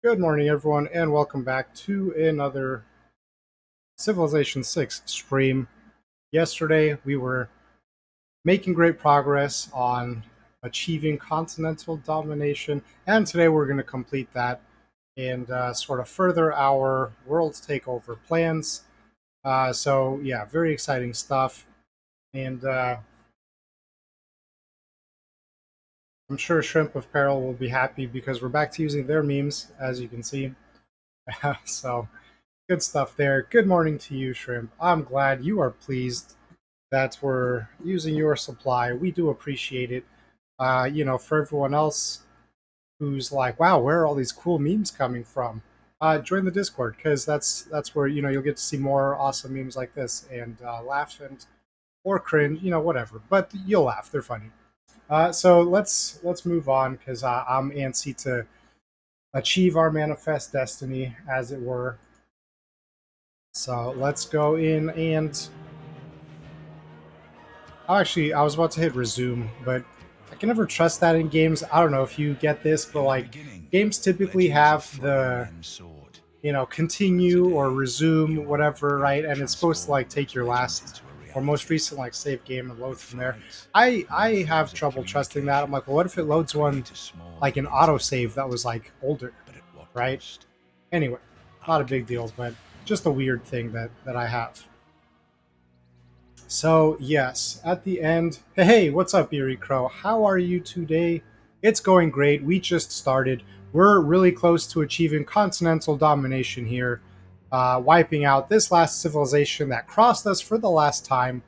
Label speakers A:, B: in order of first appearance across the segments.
A: Good morning, everyone, and welcome back to another Civilization 6 stream. Yesterday, we were making great progress on achieving continental domination, and today we're going to complete that and sort of further our world's takeover plans. Yeah, very exciting stuff, and I'm sure Shrimp of Peril will be happy because we're back to using their memes, as you can see. so Good stuff there. Good morning to you, Shrimp. I'm glad you are pleased that we're using your supply. We do appreciate it. For everyone else who's like, "Wow, where are all these cool memes coming from?" Join the Discord because that's where you'll get to see more awesome memes like this and laugh and or cringe, whatever. But you'll laugh; they're funny. So let's move on because I'm antsy to achieve our manifest destiny, as it were. So let's go in and I was about to hit resume, but I can never trust that in games. I don't know if you get this, but like games typically have the continue or resume, whatever, right? And it's supposed to like take your last or most recent like save game and load from there. I have trouble trusting that. I'm like, well, what if it loads one like an autosave that was like older, right? Anyway, not a big deal, but just a weird thing that I have. So, yes, at the end, hey, what's up, Eerie Crow? How are you today? It's going great. We just started. We're really close to achieving continental domination here, wiping out this last civilization that crossed us for the last time,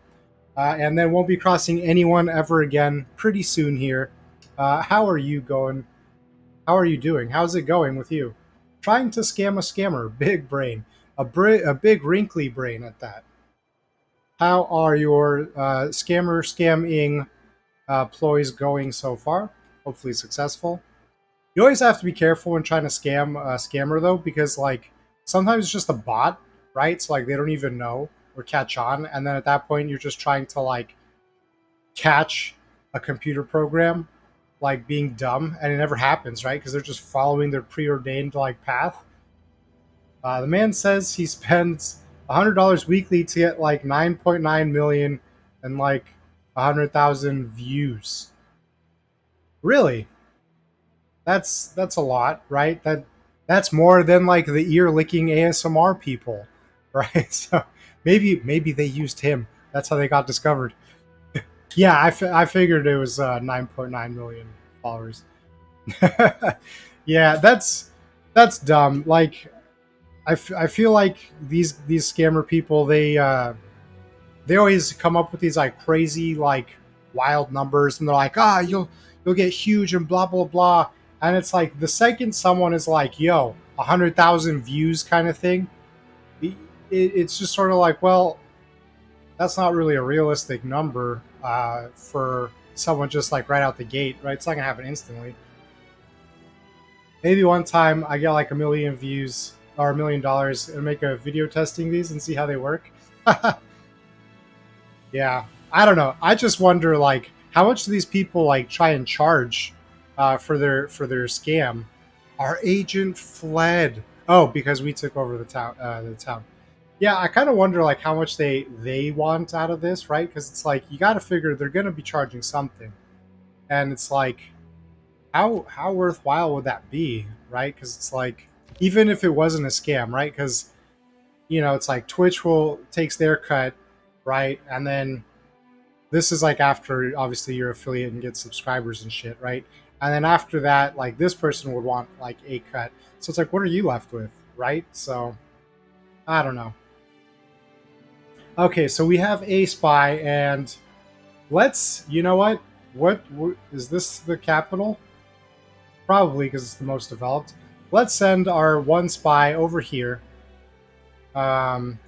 A: and then won't be crossing anyone ever again pretty soon here. How are you going? How are you doing? How's it going with you? Trying to scam a scammer, big brain, a big wrinkly brain at that. How are your scamming ploys going so far? Hopefully successful. You always have to be careful when trying to scam a scammer though, because like sometimes it's just a bot, right? So like they don't even know or catch on, and then at that point you're just trying to like catch a computer program like being dumb, and it never happens, right? Because they're just following their preordained like path. The man says he spends $100 weekly to get like 9.9 million and like 100,000 views. Really? That's a lot, right? That's more than like the ear licking ASMR people, right? So maybe they used him. That's how they got discovered. Yeah, I figured it was 9.9 million followers. Yeah, that's dumb. Like I feel like these scammer people they always come up with these like crazy like wild numbers, and they're like, you'll get huge and blah blah blah, and it's like the second someone is like, yo, 100,000 views kind of thing, it's just sort of like, well, that's not really a realistic number for someone just like right out the gate, right? It's not gonna happen instantly. Maybe one time I get like a million views or $1 million and make a video testing these and see how they work. Yeah, I don't know. I just wonder like how much do these people like try and charge for their scam? Our agent fled. Oh, because we took over the town. The town. Yeah, I kind of wonder like how much they want out of this, right? Because it's like you got to figure they're going to be charging something, and it's like how worthwhile would that be, right? Because it's like even if it wasn't a scam, right? Because it's like Twitch will takes their cut, right? And then this is like after obviously your affiliate and get subscribers and shit, right? And then after that, like this person would want like a cut. So it's like, what are you left with, right? So I don't know. Okay, so we have a spy, and let's. You know what? What is this? The capital? Probably because it's the most developed. Let's send our one spy over here. Um,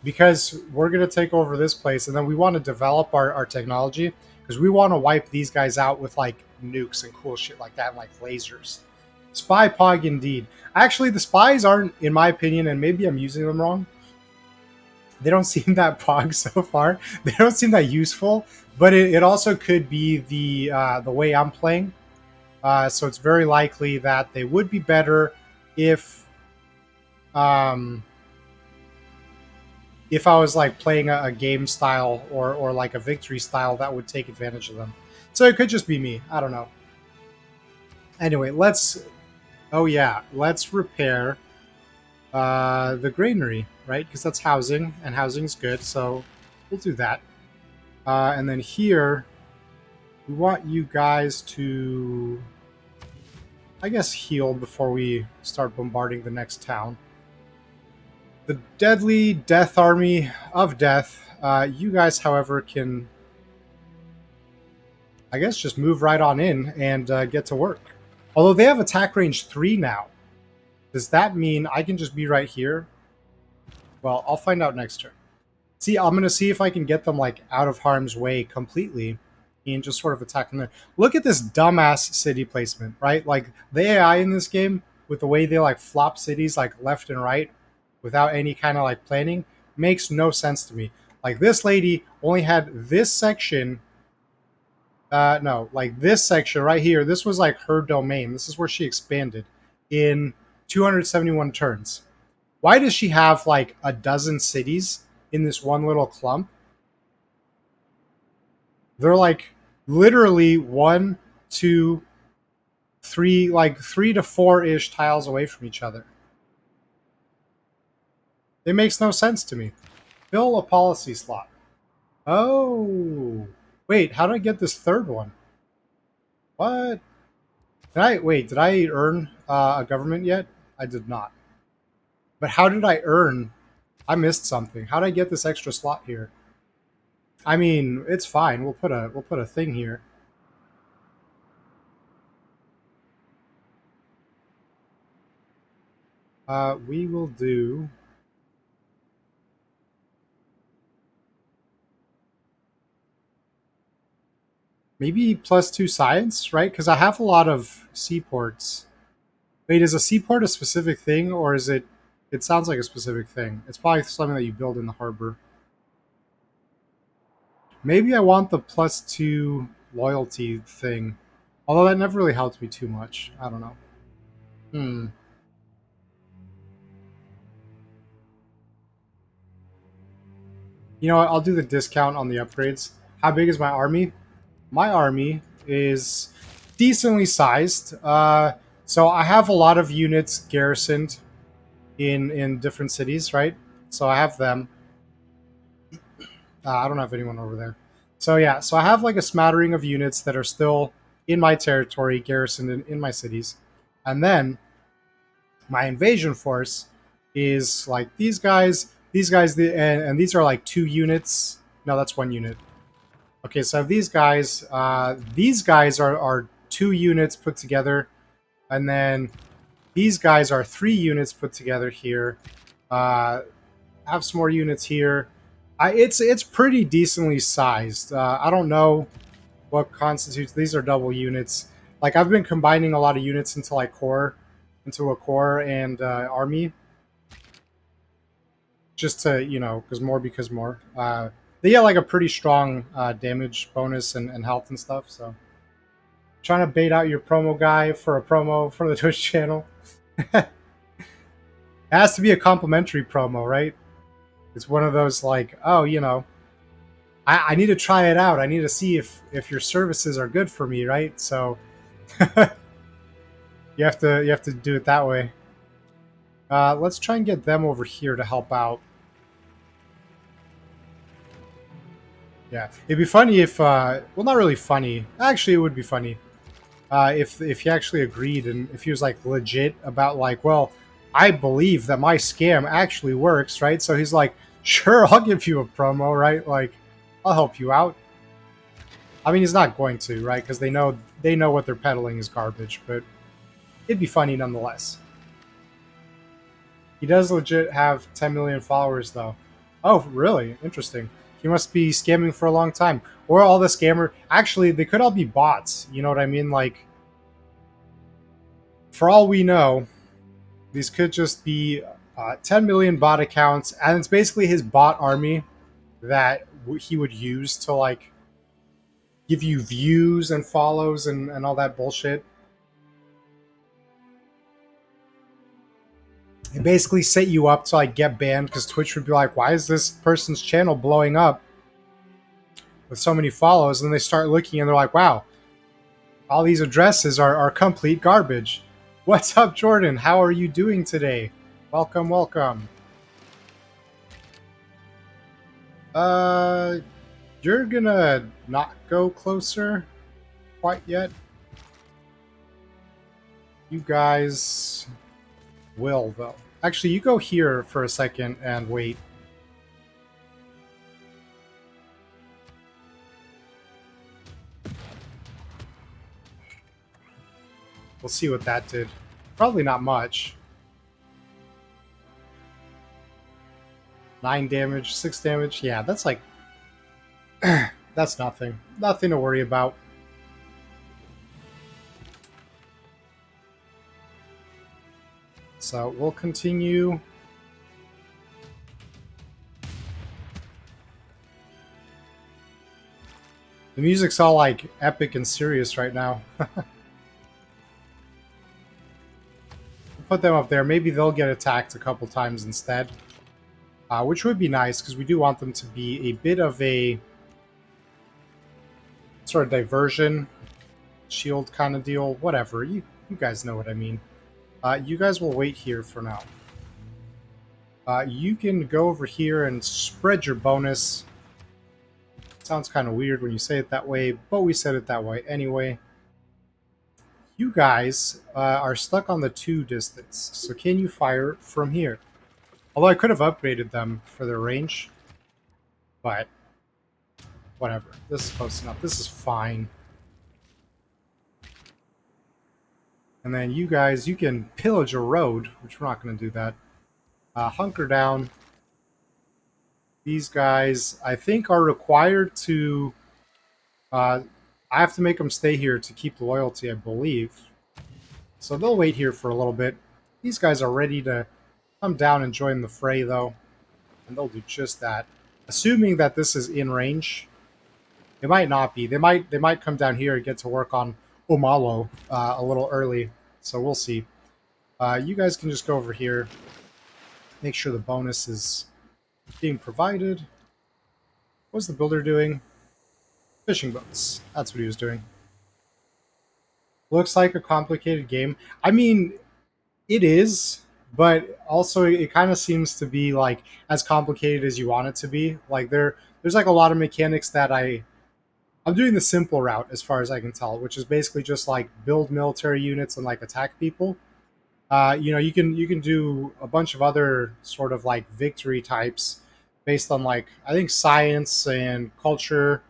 A: because we're going to take over this place, and then we want to develop our technology because we want to wipe these guys out with like nukes and cool shit like that, and like lasers. Spy pog indeed. Actually, the spies aren't, in my opinion, and maybe I'm using them wrong. They don't seem that pog so far. They don't seem that useful, but it also could be the way I'm playing. So it's very likely that they would be better if um, if I was like playing a game style or like a victory style that would take advantage of them. So it could just be me. I don't know. Anyway, let's. Oh yeah, let's repair the granary, right? Because that's housing, and housing's good. So we'll do that. And then here, we want you guys to, I guess, heal before we start bombarding the next town. The deadly death army of death. You guys, however, can, I guess, just move right on in and get to work. Although they have attack range 3 now. Does that mean I can just be right here? Well, I'll find out next turn. See, I'm going to see if I can get them, like, out of harm's way completely and just sort of attack them there. Look at this dumbass city placement, right? Like, the AI in this game, with the way they, like, flop cities, like, left and right without any kind of, like, planning, makes no sense to me. Like, this lady only had this section. No, like, this section right here, this was, like, her domain. This is where she expanded in 271 turns. Why does she have, like, a dozen cities in this one little clump? They're like literally 1, 2, 3, like 3 to 4-ish tiles away from each other. It makes no sense to me. Fill a policy slot. Oh, wait, how did I get this third one? What? Did I earn a government yet? I did not. But how did I earn? I missed something. How did I get this extra slot here? I mean, it's fine. We'll put a thing here. We will do. Maybe +2 science, right? Because I have a lot of seaports. Wait, is a seaport a specific thing, or is it? It sounds like a specific thing. It's probably something that you build in the harbor. Maybe I want the +2 loyalty thing. Although that never really helped me too much. I don't know. Hmm. You know what? I'll do the discount on the upgrades. How big is my army? My army is decently sized. So I have a lot of units garrisoned in different cities, right? So I have them. I don't have anyone over there. So yeah, so I have like a smattering of units that are still in my territory, garrisoned in my cities, and then my invasion force is like these guys, and these are like 2 units. No, that's 1 unit. Okay, so these guys. These guys are 2 units put together, and then these guys are 3 units put together here. Have some more units here. It's pretty decently sized. I don't know what constitutes. These are double units. Like I've been combining a lot of units into a core and army, just to because more. They get like a pretty strong damage bonus and health and stuff. So trying to bait out your promo guy for a promo for the Twitch channel. It has to be a complimentary promo, right? It's one of those like, oh, I need to try it out. I need to see if your services are good for me, right? So you have to do it that way. Let's try and get them over here to help out. Yeah, it'd be funny if well, not really funny. Actually, it would be funny if he actually agreed and if he was like legit about like, well, I believe that my scam actually works, right? So he's like, sure, I'll give you a promo, right? Like, I'll help you out. I mean, he's not going to, right? Because they know what they're peddling is garbage, but it'd be funny nonetheless. He does legit have 10 million followers, though. Oh, really? Interesting. He must be scamming for a long time. Or all the scammer... Actually, they could all be bots. You know what I mean? Like, for all we know, these could just be 10 million bot accounts, and it's basically his bot army that he would use to, like, give you views and follows and all that bullshit. They basically set you up to like get banned because Twitch would be like, "Why is this person's channel blowing up with so many follows?" And then they start looking and they're like, "Wow, all these addresses are complete garbage." What's up, Jordan? How are you doing today? Welcome, welcome. Uh, you're gonna not go closer quite yet. You guys will, though. Actually, you go here for a second and wait. We'll see what that did. Probably not much. 9 damage, 6 damage. Yeah, that's like... that's nothing. Nothing to worry about. So we'll continue. The music's all like epic and serious right now. Put them up there. Maybe they'll get attacked a couple times instead. Which would be nice, because we do want them to be a bit of a sort of diversion, shield kind of deal. Whatever. You guys know what I mean. You guys will wait here for now. You can go over here and spread your bonus. Sounds kind of weird when you say it that way, but we said it that way anyway. You guys are stuck on the 2 distance, so can you fire from here? Although I could have upgraded them for their range, but whatever. This is close enough. This is fine. And then you guys, you can pillage a road, which we're not going to do that. Hunker down. These guys, I think, are required to... I have to make them stay here to keep the loyalty, I believe. So they'll wait here for a little bit. These guys are ready to come down and join the fray, though. And they'll do just that. Assuming that this is in range. It might not be. They might come down here and get to work on Omalo a little early. So we'll see. You guys can just go over here. Make sure the bonus is being provided. What was the builder doing? Fishing boats. That's what he was doing. Looks like a complicated game. I mean, it is, but also it kind of seems to be like as complicated as you want it to be. Like there's like a lot of mechanics that I'm doing the simple route as far as I can tell, which is basically just like build military units and like attack people. You can do a bunch of other sort of like victory types based on like I think science and culture,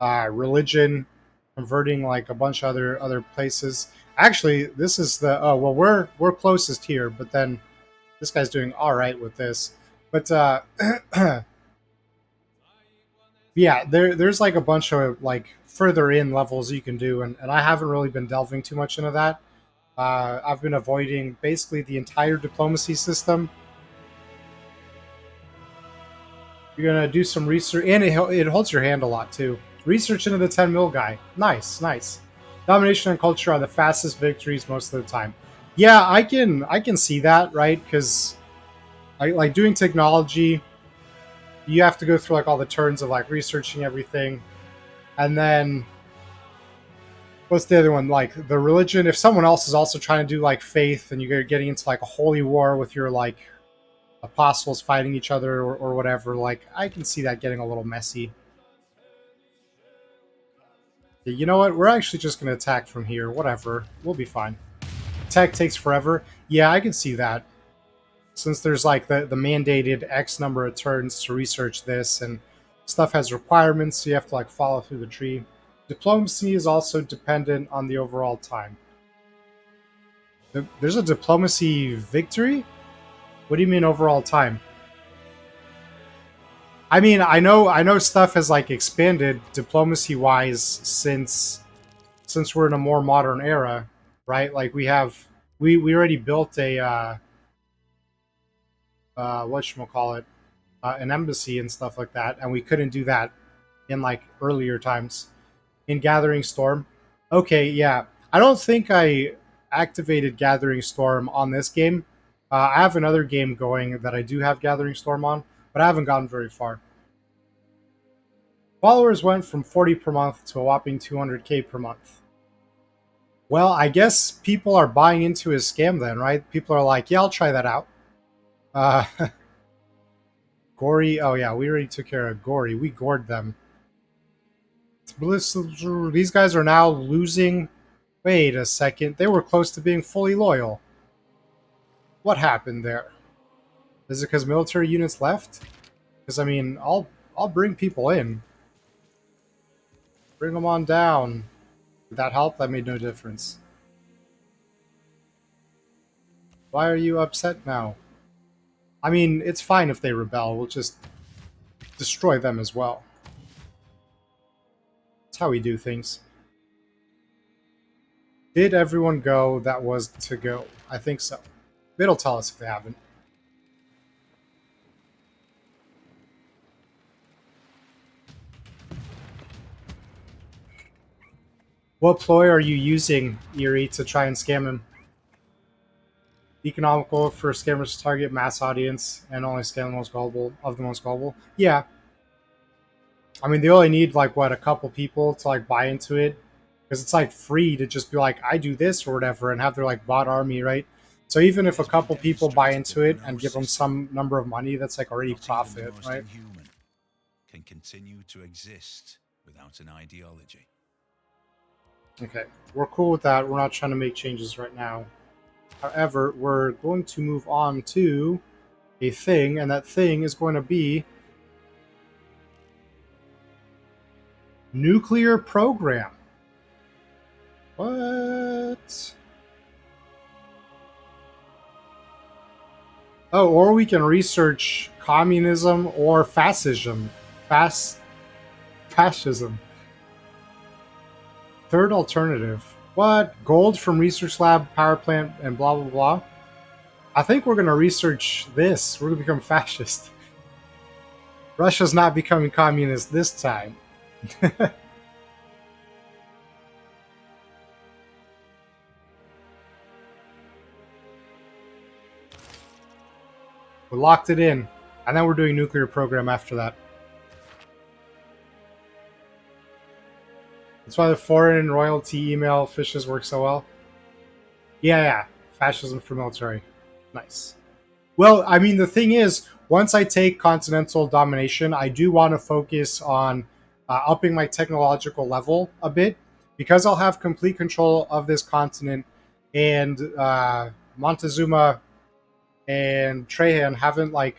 A: religion, converting like a bunch of other places. Actually, this is the we're closest here, but then this guy's doing all right with this. But yeah, there's like a bunch of like further in levels you can do, and I haven't really been delving too much into that. I've been avoiding basically the entire diplomacy system. You're gonna do some research, and it holds your hand a lot too. Research into the 10 mil guy. Nice, nice. Domination and culture are the fastest victories most of the time. Yeah, I can see that, right? Because like doing technology, you have to go through like all the turns of like researching everything, and then what's the other one? Like the religion. If someone else is also trying to do like faith, and you're getting into like a holy war with your like apostles fighting each other or whatever, like I can see that getting a little messy. You know what? We're actually just going to attack from here. Whatever. We'll be fine. Tech takes forever. Yeah, I can see that. Since there's like the mandated X number of turns to research this, and stuff has requirements, so you have to like follow through the tree. Diplomacy is also dependent on the overall time. There's a diplomacy victory? What do you mean overall time? I mean, I know stuff has like expanded diplomacy wise since we're in a more modern era, right? Like we already built a whatchamacallit, an embassy and stuff like that, and we couldn't do that in like earlier times. In Gathering Storm. Okay, yeah. I don't think I activated Gathering Storm on this game. I have another game going that I do have Gathering Storm on, but I haven't gotten very far. Followers went from 40 per month to a whopping 200k per month. Well, I guess people are buying into his scam then, right? People are like, yeah, I'll try that out. Uh, Gory, oh yeah, we already took care of Gory. We gored them. These guys are now losing. Wait a second, they were close to being fully loyal. What happened there? Is it because military units left? Because I mean, I'll bring people in. Bring them on down. Did that help? That made no difference. Why are you upset now? I mean, it's fine if they rebel. We'll just destroy them as well. That's how we do things. Did everyone go that was to go? I think so. It'll tell us if they haven't. What ploy are you using, Erie, to try and scam him? Economical for scammers to target mass audience and only scam the most gullible of the most gullible. Yeah. I mean, they only need like what, a couple people to like buy into it, because it's like free to just be like, I do this or whatever, and have their like bot army, right? So even if a couple people buy into it and give them some number of money, that's like already profit, right?
B: Can continue to exist without an ideology.
A: Okay, we're cool with that. We're not trying to make changes right now. However, we're going to move on to a thing, and that thing is going to be nuclear program. What? Oh, or we can research communism or fascism. Fascism. Third alternative. What? Gold from research lab, power plant, and blah blah blah. I think we're gonna research this. We're gonna become fascist. Russia's not becoming communist this time. We locked it in, and then we're doing nuclear program after that. That's why the foreign royalty email fishes work so well. Yeah. Fascism for military. Nice. Well, I mean, the thing is, once I take continental domination, I do want to focus on upping my technological level a bit, because I'll have complete control of this continent, and Montezuma and Trajan haven't like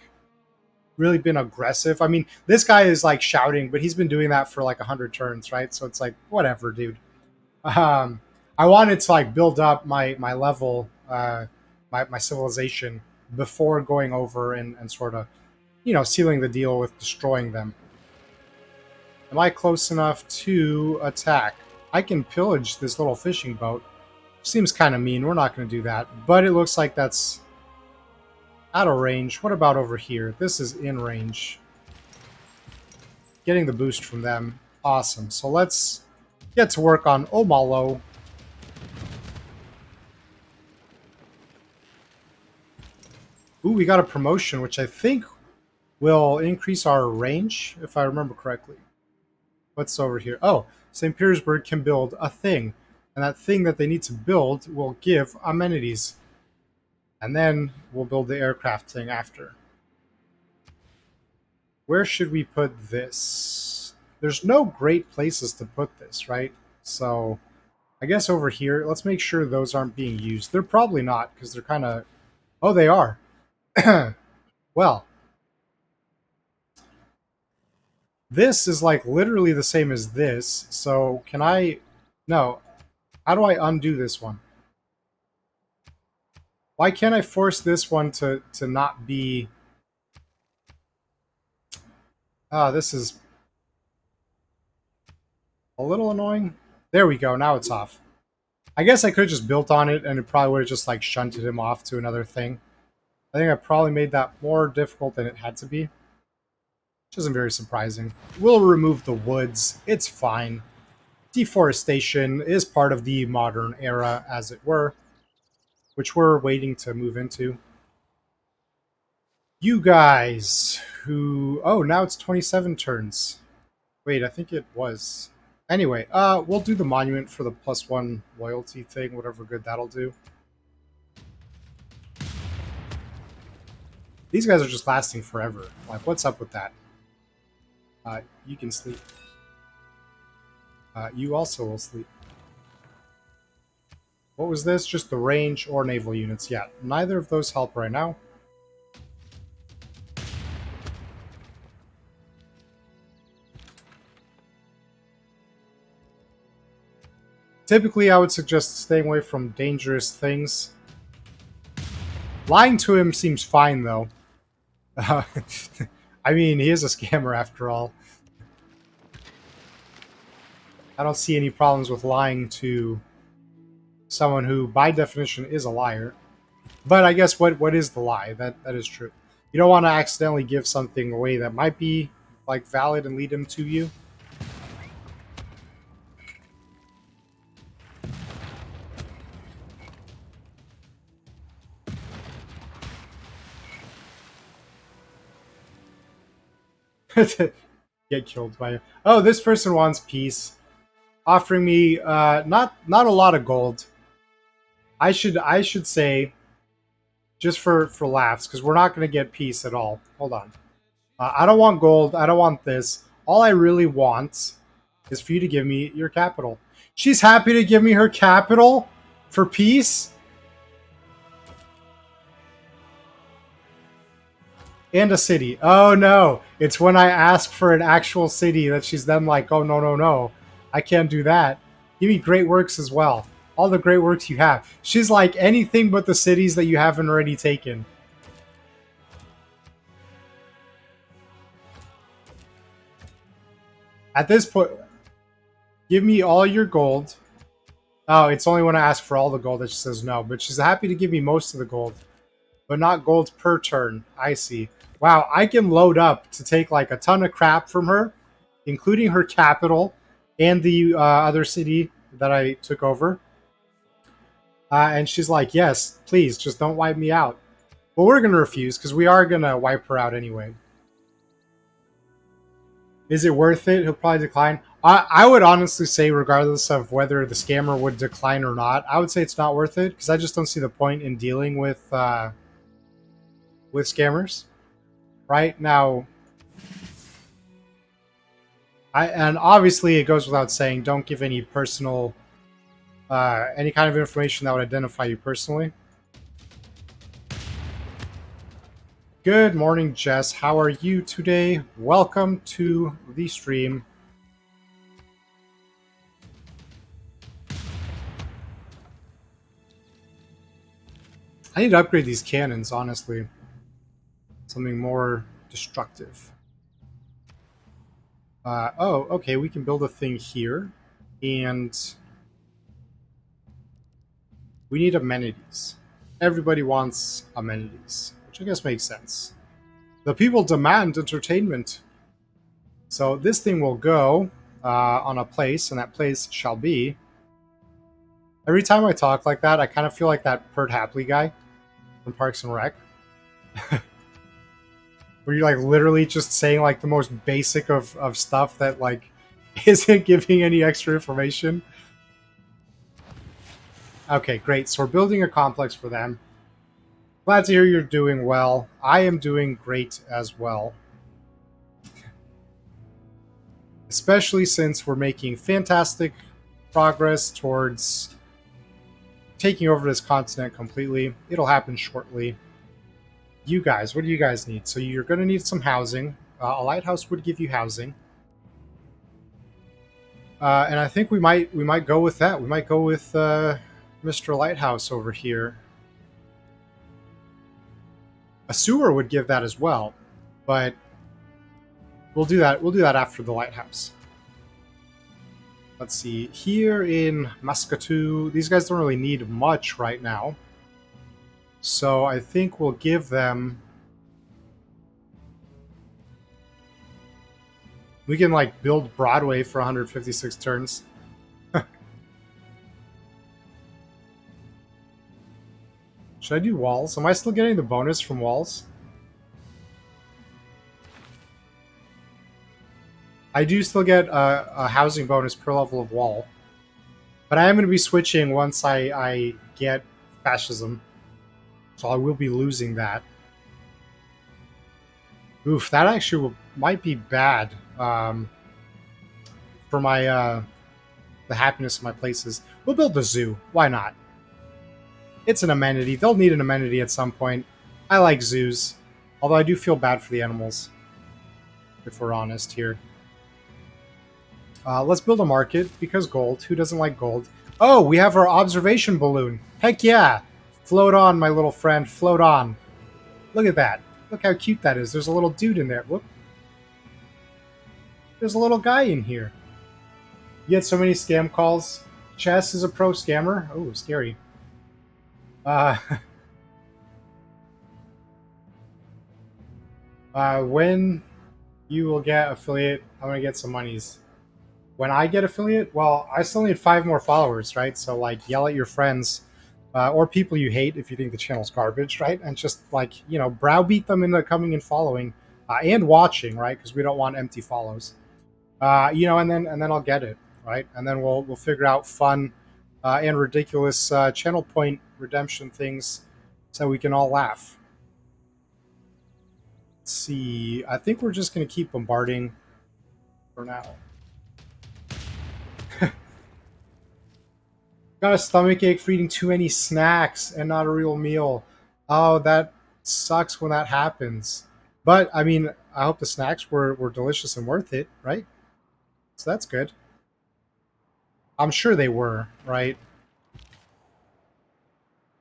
A: really been aggressive. I mean, this guy is like shouting, but he's been doing that for like 100 turns, right? So it's like, whatever, dude. Um, I wanted to like build up my level, my civilization before going over and sort of, sealing the deal with destroying them. Am I close enough to attack? I can pillage this little fishing boat. Seems kind of mean. We're not going to do that, but it looks like that's out of range. What about over here? This is in range. Getting the boost from them. Awesome. So let's get to work on Omalo. Ooh, we got a promotion, which I think will increase our range, if I remember correctly. What's over here? Oh, St. Petersburg can build a thing. And that thing that they need to build will give amenities. And then we'll build the aircraft thing after. Where should we put this? There's no great places to put this, right? So I guess over here, let's make sure those aren't being used. They're probably not, because they're kind of... Oh, they are. Well, this is like literally the same as this. So can I... No. How do I undo this one? Why can't I force this one to not be... Ah, this is a little annoying. There we go. Now it's off. I guess I could have just built on it, and it probably would have just like shunted him off to another thing. I think I probably made that more difficult than it had to be, which isn't very surprising. We'll remove the woods. It's fine. Deforestation is part of the modern era, as it were, which we're waiting to move into. You guys who... Oh, now it's 27 turns. Wait, I think it was. Anyway, we'll do the monument for the +1 loyalty thing, whatever good that'll do. These guys are just lasting forever. Like, what's up with that? You can sleep. You also will sleep. What was this? Just the range or naval units? Yeah, neither of those help right now. Typically, I would suggest staying away from dangerous things. Lying to him seems fine, though. I mean, he is a scammer after all. I don't see any problems with lying to someone who, by definition, is a liar. But I guess what is the lie? That is true. You don't want to accidentally give something away that might be like valid and lead him to you. Get killed by him. Oh, this person wants peace, offering me not a lot of gold. I should say, just for laughs, because we're not going to get peace at all. Hold on. I don't want gold. I don't want this. All I really want is for you to give me your capital. She's happy to give me her capital for peace? And a city. Oh no. It's when I ask for an actual city that she's then like, oh no, no, no. I can't do that. Give me great works as well. All the great works you have. She's like, anything but the cities that you haven't already taken. At this point, give me all your gold. Oh, it's only when I ask for all the gold that she says no. But she's happy to give me most of the gold. But not gold per turn. I see. Wow, I can load up to take like a ton of crap from her, including her capital and the other city that I took over. And she's like, yes, please, just don't wipe me out. But we're going to refuse because we are going to wipe her out anyway. Is it worth it? He'll probably decline. I would honestly say, regardless of whether the scammer would decline or not, I would say it's not worth it because I just don't see the point in dealing with scammers. Right now, and obviously it goes without saying, don't give any personal, any kind of information that would identify you personally. Good morning, Jess. How are you today? Welcome to the stream. I need to upgrade these cannons, honestly. Something more destructive. Oh, okay, we can build a thing here. And we need amenities. Everybody wants amenities, which I guess makes sense. The people demand entertainment. So this thing will go on a place, and that place shall be... Every time I talk like that, I kind of feel like that Pert Hapley guy from Parks and Rec. Where you're like literally just saying like the most basic of stuff that like isn't giving any extra information. Okay, great. So we're building a complex for them. Glad to hear you're doing well. I am doing great as well. Especially since we're making fantastic progress towards taking over this continent completely. It'll happen shortly. You guys, what do you guys need? So you're going to need some housing. A lighthouse would give you housing. And I think we might go with that. We might go with Mr. Lighthouse over here. A sewer would give that as well, but we'll do that. We'll do that after the lighthouse. Let's see. Here in Muscatoo, these guys don't really need much right now. So I think we'll give them... We can, like, build Broadway for 156 turns. Should I do walls? Am I still getting the bonus from walls? I do still get a housing bonus per level of wall, but I am going to be switching once I get fascism, so I will be losing that. Oof, that actually might be bad for my the happiness of my places. We'll build the zoo. Why not? It's an amenity. They'll need an amenity at some point. I like zoos, although I do feel bad for the animals, if we're honest here. Let's build a market, because gold. Who doesn't like gold? Oh, we have our observation balloon. Heck yeah! Float on, my little friend. Float on. Look at that. Look how cute that is. There's a little dude in there. Whoop. There's a little guy in here. You get so many scam calls. Chess is a pro scammer. Oh, scary. Uh, when you will get affiliate, I'm going to get some monies. When I get affiliate, well, I still need 5 more followers, right? So, like, yell at your friends or people you hate if you think the channel's garbage, right? And just, like, browbeat them into coming and following and watching, right? Because we don't want empty follows. And then I'll get it, right? And then we'll figure out fun and ridiculous channel point redemption things so we can all laugh. Let's see. I think we're just going to keep bombarding for now. Got a stomach ache for eating too many snacks and not a real meal. Oh, that sucks when that happens. But I mean, I hope the snacks were delicious and worth it, right? So that's good. I'm sure they were, right?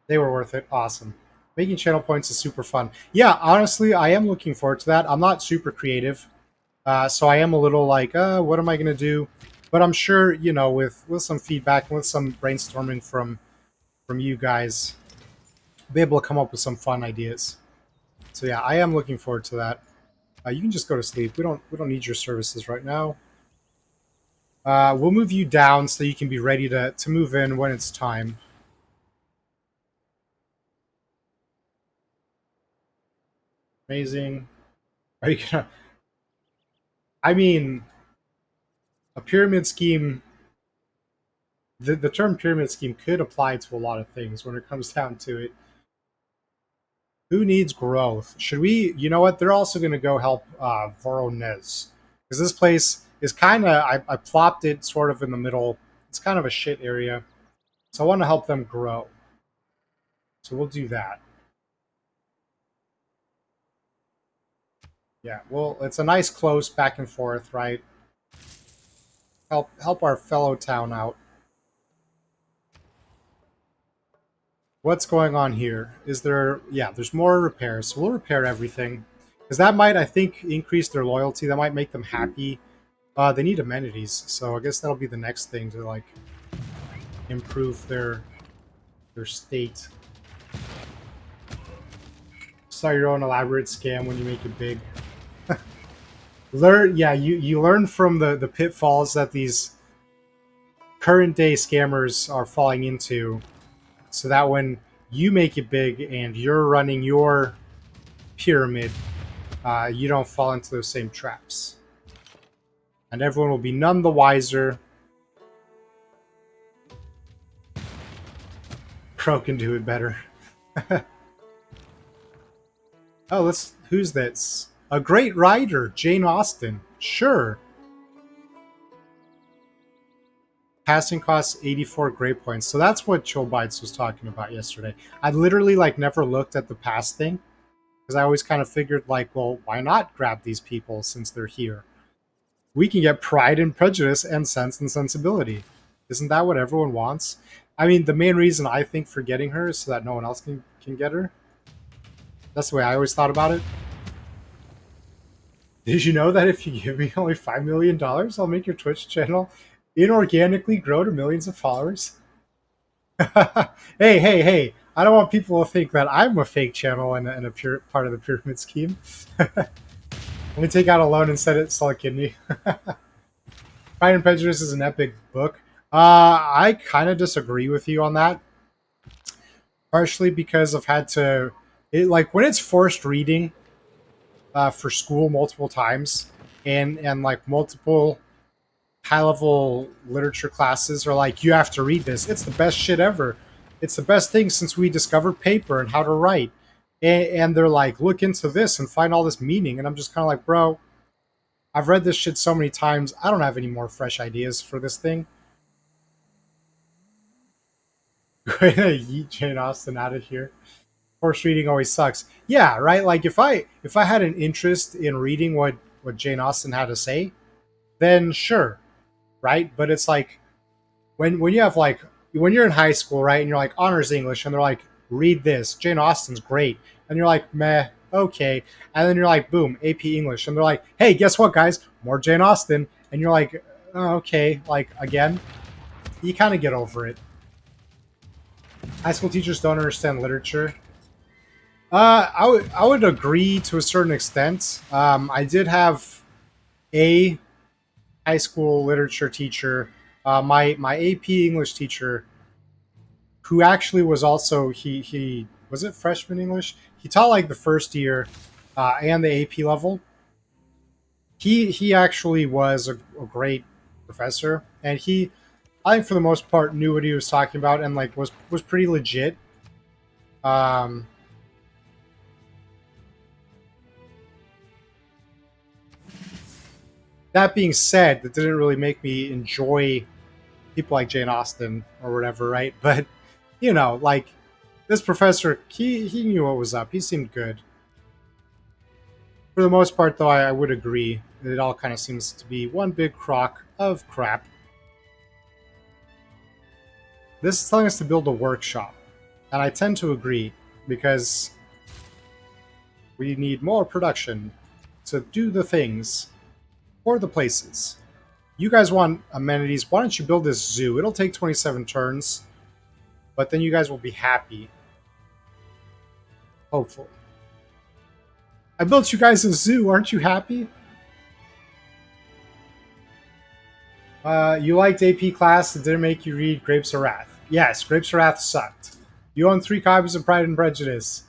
A: They were worth it. Awesome. Making channel points is super fun. Yeah, honestly, I am looking forward to that. I'm not super creative, so I am a little like, what am I going to do? But I'm sure, with some feedback and with some brainstorming from you guys, be able to come up with some fun ideas. So yeah, I am looking forward to that. You can just go to sleep. We don't need your services right now. We'll move you down so you can be ready to move in when it's time. Amazing. Are you gonna? I mean, a pyramid scheme. The term pyramid scheme could apply to a lot of things when it comes down to it. Who needs growth? Should we? You know what? They're also going to go help Voronezh, because this place is kind of. I plopped it sort of in the middle. It's kind of a shit area, so I want to help them grow. So we'll do that. Yeah. Well, it's a nice close back and forth, right? Help our fellow town out. What's going on here? Is there... Yeah, there's more repairs, so we'll repair everything. Because that might, I think, increase their loyalty. That might make them happy. They need amenities, so I guess that'll be the next thing to, like, improve their state. Start your own elaborate scam when you make it big. You learn from the pitfalls that these current day scammers are falling into, so that when you make it big and you're running your pyramid, you don't fall into those same traps. And everyone will be none the wiser. Crow can do it better. Oh, who's this? A great writer, Jane Austen. Sure. Passing costs 84 grade points. So that's what Joe Bites was talking about yesterday. I literally never looked at the pass thing, because I always kind of figured well, why not grab these people since they're here? We can get Pride and Prejudice and Sense and Sensibility. Isn't that what everyone wants? I mean, the main reason I think for getting her is so that no one else can get her. That's the way I always thought about it. Did you know that if you give me only $5 million, I'll make your Twitch channel inorganically grow to millions of followers? Hey. I don't want people to think that I'm a fake channel and a pure part of the pyramid scheme. Let me take out a loan and sell a kidney. Pride and Prejudice is an epic book. I kind of disagree with you on that. Partially because I've had to... when it's forced reading for school multiple times, and like multiple high level literature classes are like, you have to read this. It's the best shit ever. It's the best thing since we discovered paper and how to write. And they're like, look into this and find all this meaning. And I'm just kind of like, bro, I've read this shit so many times. I don't have any more fresh ideas for this thing. Yeet Jane Austen out of here. Horse reading always sucks. Yeah, right. Like if I had an interest in reading what Jane Austen had to say, then sure, right. But it's like when you have like when you're in high school, right, and you're like honors English, and they're like, read this. Jane Austen's great, and you're like, meh, okay, and then you're like, boom, AP English, and they're like, hey, guess what, guys, more Jane Austen, and you're like, oh, okay, like again, you kind of get over it. High school teachers don't understand literature. I would agree to a certain extent. I did have a high school literature teacher, my AP English teacher, who actually was also he was it freshman English. He taught like the first year and the AP level. He actually was a great professor, and he I think for the most part knew what he was talking about and like was pretty legit. Um, that being said, that didn't really make me enjoy people like Jane Austen or whatever, right? But you know, like this professor, he knew what was up. He seemed good. For the most part, though, I would agree that it all kind of seems to be one big crock of crap. This is telling us to build a workshop, and I tend to agree because we need more production to do the things for the places. You guys want amenities? Why don't you build this zoo? It'll take 27 turns, but then you guys will be happy. Hopefully. I built you guys a zoo. Aren't you happy? You liked AP class that didn't make you read Grapes of Wrath. Yes, Grapes of Wrath sucked. You own 3 copies of Pride and Prejudice.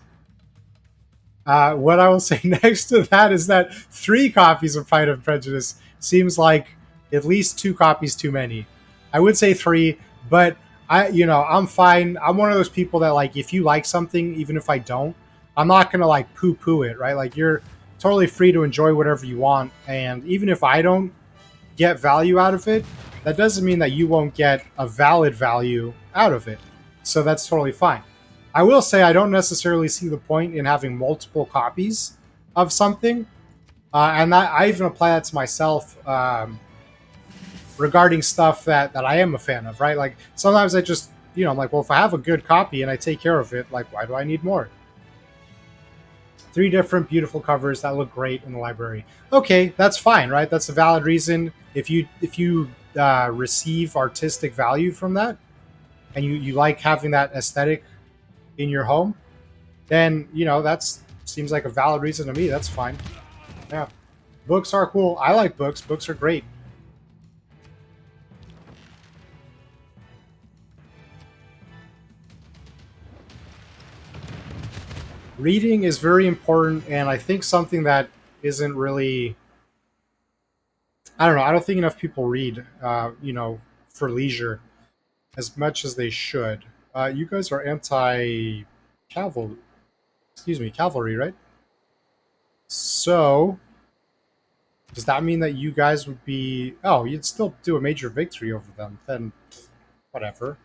A: What I will say next to that is that 3 copies of Pride and Prejudice seems like at least 2 copies too many. I would say 3, but I'm fine. I'm one of those people that like if you like something, even if I don't, I'm not gonna like poo-poo it, right? Like you're totally free to enjoy whatever you want, and even if I don't get value out of it, that doesn't mean that you won't get a valid value out of it. So that's totally fine. I will say I don't necessarily see the point in having multiple copies of something, and that I even apply that to myself regarding stuff that I am a fan of. Right, like sometimes I just I'm like, well, if I have a good copy and I take care of it, like why do I need more? 3 different beautiful covers that look great in the library. Okay, that's fine, right? That's a valid reason. If you receive artistic value from that, and you like having that aesthetic in your home, then that's seems like a valid reason to me. That's fine. Yeah, books are cool. I like books. Books are great. Reading is very important, and I think something that isn't really I don't know. I don't think enough people read, for leisure as much as they should. You guys are anti cavalry, cavalry, right? So does that mean that you guys would be? Oh, you'd still do a major victory over them? Then whatever.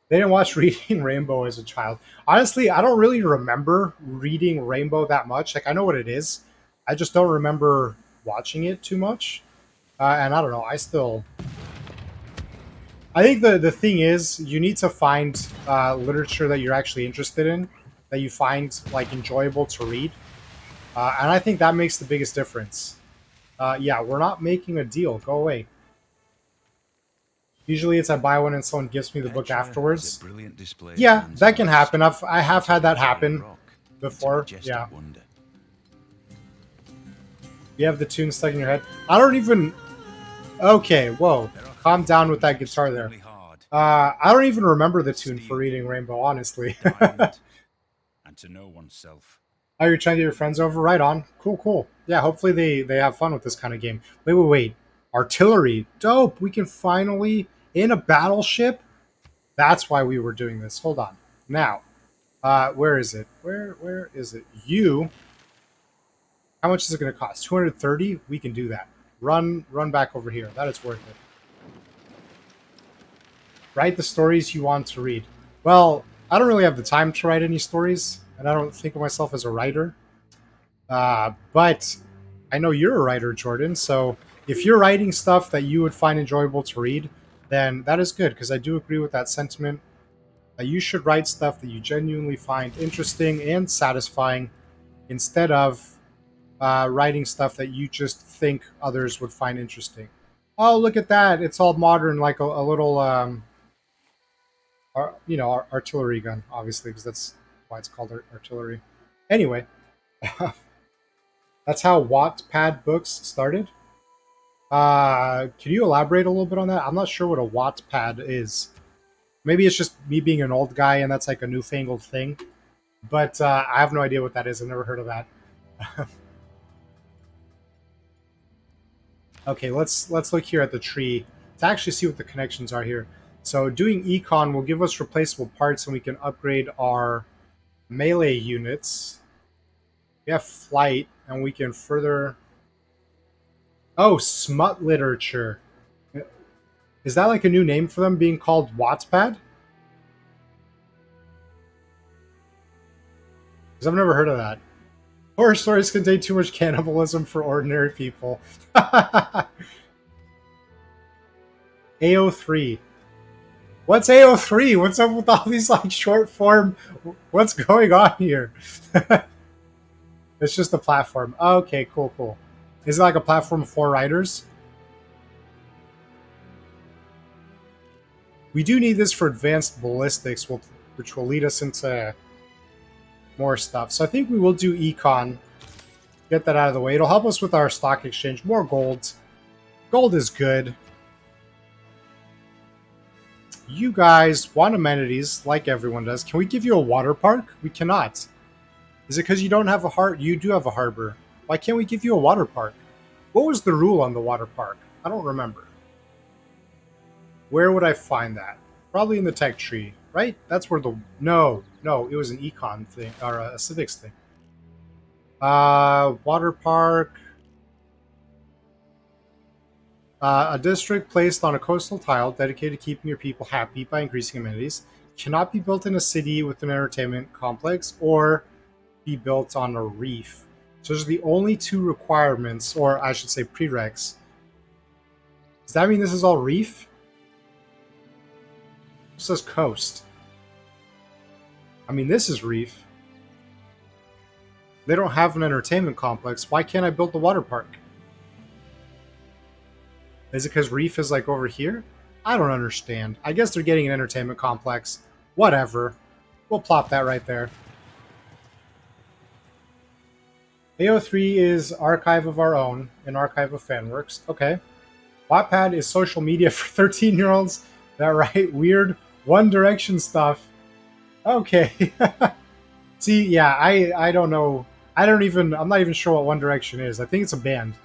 A: They didn't watch Reading Rainbow as a child. Honestly, I don't really remember Reading Rainbow that much. Like I know what it is, I just don't remember watching it too much. And I don't know. I think the thing is you need to find literature that you're actually interested in, that you find like enjoyable to read, and I think that makes the biggest difference. Yeah, we're not making a deal. Go away. Usually it's I buy one and someone gives me the book
B: Petra is a
A: afterwards.
B: brilliant display of
A: Yeah,
B: man's
A: that can
B: arts,
A: happen. I have had that
B: turning
A: happen
B: rock into
A: before.
B: majestic
A: Yeah,
B: wonder.
A: you have the tune stuck in your head. I don't even. Okay, whoa,
B: There are
A: calm down with that
B: things
A: guitar there.
B: extremely hard,
A: I don't even remember the tune for
B: steel,
A: Reading Rainbow, honestly.
B: diamond, and to know oneself.
A: Oh, you're trying to get your friends over? Right on. Cool, cool. Yeah, hopefully they have fun with this kind of game. Wait, wait, wait. Artillery. Dope. We can finally in a battleship. That's why we were doing this. Hold on. Now, where is it? Where is it? You. How much is it going to cost? 230. We can do that. Run back over here. That is worth it. Write the stories you want to read. Well, I don't really have the time to write any stories, and I don't think of myself as a writer. But I know you're a writer, Jordan. So if you're writing stuff that you would find enjoyable to read, then that is good because I do agree with that sentiment. That you should write stuff that you genuinely find interesting and satisfying instead of writing stuff that you just think others would find interesting. Oh, look at that! It's all modern, like a little, artillery gun, obviously, because that's why it's called artillery. Anyway, that's how Wattpad books started. Can you elaborate a little bit on that? I'm not sure what a Wattpad is. Maybe it's just me being an old guy and that's like a newfangled thing. But I have no idea what that is. I've never heard of that. Okay, let's look here at the tree to actually see what the connections are here. So doing econ will give us replaceable parts and we can upgrade our melee units. We have flight and we can further. Oh, smut literature. Is that like a new name for them being called Wattpad? Because I've never heard of that. Horror stories contain too much cannibalism for ordinary people. AO3. What's AO3? What's up with all these like short form? What's going on here? It's just a platform. Okay, cool, cool. Is it like a platform for writers? We do need this for advanced ballistics, which will lead us into more stuff. So I think we will do econ. Get that out of the way. It'll help us with our stock exchange. More gold. Gold is good. You guys want amenities like everyone does. Can we give you a water park? We cannot. Is it because you don't have a heart? You do have a harbor. Why can't we give you a water park? What was the rule on the water park? I don't remember. Where would I find that? Probably in the tech tree, right? That's where the no, it was an econ thing or a civics thing. Water park. A district placed on a coastal tile dedicated to keeping your people happy by increasing amenities cannot be built in a city with an entertainment complex or be built on a reef. So those are the only two requirements, or I should say prereqs. Does that mean this is all reef? It says coast. I mean, this is reef. They don't have an entertainment complex. Why can't I build the water park? Is it because reef is like over here? I don't understand. I guess they're getting an entertainment complex. Whatever. We'll plop that right there. AO3 is Archive of Our Own, an archive of fanworks. Okay. Wattpad is social media for 13-year-olds that write weird One Direction stuff. Okay. See, yeah, I don't know. I'm not even sure what One Direction is. I think it's a band.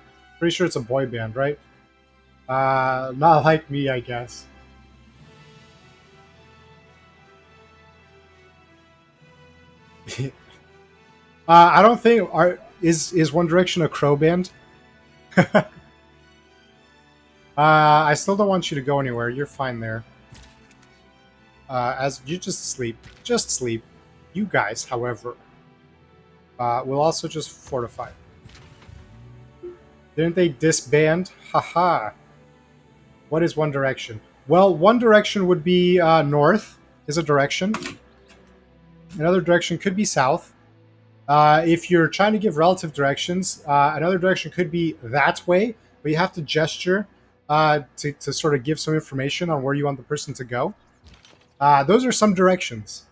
A: Pretty sure it's a boy band, right? Not like me, I guess. I don't think is One Direction a crow band. I still don't want you to go anywhere. You're fine there. As you just sleep. You guys, however, will also just fortify. Didn't they disband? Haha. What is One Direction? Well, one direction would be north is a direction. Another direction could be south. If you're trying to give relative directions, another direction could be that way, but you have to gesture to sort of give some information on where you want the person to go. Those are some directions.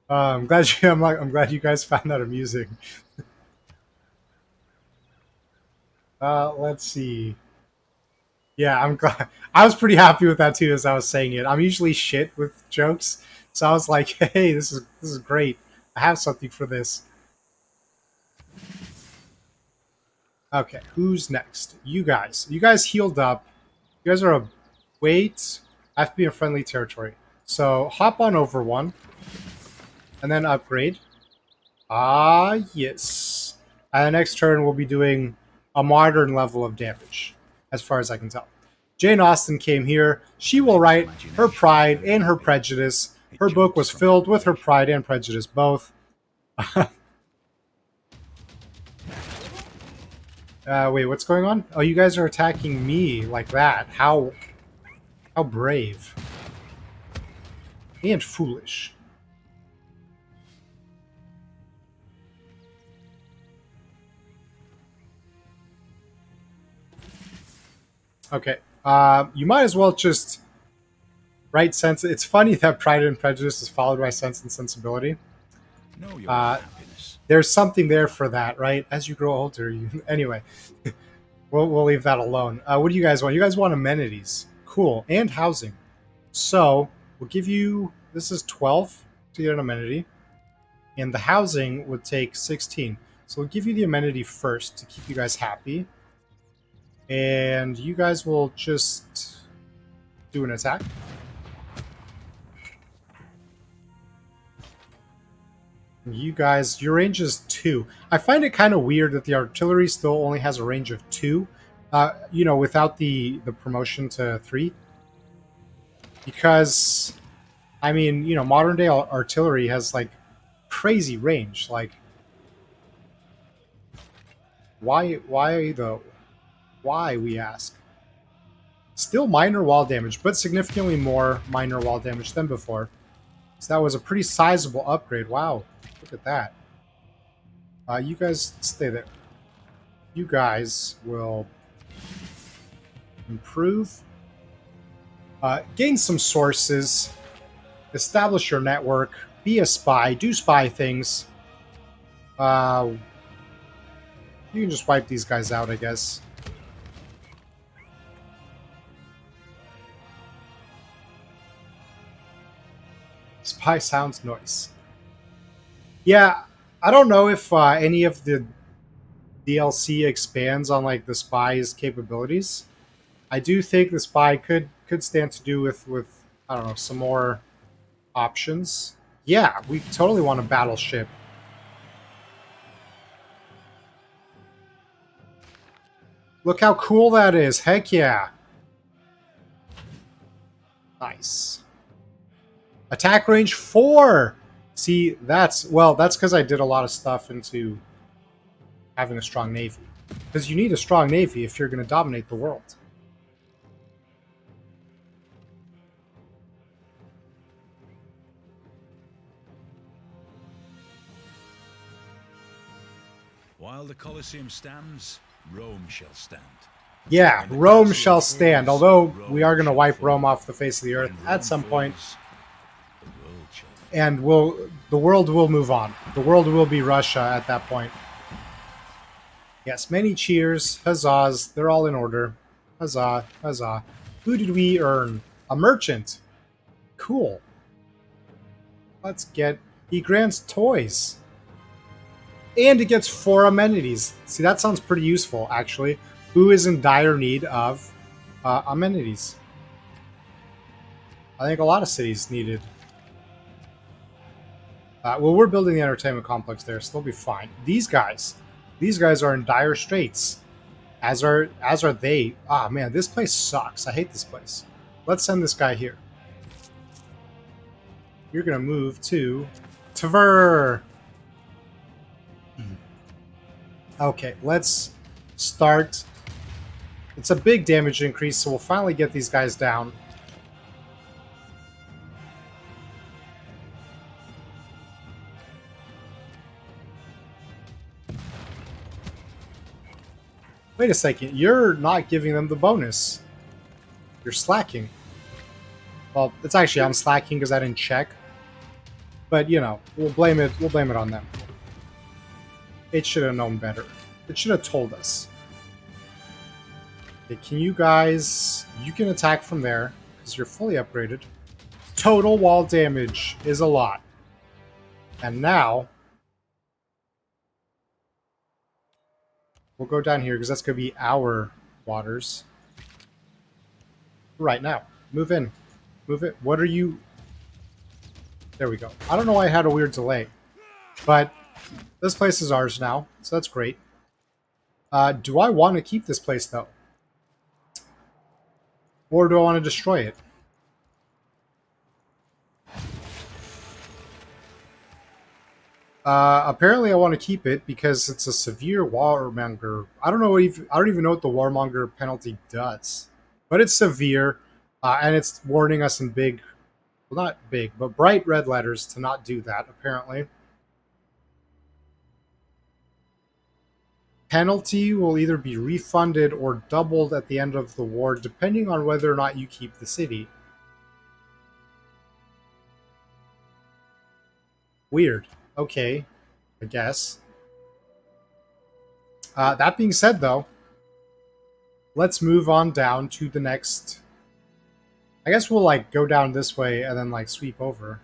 A: I'm glad you guys found that amusing. Let's see. Yeah, I'm glad. I was pretty happy with that too as I was saying it. I'm usually shit with jokes, So I was like, hey, this is great. I have something for this. Okay, who's next? You guys. You guys healed up. You guys are a wait. I have to be in friendly territory. So hop on over one and then upgrade. Ah, yes. And the next turn we'll be doing a modern level of damage, as far as I can tell. Jane Austen came here. She will write her pride and her prejudice. Her book was filled with her pride and prejudice, both. Wait, what's going on? Oh, you guys are attacking me like that. How brave. And foolish. Okay. You might as well just write sense. It's funny that Pride and Prejudice is followed by Sense and Sensibility.
B: Know your
A: Uh,
B: happiness.
A: there's something there for that, right? As you grow older, you anyway. We'll leave that alone. What do you guys want? You guys want amenities, cool, and housing. So we'll give you. This is 12 to get an amenity, and the housing would take 16. So we'll give you the amenity first to keep you guys happy, and you guys will just do an attack. You guys, your range is 2. I find it kind of weird that the artillery still only has a range of 2. Without the promotion to 3, because I mean, modern day artillery has like crazy range. Like, why though? Why, we ask? Still minor wall damage, but significantly more minor wall damage than before. So that was a pretty sizable upgrade. Wow, look at that. You guys stay there. You guys will improve, gain some sources, establish your network, be a spy, do spy things. You can just wipe these guys out, I guess. Spy sounds noise. Yeah, I don't know if any of the DLC expands on like the spy's capabilities. I do think the spy could stand to do with I don't know, some more options. Yeah, we totally want a battleship. Look how cool that is. Heck yeah. Nice. Attack range 4. See, that's because I did a lot of stuff into having a strong navy. Because you need a strong navy if you're going to dominate the world.
B: While the Colosseum stands, Rome shall stand.
A: Yeah,
B: When the
A: Rome
B: Colosseum
A: shall stand.
B: falls,
A: Although we
B: Rome
A: are going to
B: shall
A: wipe
B: fall.
A: Rome off the face of the earth
B: When
A: at
B: Rome
A: some point,
B: falls, the world shall fall.
A: and the world will move on. The world will be Russia at that point. Yes, many cheers, huzzahs. They're all in order. Huzzah, huzzah. Who did we earn? A merchant. Cool. Let's get... He grants toys. And it gets 4 amenities. See, that sounds pretty useful, actually. Who is in dire need of amenities? I think a lot of cities needed. Well, we're building the entertainment complex there, so they'll be fine. These guys are in dire straits. As are they. Ah, man, this place sucks. I hate this place. Let's send this guy here. You're gonna move to Tver. Okay, let's start. It's a big damage increase, so we'll finally get these guys down. Wait a second, you're not giving them the bonus. You're slacking. Well, it's actually I'm slacking because I didn't check. But we'll blame it on them. It should have known better. It should have told us. Okay, can you guys... You can attack from there, because you're fully upgraded. Total wall damage is a lot. And now, we'll go down here because that's going to be our waters. Right now. Move in. Move it. What are you... There we go. I don't know why I had a weird delay. But this place is ours now, so that's great. Do I want to keep this place, though? Or do I want to destroy it? Apparently I want to keep it because it's a severe warmonger. I don't know. I don't even know what the warmonger penalty does, but it's severe, and it's warning us in big, well, not big, but bright red letters to not do that. Apparently, penalty will either be refunded or doubled at the end of the war, depending on whether or not you keep the city. Weird. Okay, I guess. That being said, though, let's move on down to the next. I guess we'll like go down this way and then like sweep over.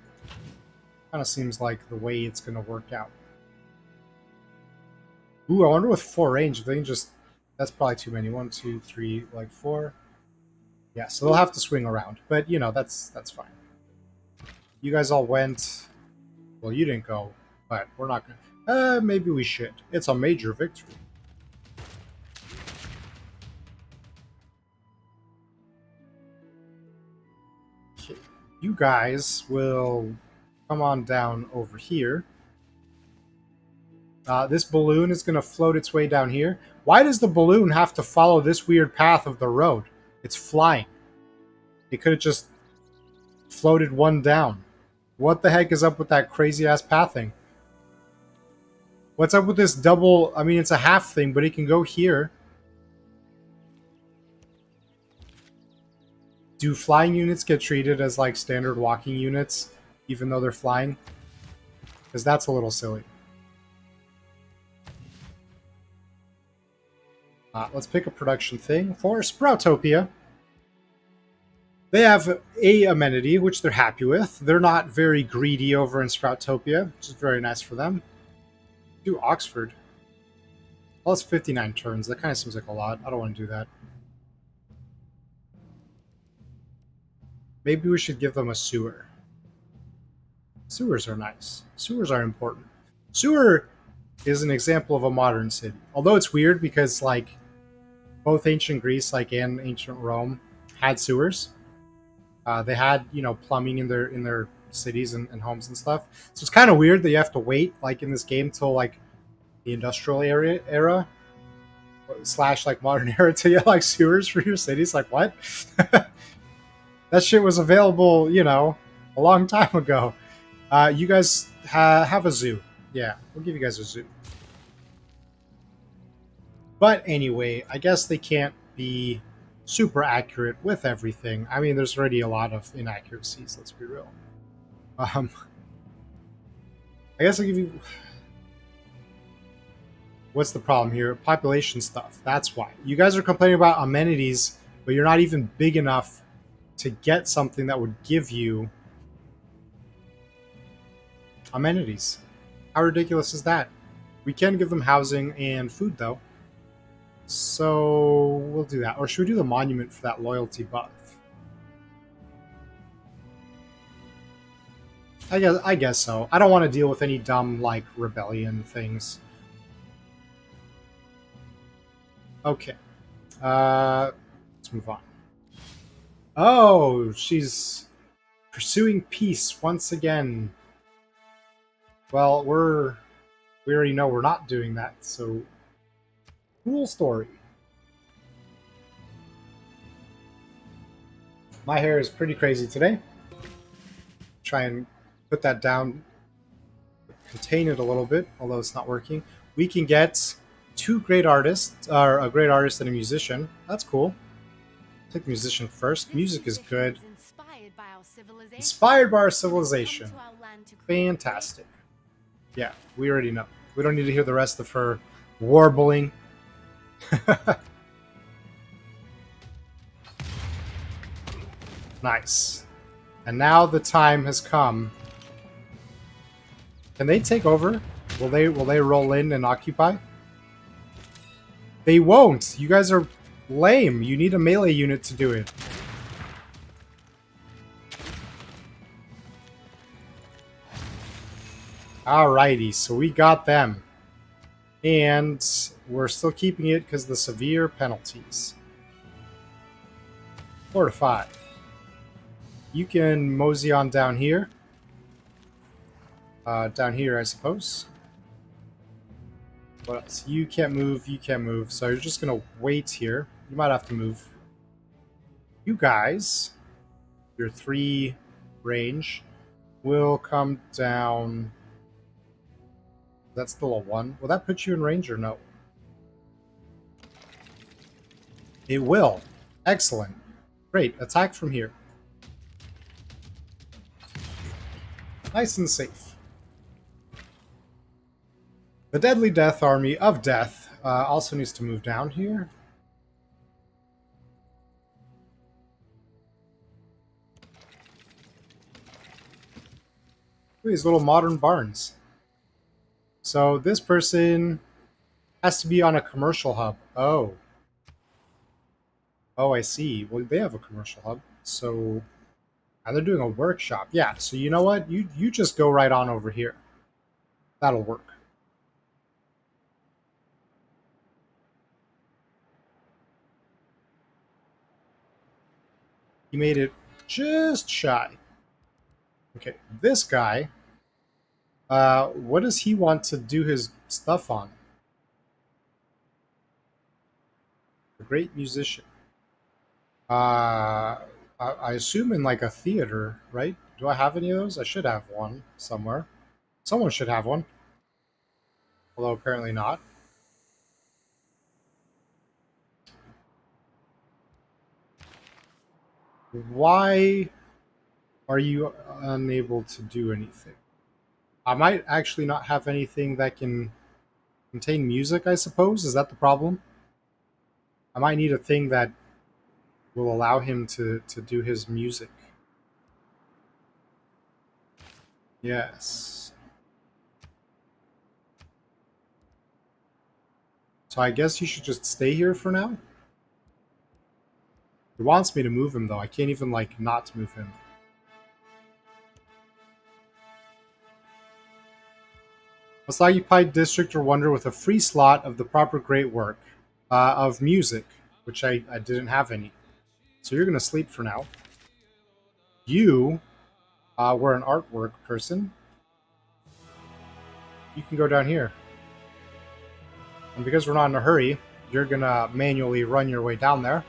A: Kind of seems like the way it's gonna work out. Ooh, I wonder with 4 range if they can just. That's probably too many. 1, 2, 3, like 4. Yeah, so they'll have to swing around, but you know that's fine. You guys all went. Well, you didn't go, but we're not gonna. Maybe we should. It's a major victory. Okay. You guys will come on down over here. This balloon is going to float its way down here. Why does the balloon have to follow this weird path of the road? It's flying. It could have just floated one down. What the heck is up with that crazy-ass pathing? What's up with this double... I mean, it's a half thing, but it can go here. Do flying units get treated as, like, standard walking units, even though they're flying? Because that's a little silly. Let's pick a production thing for Sproutopia. They have a amenity, which they're happy with. They're not very greedy over in Sproutopia, which is very nice for them. Do Oxford. Well, it's 59 turns. That kind of seems like a lot. I don't want to do that. Maybe we should give them a sewer. Sewers are nice. Sewers are important. Sewer is an example of a modern city. Although it's weird because, like, both ancient Greece, like, and ancient Rome had sewers. They had, you know, plumbing in their cities and homes and stuff. So it's kind of weird that you have to wait, like, in this game till, like, the industrial era slash, like, modern era to get, like, sewers for your cities. Like, what? That shit was available, you know, a long time ago. You guys have a zoo. Yeah, we'll give you guys a zoo. But anyway, I guess they can't be super accurate with everything. I mean, there's already a lot of inaccuracies, let's be real. I guess I'll give you... What's the problem here? Population stuff. That's why. You guys are complaining about amenities, but you're not even big enough to get something that would give you amenities. How ridiculous is that? We can give them housing and food, though. So we'll do that. Or should we do the monument for that loyalty buff? I guess so. I don't want to deal with any dumb, like, rebellion things. Okay. Let's move on. Oh, she's pursuing peace once again. Well, we already know we're not doing that, so cool story. My hair is pretty crazy today. Try and put that down, contain it a little bit, although it's not working. We can get 2 great artists, or a great artist and a musician. That's cool. Take musician first. Music is good. Inspired by our civilization. Fantastic. Yeah, we already know. We don't need to hear the rest of her warbling. Nice. And now the time has come. Can they take over? Will they roll in and occupy? They won't. You guys are lame. You need a melee unit to do it. Alrighty, so we got them. And we're still keeping it because of the severe penalties. Fortify. You can mosey on down here. Down here, I suppose. What else? You can't move, you can't move. So you're just going to wait here. You might have to move. You guys, your 3 range, will come down. That's still a 1. Will that put you in range or no? It will. Excellent. Great. Attack from here. Nice and safe. The Deadly Death Army of Death also needs to move down here. Ooh, these little modern barns. So this person has to be on a commercial hub. Oh. Oh, I see. Well, they have a commercial hub. So, and they're doing a workshop. Yeah, so you know what? You just go right on over here. That'll work. He made it just shy. Okay, this guy, what does he want to do his stuff on? A great musician. I assume in like a theater, right? Do I have any of those? I should have one somewhere. Someone should have one. Although apparently not. Why are you unable to do anything? I might actually not have anything that can contain music, I suppose. Is that the problem? I might need a thing that will allow him to do his music. Yes. So I guess you should just stay here for now? He wants me to move him, though. I can't even, like, not move him. Let's occupy district or wonder with a free slot of the proper great work of music, which I didn't have any. So you're going to sleep for now. You were an artwork person. You can go down here. And because we're not in a hurry, you're going to manually run your way down there.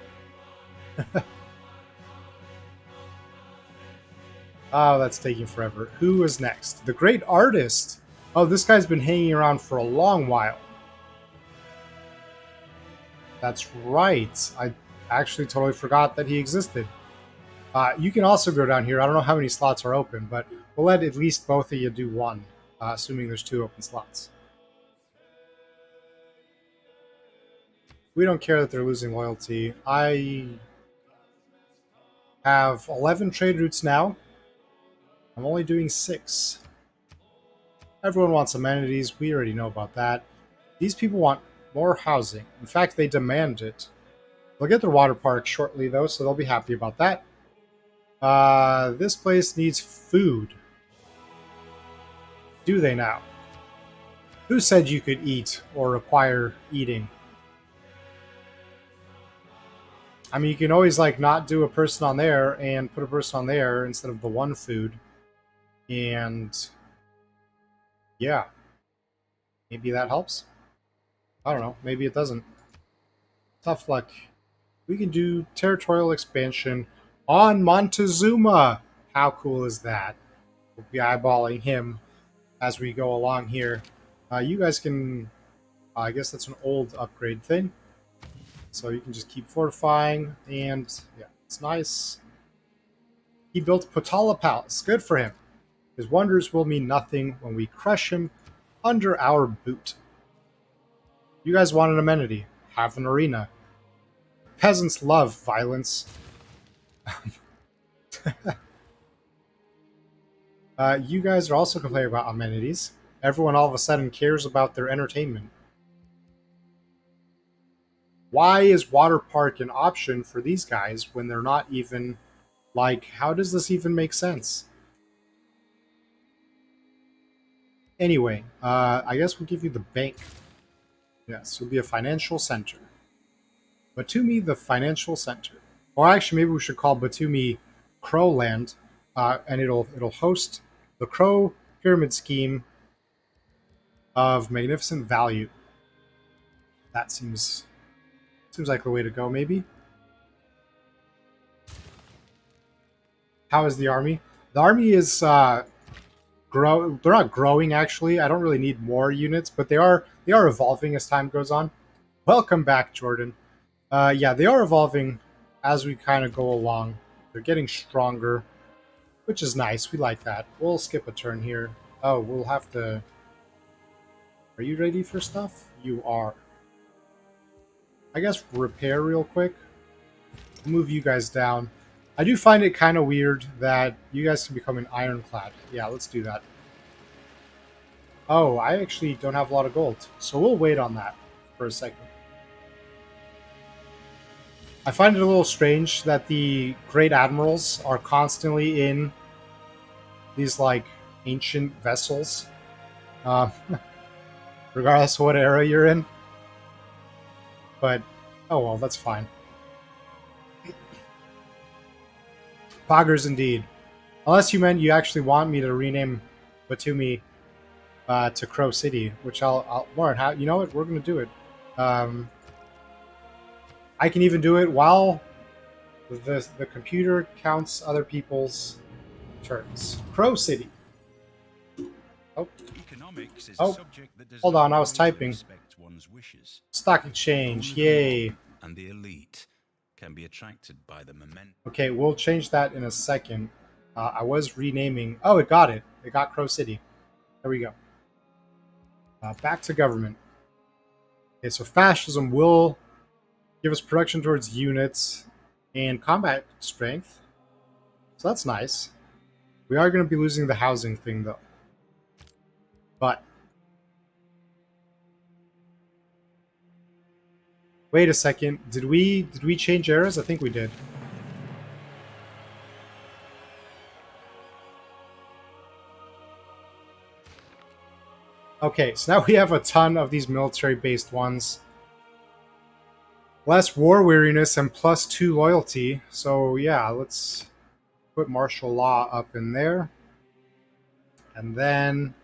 A: Oh, that's taking forever. Who is next? The great artist. Oh, this guy's been hanging around for a long while. That's right. I actually totally forgot that he existed. You can also go down here. I don't know how many slots are open, but we'll let at least both of you do one, assuming there's 2 open slots. We don't care that they're losing loyalty. I have 11 trade routes now. I'm only doing 6. Everyone wants amenities. We already know about that. These people want more housing. In fact, they demand it. They'll get their water park shortly, though, so they'll be happy about that. This place needs food. Do they now? Who said you could eat or require eating? I mean, you can always, like, not do a person on there and put a person on there instead of the one food. And yeah, maybe that helps. I don't know. Maybe it doesn't. Tough luck. We can do Territorial Expansion on Montezuma. How cool is that? We'll be eyeballing him as we go along here. You guys can... I guess that's an old upgrade thing. So you can just keep fortifying, and yeah, it's nice. He built Potala Palace. Good for him. His wonders will mean nothing when we crush him under our boot. You guys want an amenity. Have an arena. Peasants love violence. You guys are also complaining about amenities. Everyone all of a sudden cares about their entertainment. Why is water park an option for these guys when they're not even like? How does this even make sense? Anyway, I guess we'll give you the bank. Yes, you'll be a financial center. Batumi, the financial center. Or actually, maybe we should call Batumi Crowland, and it'll host the Crow Pyramid Scheme of magnificent value. That seems like the way to go. Maybe. How is the army? The army is grow. They're not growing actually. I don't really need more units, but they are evolving as time goes on. Welcome back, Jordan. Yeah, they are evolving as we kind of go along. They're getting stronger, which is nice. We like that. We'll skip a turn here. Oh, we'll have to. Are you ready for stuff? You are. I guess repair real quick. Move you guys down. I do find it kind of weird that you guys can become an ironclad. Yeah, let's do that. Oh, I actually don't have a lot of gold, so we'll wait on that for a second. I find it a little strange that the great admirals are constantly in these like ancient vessels, uh, regardless of what era you're in. But oh well, that's fine. Poggers indeed. Unless you meant you actually want me to rename Batumi to Crow City, which I'll Lauren, how you know what? We're gonna do it. Um, I can even do it while the computer counts other people's turns. Crow City. Oh,
B: Economics is a
A: oh,
B: subject that does
A: hold
B: not
A: on, I was
B: always
A: typing.
B: respect one's wishes.
A: Stock exchange, yay.
B: And the elite can be attracted by the momentum.
A: Okay, we'll change that in a second. I was renaming. Oh, it got it. It got Crow City. There we go. Back to government. Okay, so fascism will give us production towards units and combat strength. So that's nice. We are going to be losing the housing thing, though. But wait a second. Did we change eras? I think we did. Okay, so now we have a ton of these military-based ones. Less war weariness and +2 loyalty. So yeah, let's put martial law up in there. And then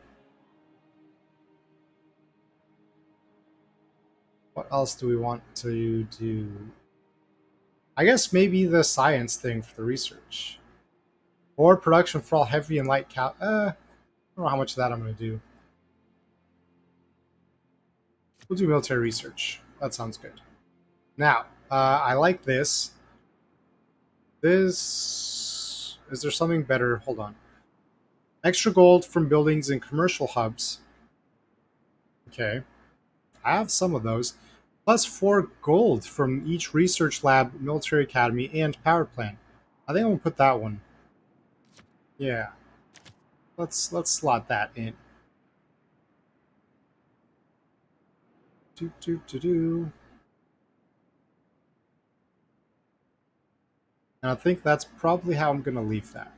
A: what else do we want to do? I guess maybe the science thing for the research. Or production for all heavy and light I don't know how much of that I'm going to do. We'll do military research. That sounds good. Now, I like this. This... Is there something better? Hold on. Extra gold from buildings and commercial hubs. Okay. I have some of those. +4 gold from each research lab, military academy, and power plant. I think I'm gonna put that one. Yeah. Let's slot that in. Do. And I think that's probably how I'm gonna leave that.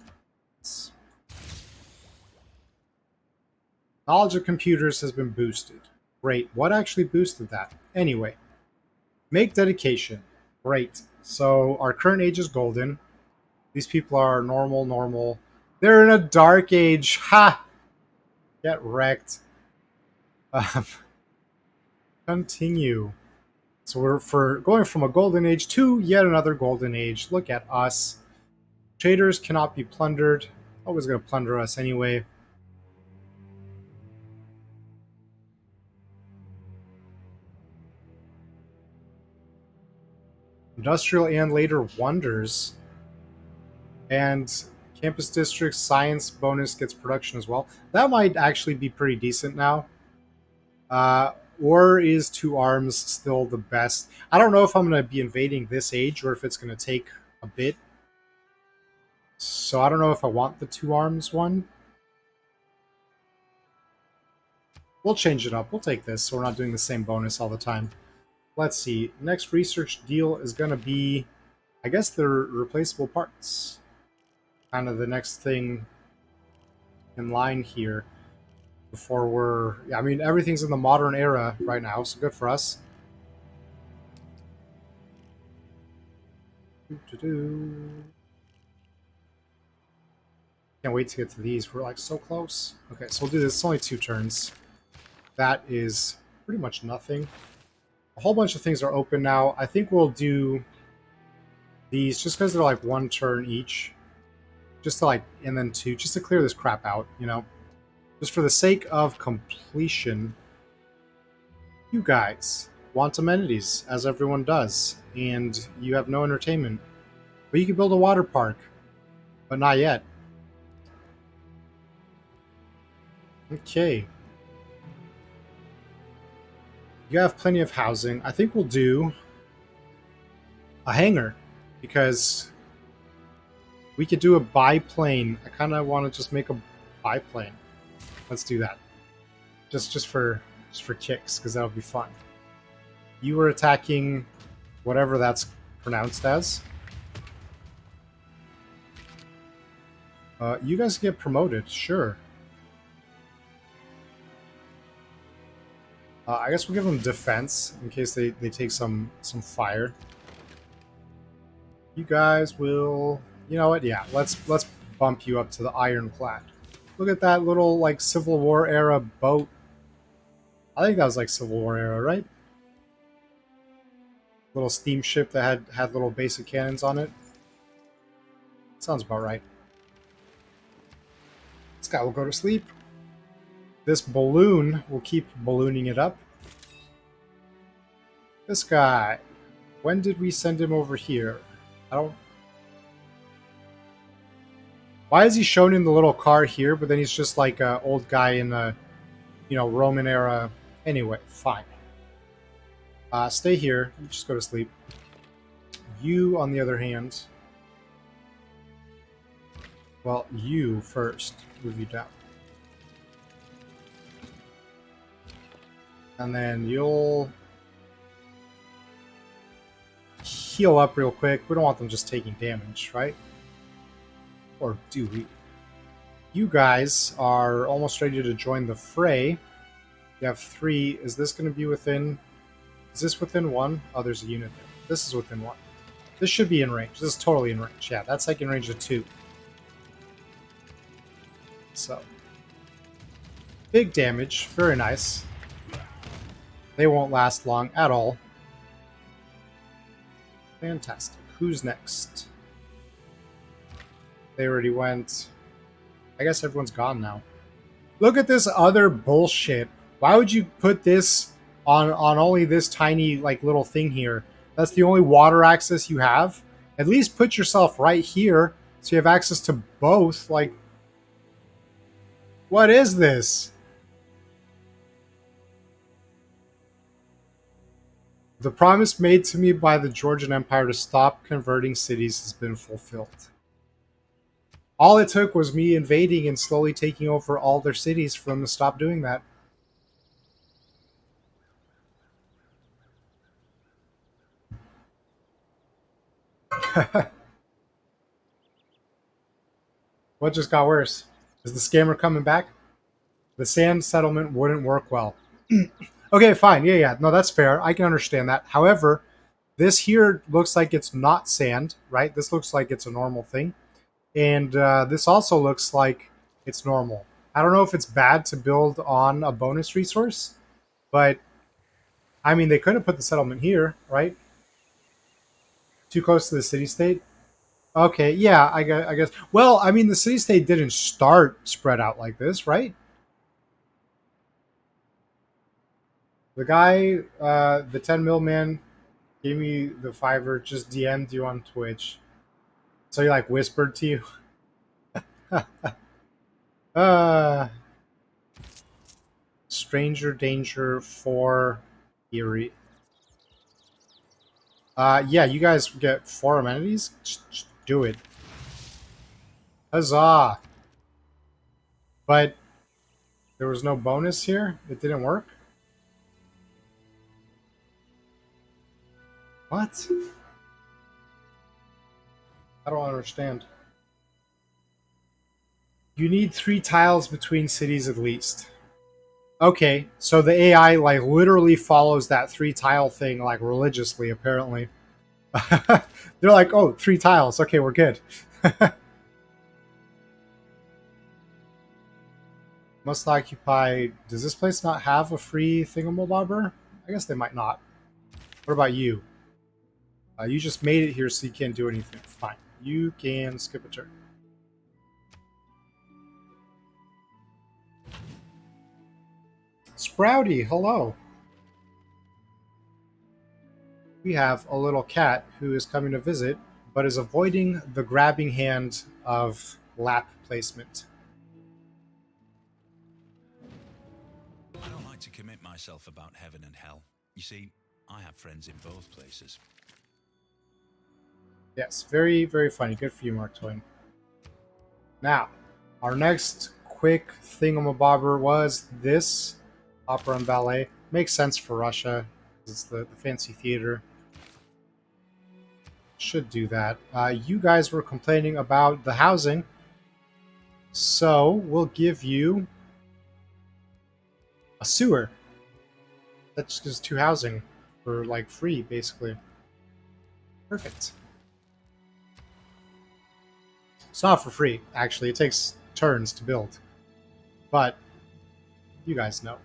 A: Knowledge of computers has been boosted. Great. What actually boosted that? Anyway, make dedication. Great. So our current age is golden. These people are normal. They're in a dark age. Ha! Get wrecked. Um, continue. So we're for going from a golden age to yet another golden age. Look at us. Traders cannot be plundered. Always going to plunder us anyway. Industrial and later wonders. And campus district science bonus gets production as well. That might actually be pretty decent now. Or is 2 arms still the best? I don't know if I'm going to be invading this age or if it's going to take a bit. So I don't know if I want the 2 arms one. We'll change it up. We'll take this so we're not doing the same bonus all the time. Let's see. Next research deal is going to be, I guess, the replaceable parts. Kind of the next thing in line here before we're... Yeah, I mean, everything's in the modern era right now, so good for us. Doo-doo-doo. Can't wait to get to these. We're like so close. Okay, so we'll do this. It's only 2 turns. That is pretty much nothing. A whole bunch of things are open now. I think we'll do these just because they're like 1 turn each. Just to like, and then 2, just to clear this crap out, you know? Just for the sake of completion. You guys want amenities, as everyone does, and you have no entertainment. But you can build a water park, but not yet. Okay. You have plenty of housing. I think we'll do a hangar, because we could do a biplane. I kind of want to just make a biplane. Let's do that. Just for kicks, because that'll be fun. You were attacking whatever that's pronounced as. You guys get promoted, sure. I guess we'll give them defense in case they take some fire. You guys will... You know what? Yeah, let's bump you up to the ironclad. Look at that little like Civil War era boat. I think that was like Civil War era, right? Little steamship that had little basic cannons on it. Sounds about right. This guy will go to sleep. This balloon will keep ballooning it up. This guy. When did we send him over here? I don't... Why is he shown in the little car here, but then he's just like an old guy in the, you know, Roman era? Anyway, fine. Stay here. Just go to sleep. You, on the other hand... Well, you first. Move you down. And then you'll... heal up real quick. We don't want them just taking damage, right? Or do we? You guys are almost ready to join the fray. You have 3. Is this going to be within... Is this within 1? Oh, there's a unit there. This is within 1. This should be in range. This is totally in range. Yeah, that's like in range of 2. So. Big damage. Very nice. They won't last long at all. Fantastic. Who's next? They already went. I guess everyone's gone now. Look at this other bullshit. Why would you put this on only this tiny like little thing here? That's the only water access you have. At least put yourself right here so you have access to both. Like, what is this? The promise made to me by the Georgian Empire to stop converting cities has been fulfilled. All it took was me invading and slowly taking over all their cities for them to stop doing that. What just got worse? Is the scammer coming back? The sand settlement wouldn't work well. Okay, fine. Yeah. No, that's fair. I can understand that. However, this here looks like it's not sand, right? This looks like it's a normal thing. And this also looks like it's normal. I don't know if it's bad to build on a bonus resource, but I mean, they could have put the settlement here, right? Too close to the city-state? Okay, yeah, I guess. Well, I mean, the city-state didn't start spread out like this, right? The guy, the 10 mil man, gave me the fiver, just DM'd you on Twitch. So he, like, whispered to you. Stranger danger for Erie. Yeah, you guys get 4 amenities? Just do it. Huzzah! But There was no bonus here? It didn't work? What? I don't understand. You need 3 tiles between cities at least. Okay, so the AI like literally follows that 3 tile thing like religiously, apparently. They're like, oh, 3 tiles. Okay, we're good. Must occupy. Does this place not have a free thingamabobber? I guess they might not. What about you? You just made it here, so you can't do anything. Fine. You can skip a turn. Sprouty, hello. We have a little cat who is coming to visit, but is avoiding the grabbing hand of lap placement.
B: I don't like to commit myself about heaven and hell. You see, I have friends in both places.
A: Yes, very, very funny. Good for you, Mark Twain. Now, our next quick thingamabobber was this opera and ballet. Makes sense for Russia. It's the fancy theater. Should do that. You guys were complaining about the housing, so we'll give you a sewer. That's just 2 housing for like free, basically. Perfect. It's not for free, actually. It takes turns to build. But you guys know.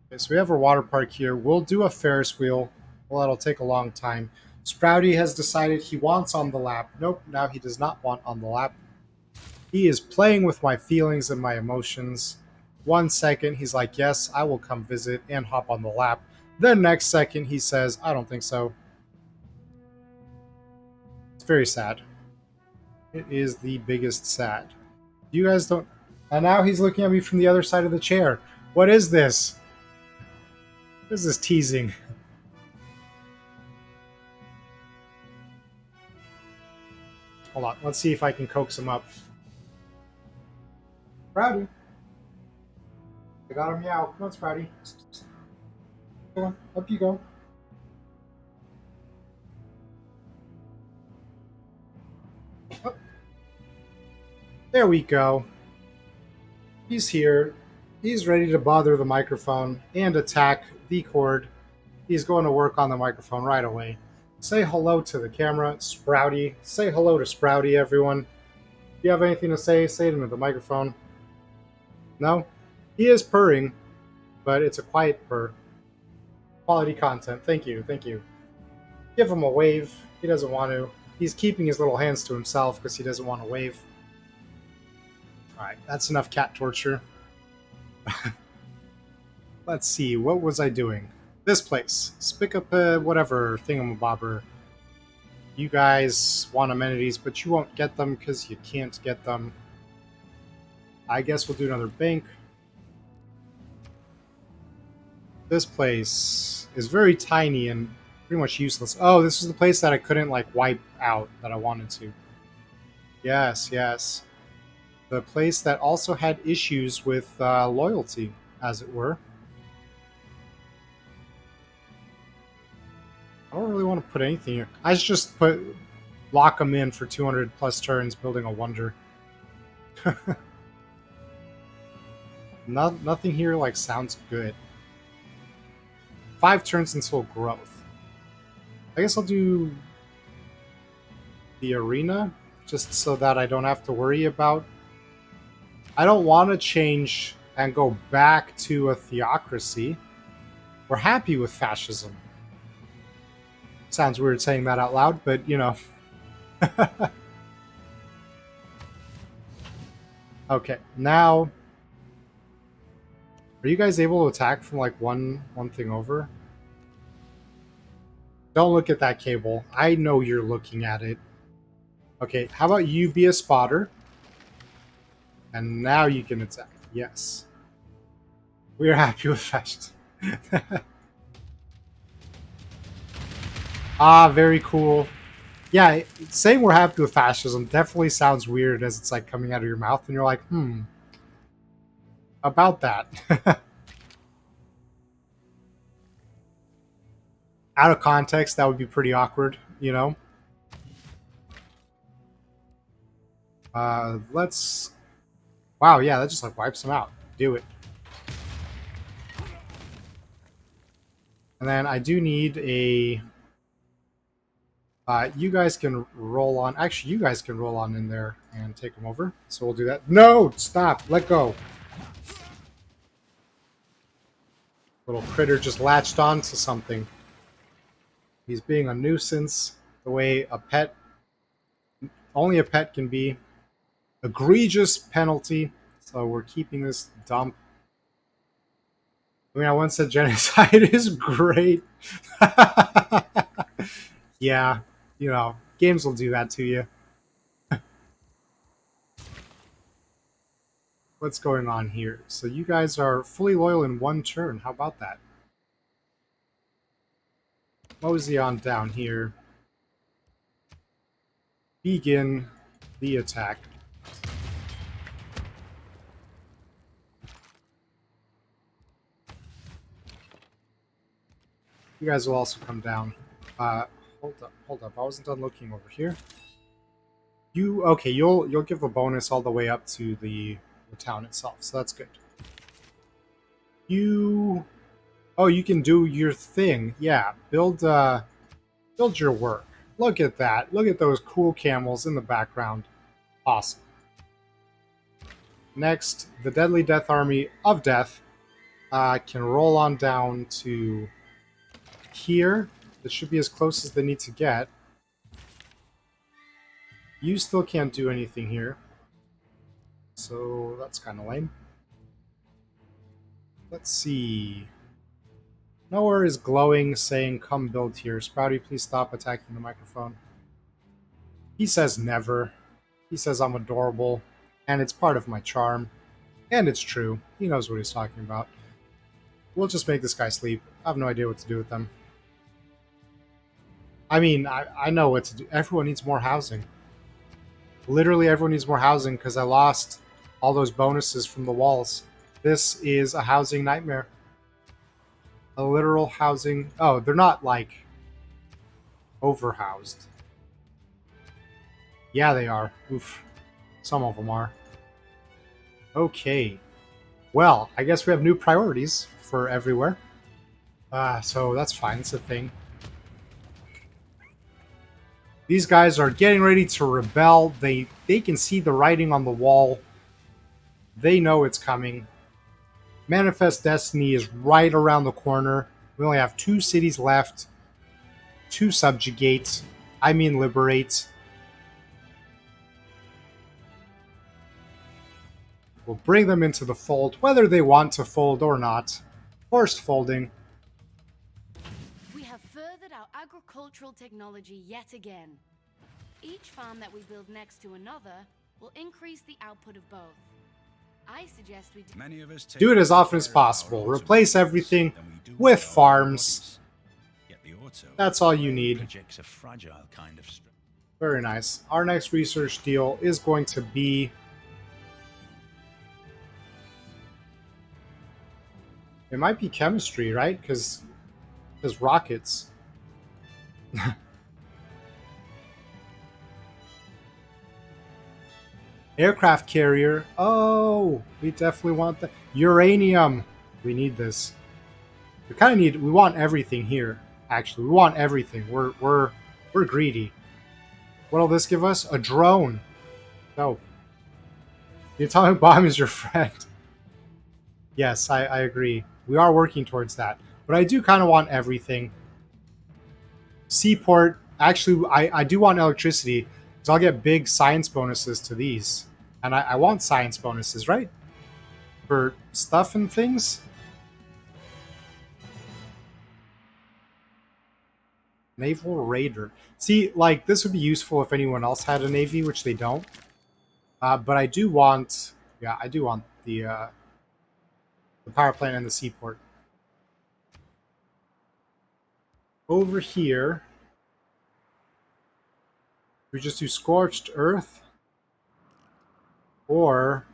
A: Okay, so we have our water park here. We'll do a Ferris wheel. Well, that'll take a long time. Sprouty has decided he wants on the lap. Nope, now he does not want on the lap. He is playing with my feelings and my emotions. 1 second, he's like, yes, I will come visit and hop on the lap. Then next second, he says, I don't think so. It's very sad. It is the biggest sad. You guys don't... And now he's looking at me from the other side of the chair. What is this? What is this teasing? Hold on, let's see if I can coax him up. Sprouty. I got him meow. Come on, Sprouty. Go on, up you go. Up. There we go. He's here. He's ready to bother the microphone and attack the cord. He's going to work on the microphone right away. Say hello to the camera, Sprouty. Say hello to Sprouty, everyone. If you have anything to say, say it into the microphone. No? He is purring, but it's a quiet purr. Quality content. Thank you, thank you. Give him a wave. He doesn't want to. He's keeping his little hands to himself because he doesn't want to wave. Alright, that's enough cat torture. Let's see, what was I doing? This place. Spick up whatever thingamabobber. You guys want amenities, but you won't get them because you can't get them. I guess we'll do another bank. This place is very tiny and pretty much useless. Oh, this is the place that I couldn't like wipe out that I wanted to. Yes, yes. The place that also had issues with loyalty, as it were. I don't really want to put anything here. I just lock them in for 200 plus turns, building a wonder. Nothing here like sounds good. 5 turns until growth. I guess I'll do the arena, just so that I don't have to worry about... I don't want to change and go back to a theocracy. We're happy with fascism. Sounds weird saying that out loud, but you know. Okay, now... Are you guys able to attack from like one thing over? Don't look at that cable. I know you're looking at it. Okay, how about you be a spotter? And now you can attack. Yes. We are happy with fascism. Ah, very cool. Yeah, saying we're happy with fascism definitely sounds weird as it's like coming out of your mouth and you're like, about that. Out of context, that would be pretty awkward, you know? Let's... Wow, yeah, that just like wipes them out. Do it. And then I do need a... you guys can roll on... Actually, you guys can roll on in there and take them over. So we'll do that. No! Stop! Let go! Little critter just latched onto something. He's being a nuisance the way a pet... Only a pet can be. Egregious penalty. So we're keeping this dump. I mean, I once said genocide is great. Yeah, you know, games will do that to you. What's going on here? So you guys are fully loyal in one turn. How about that? Mosey on down here. Begin the attack. You guys will also come down. Hold up. I wasn't done looking over here. You okay? You'll give a bonus all the way up to the town itself, so that's good. You you can do your thing. Yeah, build your work. Look at that. Look at those cool camels in the background. Awesome. Next, the Deadly Death Army of Death can roll on down to here. This should be as close as they need to get. You still can't do anything here. So that's kind of lame. Let's see. Nowhere is glowing saying come build here. Sprouty, please stop attacking the microphone. He says never. He says I'm adorable. And it's part of my charm. And it's true. He knows what he's talking about. We'll just make this guy sleep. I have no idea what to do with them. I mean, I know what to do. Everyone needs more housing. Literally everyone needs more housing because I lost all those bonuses from the walls. This is a housing nightmare. A literal housing... Oh, they're not, like, overhoused. Yeah, they are. Oof. Some of them are. Okay. Well, I guess we have new priorities for everywhere. So that's fine. It's a thing. These guys are getting ready to rebel. They can see the writing on the wall. They know it's coming. Manifest Destiny is right around the corner. We only have 2 cities left to subjugate. I mean liberate. We'll bring them into the fold, whether they want to fold or not. Forced folding.
C: We have furthered our agricultural technology yet again. Each farm that we build next to another will increase the output of both. I suggest we
B: Many of us
A: do it as often as possible. Replace everything with farms. That's all you need.
B: A fragile kind of
A: Very nice. Our next research deal is going to be... It might be chemistry, right? Because rockets. Aircraft carrier. Oh, we definitely want that. Uranium. We need this. We kind of need. We want everything here. Actually, we want everything. We're greedy. What'll this give us? A drone. No. The atomic bomb is your friend. Yes, I agree. We are working towards that. But I do kind of want everything. Seaport. Actually, I do want electricity. Because I'll get big science bonuses to these. And I want science bonuses, right? For stuff and things? Naval Raider. See, like, this would be useful if anyone else had a navy, which they don't. But I do want... Yeah, I do want the power plant and the seaport. Over here... We just do Scorched Earth. Or...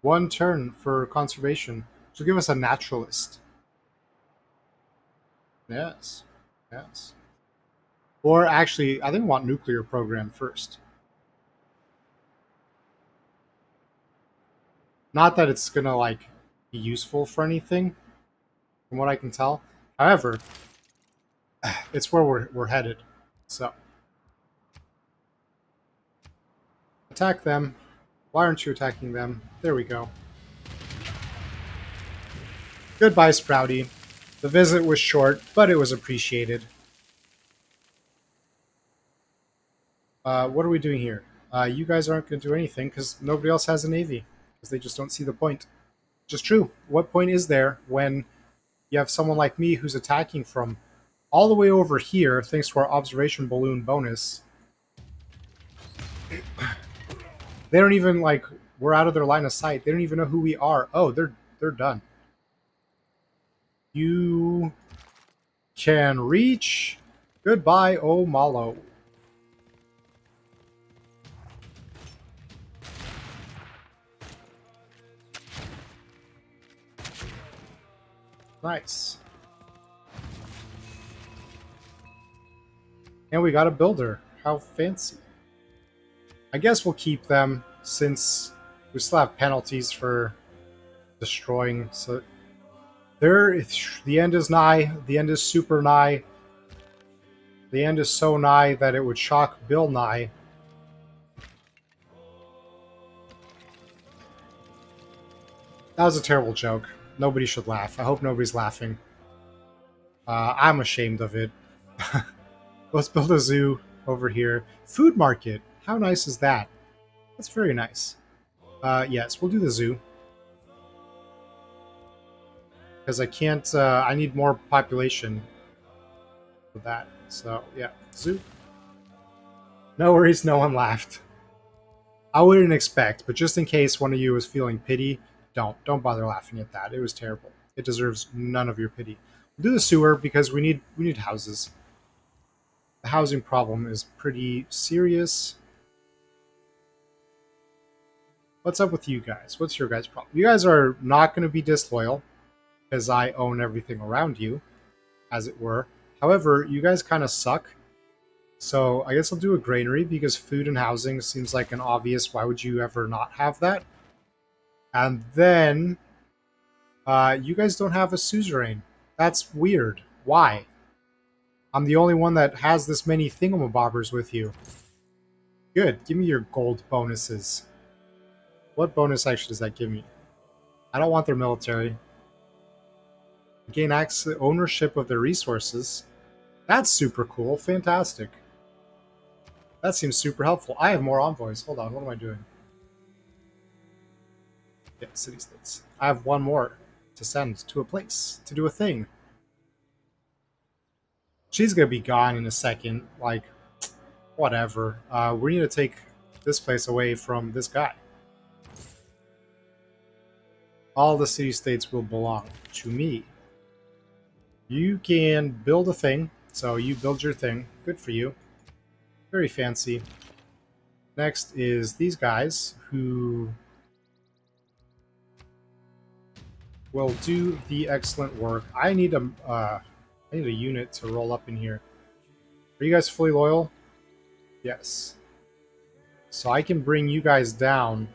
A: 1 turn for conservation. So give us a naturalist. Yes. Yes. Or actually, I think we want nuclear program first. Not that it's gonna like be useful for anything, from what I can tell. However, it's where we're headed. So attack them. Why aren't you attacking them? There we go. Goodbye, Sprouty. The visit was short, but it was appreciated. What are we doing here? You guys aren't going to do anything because nobody else has a navy because they just don't see the point. Just true. What point is there when you have someone like me who's attacking from all the way over here, thanks to our observation balloon bonus? They don't even like we're out of their line of sight. They don't even know who we are. Oh, they're done. You can reach. Goodbye, oh Malo. Nice. And we got a builder. How fancy. I guess we'll keep them since we still have penalties for destroying. So there, the end is nigh. The end is super nigh. The end is so nigh that it would shock Bill Nye. That was a terrible joke. Nobody should laugh. I hope nobody's laughing. I'm ashamed of it. Let's build a zoo over here. Food market. How nice is that? That's very nice. Yes, we'll do the zoo. Because I can't... I need more population for that. So, yeah. Zoo. No worries, no one laughed. I wouldn't expect, but just in case one of you was feeling pity, don't bother laughing at that. It was terrible. It deserves none of your pity. We'll do the sewer because we need houses. The housing problem is pretty serious. What's up with you guys? What's your guys' problem? You guys are not going to be disloyal because I own everything around you, as it were. However, you guys kind of suck. So I guess I'll do a granary because food and housing seems like an obvious why would you ever not have that? And then you guys don't have a suzerain. That's weird. Why? I'm the only one that has this many thingamabobbers with you. Good. Give me your gold bonuses. What bonus actually does that give me? I don't want their military. Gain access, ownership of their resources. That's super cool. Fantastic. That seems super helpful. I have more envoys. Hold on. What am I doing? Yeah, city-states. I have one more to send to a place, to do a thing. She's going to be gone in a second. Like, whatever. We need to take this place away from this guy. All the city-states will belong to me. You can build a thing. So you build your thing. Good for you. Very fancy. Next is these guys who will do the excellent work. I need a unit to roll up in here. Are you guys fully loyal? Yes. So I can bring you guys down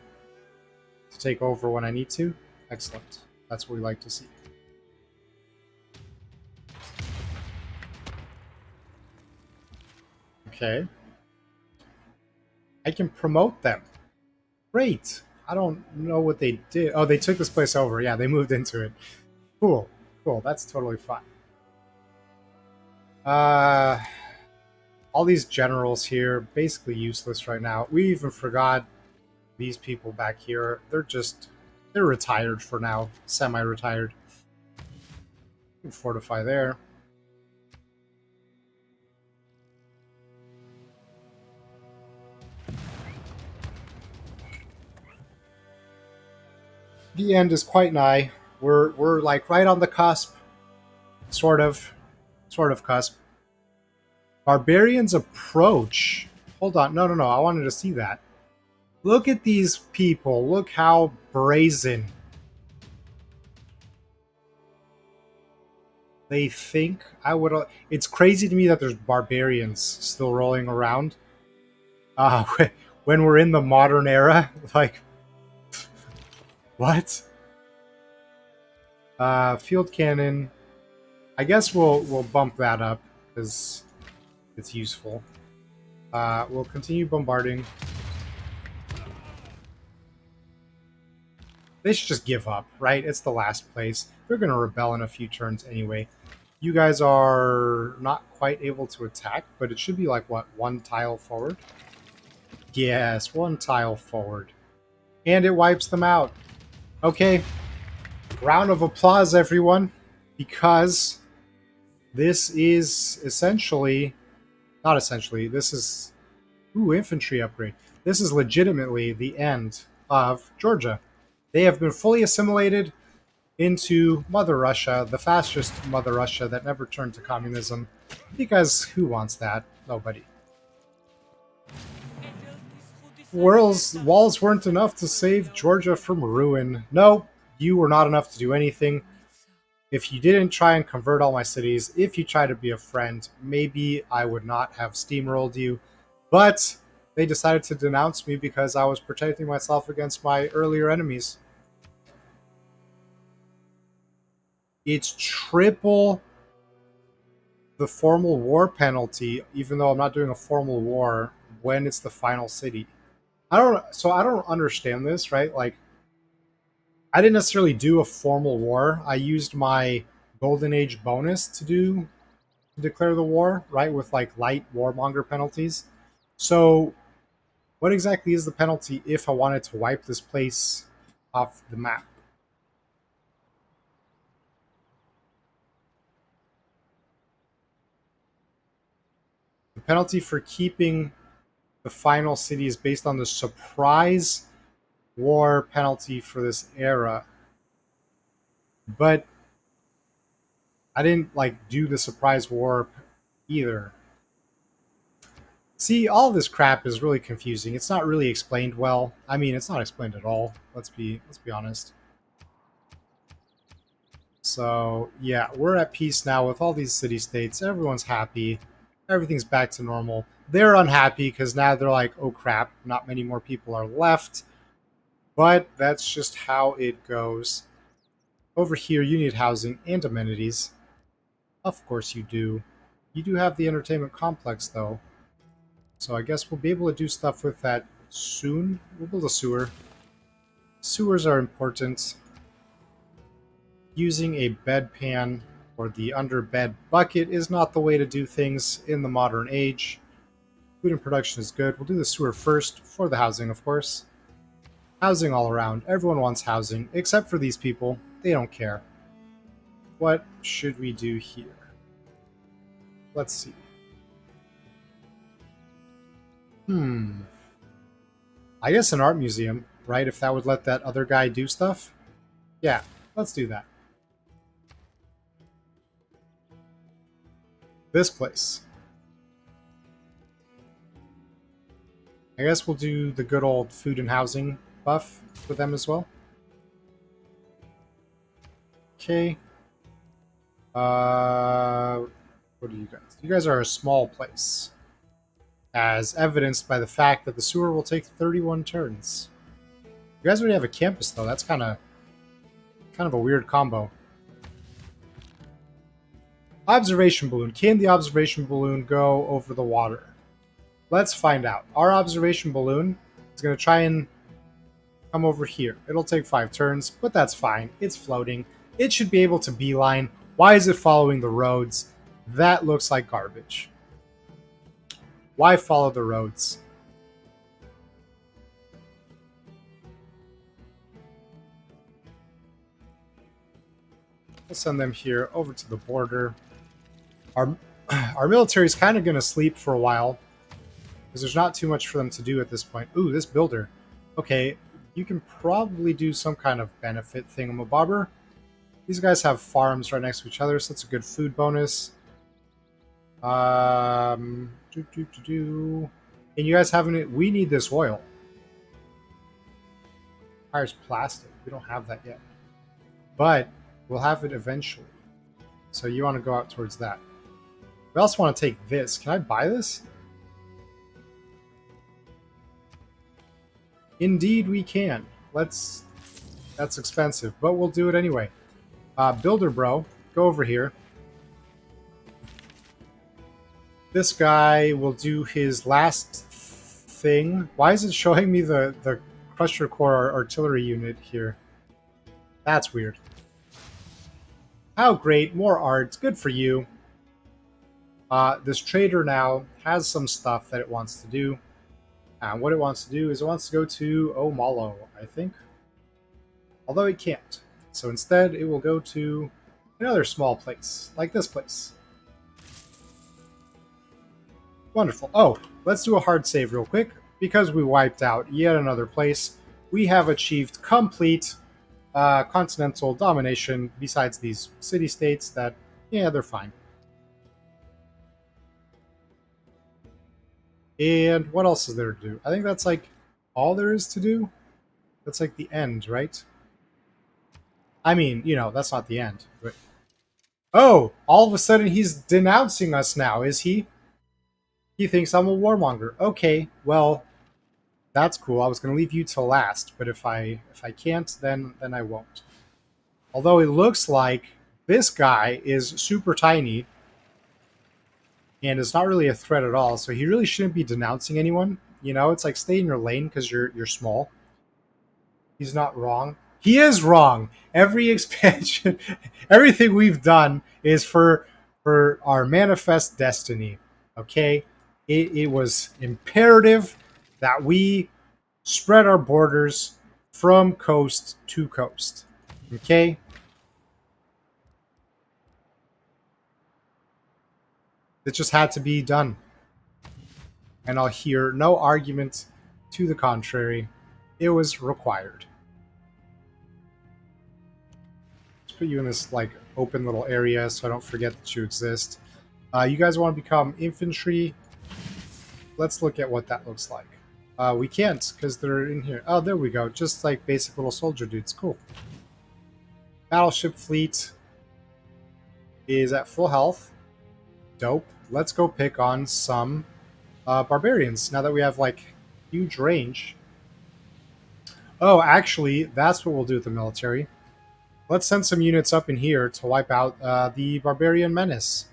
A: to take over when I need to. Excellent. That's what we like to see. Okay. I can promote them. Great. I don't know what they did. Oh, they took this place over. Yeah, they moved into it. Cool. Cool. That's totally fine. All these generals here, basically useless right now. We even forgot these people back here. They're retired for now. Semi-retired. Fortify there. The end is quite nigh. We're like right on the cusp. Sort of cusp. Barbarians approach. Hold on. No. I wanted to see that. Look at these people. Look how brazen they think I would. It's crazy to me that there's barbarians still rolling around. Uh, when we're in the modern era, like, what? Field cannon. I guess we'll bump that up because it's useful. We'll continue bombarding. They should just give up, right? It's the last place. They're going to rebel in a few turns anyway. You guys are not quite able to attack, but it should be like, what, one tile forward? Yes, one tile forward. And it wipes them out. Okay. Round of applause, everyone. Because this is essentially... Not essentially. This is... Ooh, infantry upgrade. This is legitimately the end of Georgia. They have been fully assimilated into Mother Russia, the fascist Mother Russia that never turned to communism. Because who wants that? Nobody. Walls weren't enough to save Georgia from ruin. No, you were not enough to do anything. If you didn't try and convert all my cities, if you tried to be a friend, maybe I would not have steamrolled you. But they decided to denounce me because I was protecting myself against my earlier enemies. It's triple the formal war penalty, even though I'm not doing a formal war, when it's the final city. I don't understand this, right? Like, I didn't necessarily do a formal war. I used my Golden Age bonus to declare the war, right? With like light warmonger penalties. So what exactly is the penalty if I wanted to wipe this place off the map? The penalty for keeping the final city is based on the surprise war penalty for this era. But I didn't like do the surprise war either. See, all this crap is really confusing. It's not really explained well. I mean, it's not explained at all. Let's be honest. So, yeah, we're at peace now with all these city-states. Everyone's happy. Everything's back to normal. They're unhappy because now they're like, oh crap, not many more people are left. But that's just how it goes. Over here, you need housing and amenities. Of course you do. You do have the entertainment complex, though. So I guess we'll be able to do stuff with that soon. We'll build a sewer. Sewers are important. Using a bedpan or the underbed bucket is not the way to do things in the modern age. Food and production is good. We'll do the sewer first for the housing, of course. Housing all around. Everyone wants housing, except for these people. They don't care. What should we do here? Let's see. I guess an art museum, right? If that would let that other guy do stuff. Yeah, let's do that. This place. I guess we'll do the good old food and housing buff for them as well. Okay. What are you guys? You guys are a small place. As evidenced by the fact that the sewer will take 31 turns. You guys already have a campus, though. That's kind of a weird combo. Observation balloon. Can the observation balloon go over the water? Let's find out. Our observation balloon is going to try and come over here. It'll take 5 turns, but that's fine. It's floating. It should be able to beeline. Why is it following the roads? That looks like garbage. Why follow the roads? We'll send them here over to the border. Our military is kind of going to sleep for a while because there's not too much for them to do at this point. Ooh, this builder. Okay, you can probably do some kind of benefit thingamabobber. These guys have farms right next to each other, so that's a good food bonus. And you guys haven't... We need this oil. Requires plastic. We don't have that yet. But we'll have it eventually. So you want to go out towards that. We also want to take this. Can I buy this? Indeed we can. Let's... That's expensive, but we'll do it anyway. Builder bro, go over here. This guy will do his last thing. Why is it showing me the Crusher Core artillery unit here? That's weird. How great, more art, good for you. This trader now has some stuff that it wants to do. And what it wants to do is it wants to go to Omalo, I think. Although it can't. So instead, it will go to another small place, like this place. Wonderful. Oh, let's do a hard save real quick. Because we wiped out yet another place, we have achieved complete continental domination besides these city-states that, yeah, they're fine. And what else is there to do? I think that's like all there is to do. That's like the end, right? I mean, you know, that's not the end. But... Oh, all of a sudden he's denouncing us now, is he? He thinks I'm a warmonger. Okay, well, that's cool. I was going to leave you till last, but if I can't, then I won't. Although it looks like this guy is super tiny and is not really a threat at all, so he really shouldn't be denouncing anyone. You know, it's like stay in your lane because you're small. He's not wrong. He is wrong. Every expansion, everything we've done is for our manifest destiny. Okay? It was imperative that we spread our borders from coast to coast. Okay? It just had to be done. And I'll hear no argument to the contrary. It was required. Let's put you in this like open little area so I don't forget that you exist. You guys want to become infantry? Let's look at what that looks like. We can't because they're in here. Oh, there we go. Just like basic little soldier dudes. Cool. Battleship fleet is at full health. Dope. Let's go pick on some barbarians now that we have like huge range. Oh, actually, that's what we'll do with the military. Let's send some units up in here to wipe out the barbarian menace.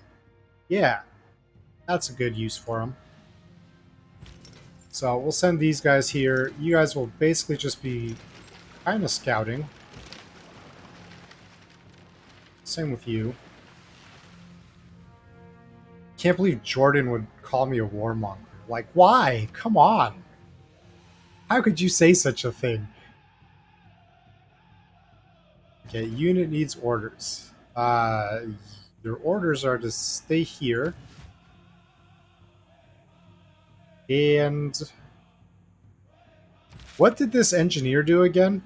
A: Yeah, that's a good use for them. So we'll send these guys here. You guys will basically just be kind of scouting. Same with you. Can't believe Jordan would call me a warmonger. Like, why? Come on. How could you say such a thing? Okay, unit needs orders. Your orders are to stay here. And what did this engineer do again?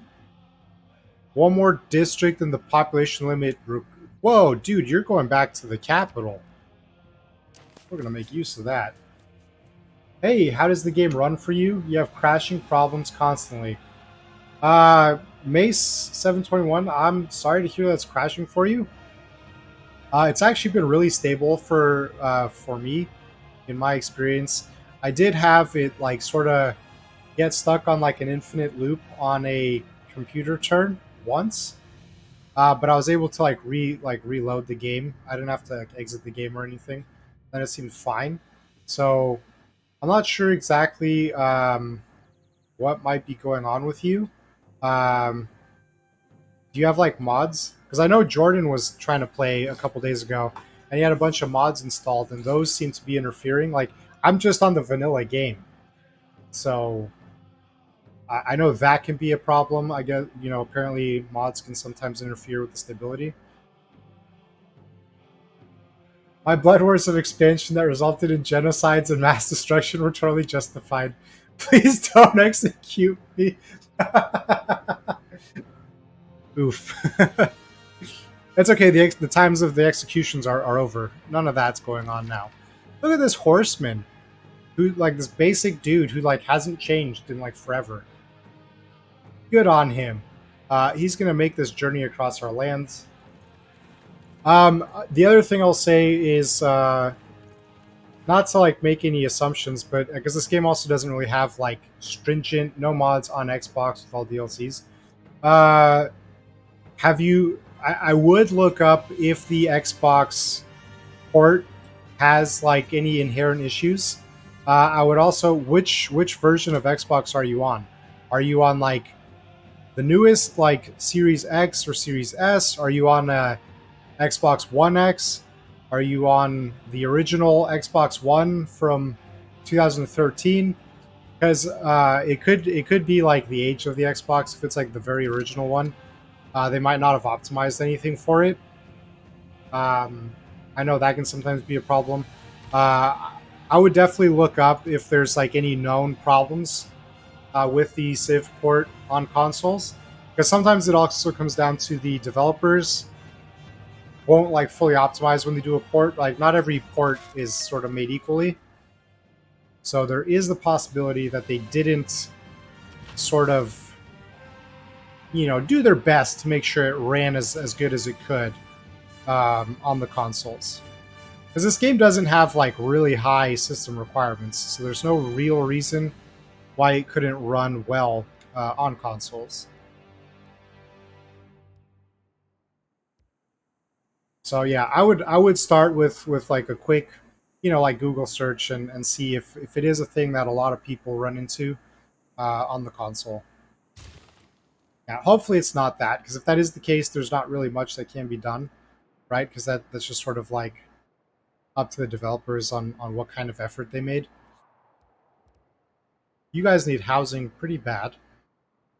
A: One more district and the population limit. Whoa, dude, you're going back to the capital. We're going to make use of that. Hey, how does the game run for you? You have crashing problems constantly. Mace 721, I'm sorry to hear that's crashing for you. It's actually been really stable for me, in my experience. I did have it like sort of get stuck on like an infinite loop on a computer turn once, but I was able to like reload the game. I didn't have to like, exit the game or anything. Then it seemed fine. So I'm not sure exactly what might be going on with you. Do you have like mods? Because I know Jordan was trying to play a couple days ago, and he had a bunch of mods installed, and those seem to be interfering. Like I'm just on the vanilla game, so I know that can be a problem. I guess apparently mods can sometimes interfere with the stability. My Blood Wars of expansion that resulted in genocides and mass destruction were totally justified. Please don't execute me. Oof. It's okay. The times of the executions are over. None of that's going on now. Look at this horseman, who like this basic dude who like hasn't changed in like forever. Good on him. He's going to make this journey across our lands. The other thing I'll say is not to like make any assumptions, but because this game also doesn't really have like stringent no mods on Xbox with all DLCs. Uh, have you? I would look up if the Xbox port has like any inherent issues. I would also which version of Xbox are you on? Are you on like the newest like Series X or Series S? Are you on Xbox One X? Are you on the original Xbox One from 2013? Because it could be like the age of the Xbox if it's like the very original one. They might not have optimized anything for it. Um, I know that can sometimes be a problem. I would definitely look up if there's like any known problems with the Civ port on consoles, because sometimes it also comes down to the developers won't like fully optimize when they do a port. Like not every port is sort of made equally, so there is the possibility that they didn't sort of do their best to make sure it ran as good as it could on the consoles. Because this game doesn't have like really high system requirements, so there's no real reason why it couldn't run well on consoles. So yeah, I would start with like a quick, like Google search and see if it is a thing that a lot of people run into on the console. Yeah, hopefully it's not that, because if that is the case, there's not really much that can be done, right? Because that's just sort of like up to the developers on what kind of effort they made. You guys need housing pretty bad.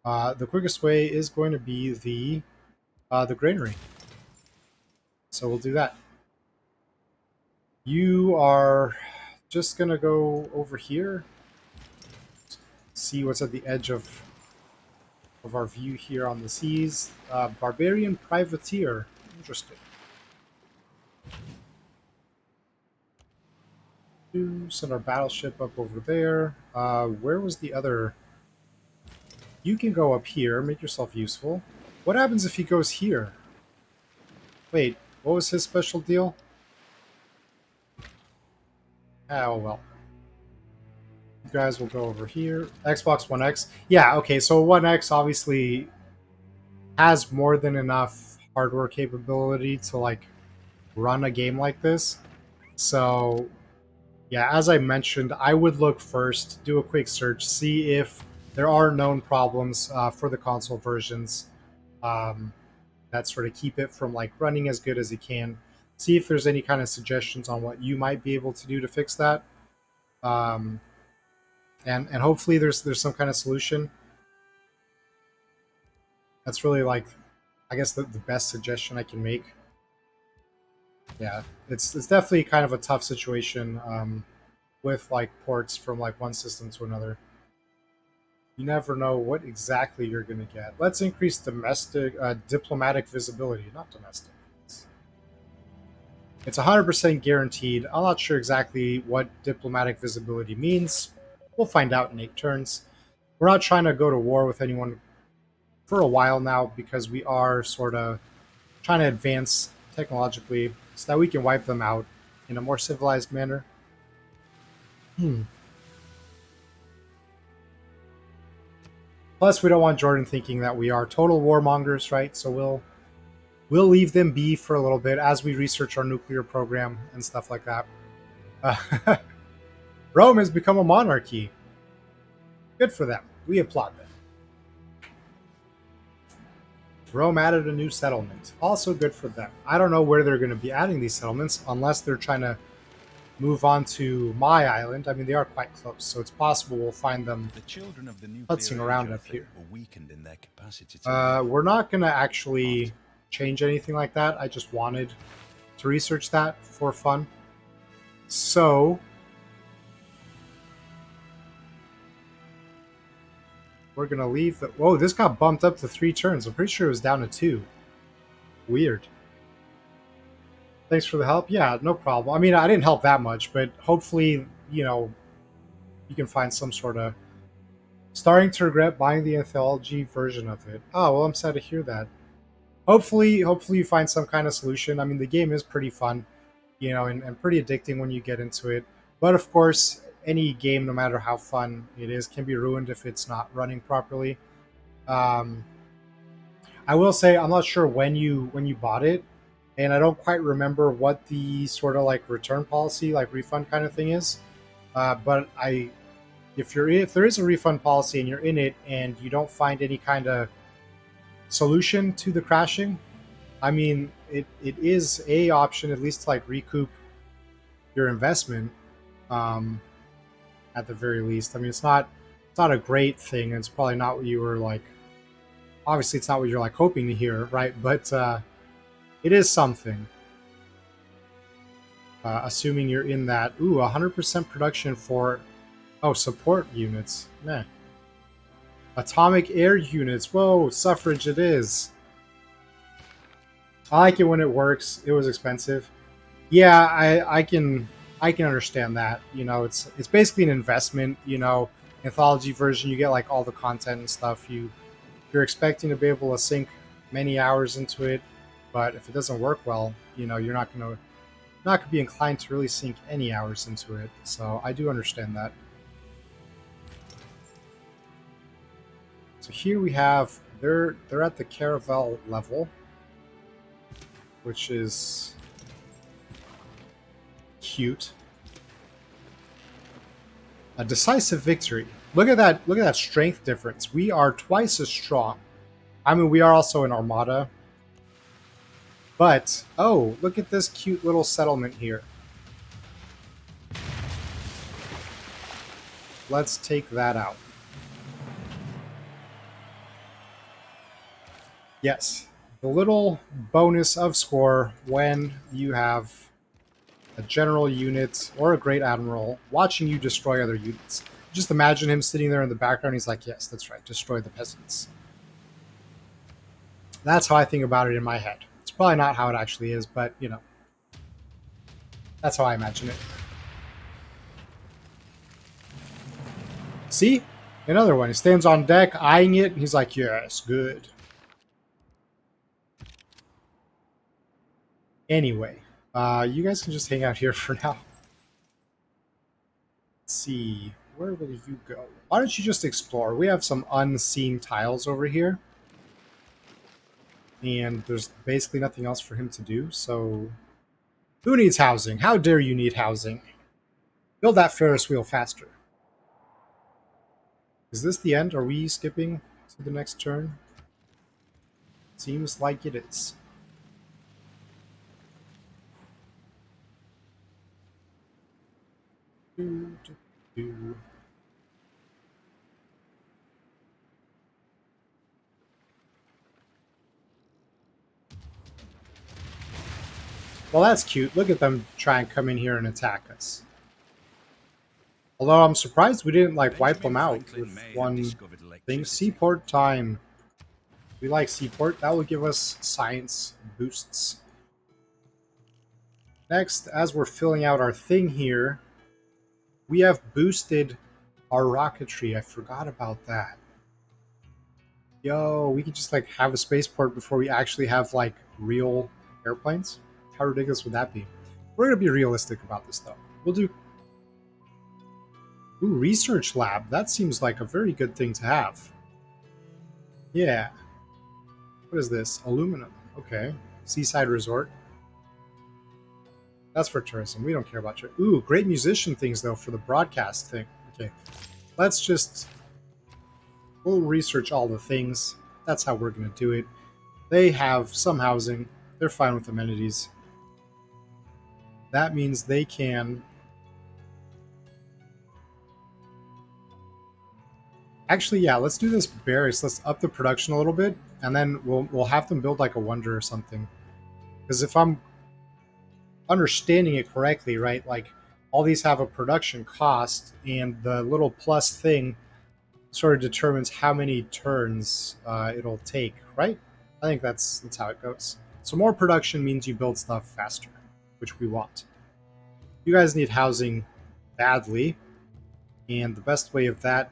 A: The quickest way is going to be the granary, so we'll do that. You are just gonna go over here, see what's at the edge of our view here on the seas. Barbarian privateer, interesting. Send our battleship up over there. Where was the other? You can go up here, make yourself useful. What happens if he goes here? Wait, what was his special deal? Oh well. You guys will go over here. Xbox One X. Yeah, okay, so One X obviously has more than enough hardware capability to like run a game like this. So yeah, as I mentioned, I would look first, do a quick search, see if there are known problems for the console versions um, that sort of keep it from like running as good as it can. See if there's any kind of suggestions on what you might be able to do to fix that, um, and hopefully there's some kind of solution. That's really like, I guess the best suggestion I can make. Yeah, it's definitely kind of a tough situation with like ports from like one system to another. You never know what exactly you're going to get. Let's increase domestic diplomatic visibility, not domestic. It's 100% guaranteed. I'm not sure exactly what diplomatic visibility means. We'll find out in 8 turns. We're not trying to go to war with anyone for a while now because we are sort of trying to advance technologically so that we can wipe them out in a more civilized manner. Plus, we don't want Jordan thinking that we are total warmongers, right? So we'll leave them be for a little bit as we research our nuclear program and stuff like that. Rome has become a monarchy. Good for them. We applaud them. Rome added a new settlement. Also good for them. I don't know where they're going to be adding these settlements unless they're trying to move on to my island. I mean, they are quite close, so it's possible we'll find them
B: The children of the
A: putzing
B: nuclear
A: around
B: age, I
A: up
B: think,
A: here.
B: were weakened in their capacity to
A: We're not going to actually change anything like that. I just wanted to research that for fun. So we're going to leave the... Whoa, this got bumped up to 3 turns. I'm pretty sure it was down to 2. Weird. Thanks for the help. Yeah, no problem. I mean, I didn't help that much, but hopefully, you can find some Starting to regret buying the anthology version of it. Oh, well, I'm sad to hear that. Hopefully you find some kind of solution. I mean, the game is pretty fun, and pretty addicting when you get into it. But of course, any game, no matter how fun it is, can be ruined if it's not running properly. Um, I will say I'm not sure when you bought it, and I don't quite remember what the sort of like return policy, like refund kind of thing is. But if there is a refund policy and you're in it and you don't find any kind of solution to the crashing, I mean, it is a option at least to like recoup your investment, um, at the very least. I mean, it's not a great thing. It's probably not what you were like. Obviously, it's not what you're like hoping to hear, right? But it is something. Assuming you're in that, 100% production for support units. Meh. Atomic air units. Whoa, suffrage it is. I like it when it works. It was expensive. Yeah, I can understand that. It's basically an investment. Anthology version, you get like all the content and stuff. You're expecting to be able to sink many hours into it, but if it doesn't work well, you're not gonna be inclined to really sink any hours into it. So I do understand that. So here we have they're at the caravel level, which is cute. A decisive victory. Look at that! Look at that strength difference. We are twice as strong. I mean, we are also an armada, but oh, look at this cute little settlement here. Let's take that out. Yes, the little bonus of score when you have a general unit or a great admiral watching you destroy other units. Just imagine him sitting there in the background. He's like, yes, that's right, destroy the peasants. That's how I think about it in my head. It's probably not how it actually is, but, that's how I imagine it. See? Another one. He stands on deck, eyeing it, and he's like, yes, good. Anyway, you guys can just hang out here for now. Let's see. Where will you go? Why don't you just explore? We have some unseen tiles over here. And there's basically nothing else for him to do, so... Who needs housing? How dare you need housing? Build that Ferris wheel faster. Is this the end? Are we skipping to the next turn? Seems like it is. Do, do, do. Well, that's cute. Look at them try and come in here and attack us. Although I'm surprised we didn't like wipe them out with one thing. Seaport time. We like Seaport. That will give us science boosts. Next, as we're filling out our thing here, we have boosted our rocketry. I forgot about that. Yo, we can just like have a spaceport before we actually have like real airplanes. How ridiculous would that be? We're gonna be realistic about this though. We'll do. Ooh, research lab. That seems like a very good thing to have. Yeah. What is this? Aluminum. Okay. Seaside resort. That's for tourism. We don't care about your. Ooh, great musician things though for the broadcast thing. Okay. Let's just. We'll research all the things. That's how we're gonna do it. They have some housing. They're fine with amenities. That means they can. Actually, yeah, let's do this barracks. Let's up the production a little bit, and then we'll have them build like a wonder or something. Because if I'm understanding it correctly, right, like all these have a production cost, and the little plus thing sort of determines how many turns it'll take, right? I think that's how it goes. So more production means you build stuff faster, which we want. You guys need housing badly, and the best way of that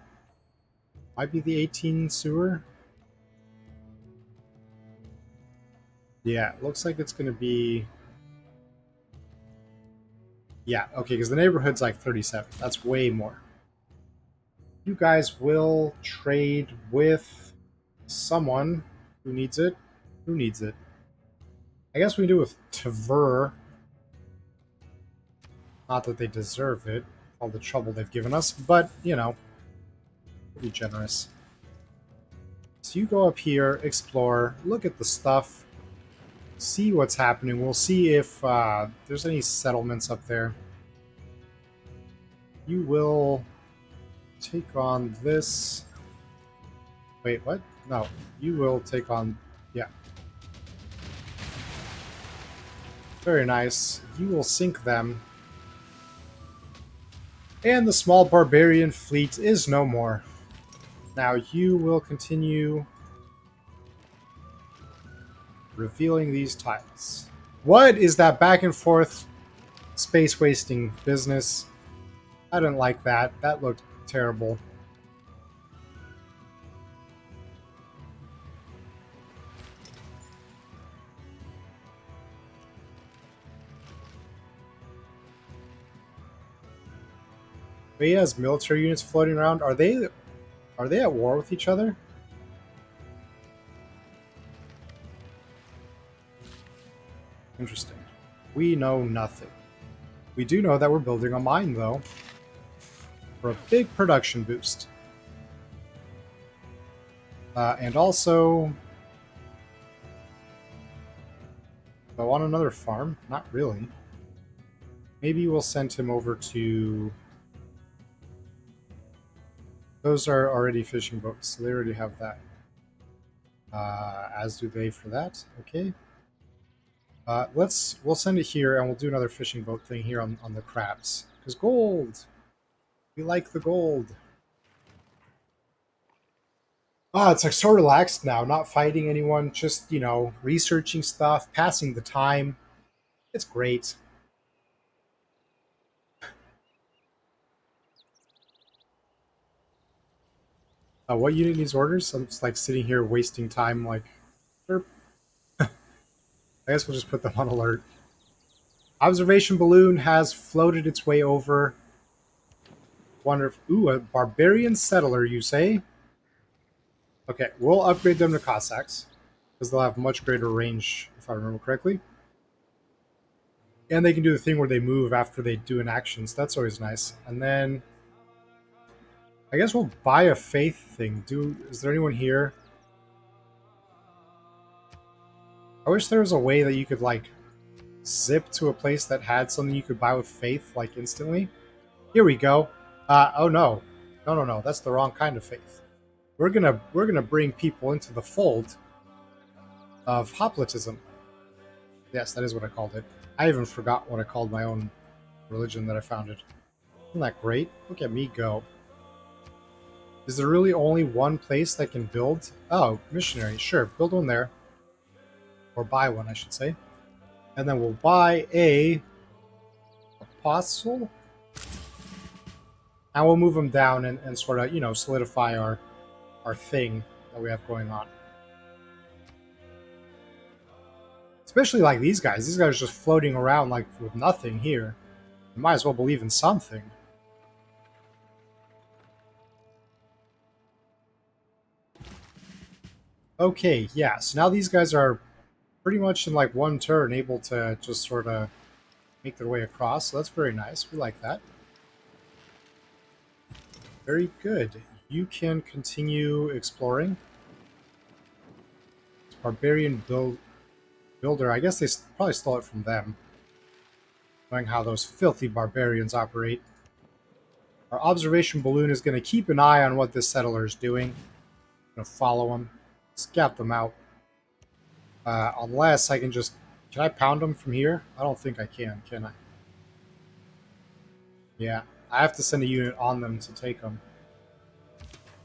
A: Might be the 18 sewer. Yeah, looks like it's going to be... Yeah, okay, because the neighborhood's like 37. That's way more. You guys will trade with someone who needs it. Who needs it? I guess we do with Tver. Not that they deserve it, all the trouble they've given us, but, you know, be generous. So you go up here, explore, look at the stuff, see what's happening. We'll see if there's any settlements up there. You will take on this. Wait, what? No, you will take on... Yeah. Very nice. You will sink them. And the small barbarian fleet is no more. Now you will continue revealing these tiles. What is that back and forth space wasting business? I didn't like that. That looked terrible. But he has military units floating around. Are they at war with each other? Interesting. We know nothing. We do know that we're building a mine, though, for a big production boost. And also... Do I want another farm? Not really. Maybe we'll send him over to... Those are already fishing boats, so they already have that. As do they for that. Okay. We'll send it here, and we'll do another fishing boat thing here on the crabs. Because gold! We like the gold. Ah, it's like so relaxed now, not fighting anyone, just, you know, researching stuff, passing the time. It's great. What unit needs orders? I'm just like sitting here wasting time, like, derp. I guess we'll just put them on alert. Observation balloon has floated its way over. Wonder if... Ooh, a barbarian settler, you say? Okay, we'll upgrade them to Cossacks, because they'll have much greater range, if I remember correctly. And they can do the thing where they move after they do an action, so that's always nice. And then... I guess we'll buy a faith thing. Is there anyone here? I wish there was a way that you could, like, zip to a place that had something you could buy with faith, like, instantly. Here we go. Oh no. No, that's the wrong kind of faith. We're gonna bring people into the fold of hoplitism. Yes, that is what I called it. I even forgot what I called my own religion that I founded. Isn't that great? Look at me go. Is there really only one place that can build? Oh, missionary. Sure, build one there. Or buy one, I should say. And then we'll buy a apostle. And we'll move them down and sort of, you know, solidify our thing that we have going on. Especially like these guys. These guys are just floating around like with nothing here. You might as well believe in something. Okay, yeah, so now these guys are pretty much in like one turn able to just sort of make their way across, so that's very nice. We like that. Very good. You can continue exploring. Barbarian builder. I guess they probably stole it from them. Knowing how those filthy barbarians operate. Our observation balloon is going to keep an eye on what this settler is doing. Going to follow him. Scout them out. Unless I can just... Can I pound them from here? I don't think I can I? Yeah. I have to send a unit on them to take them.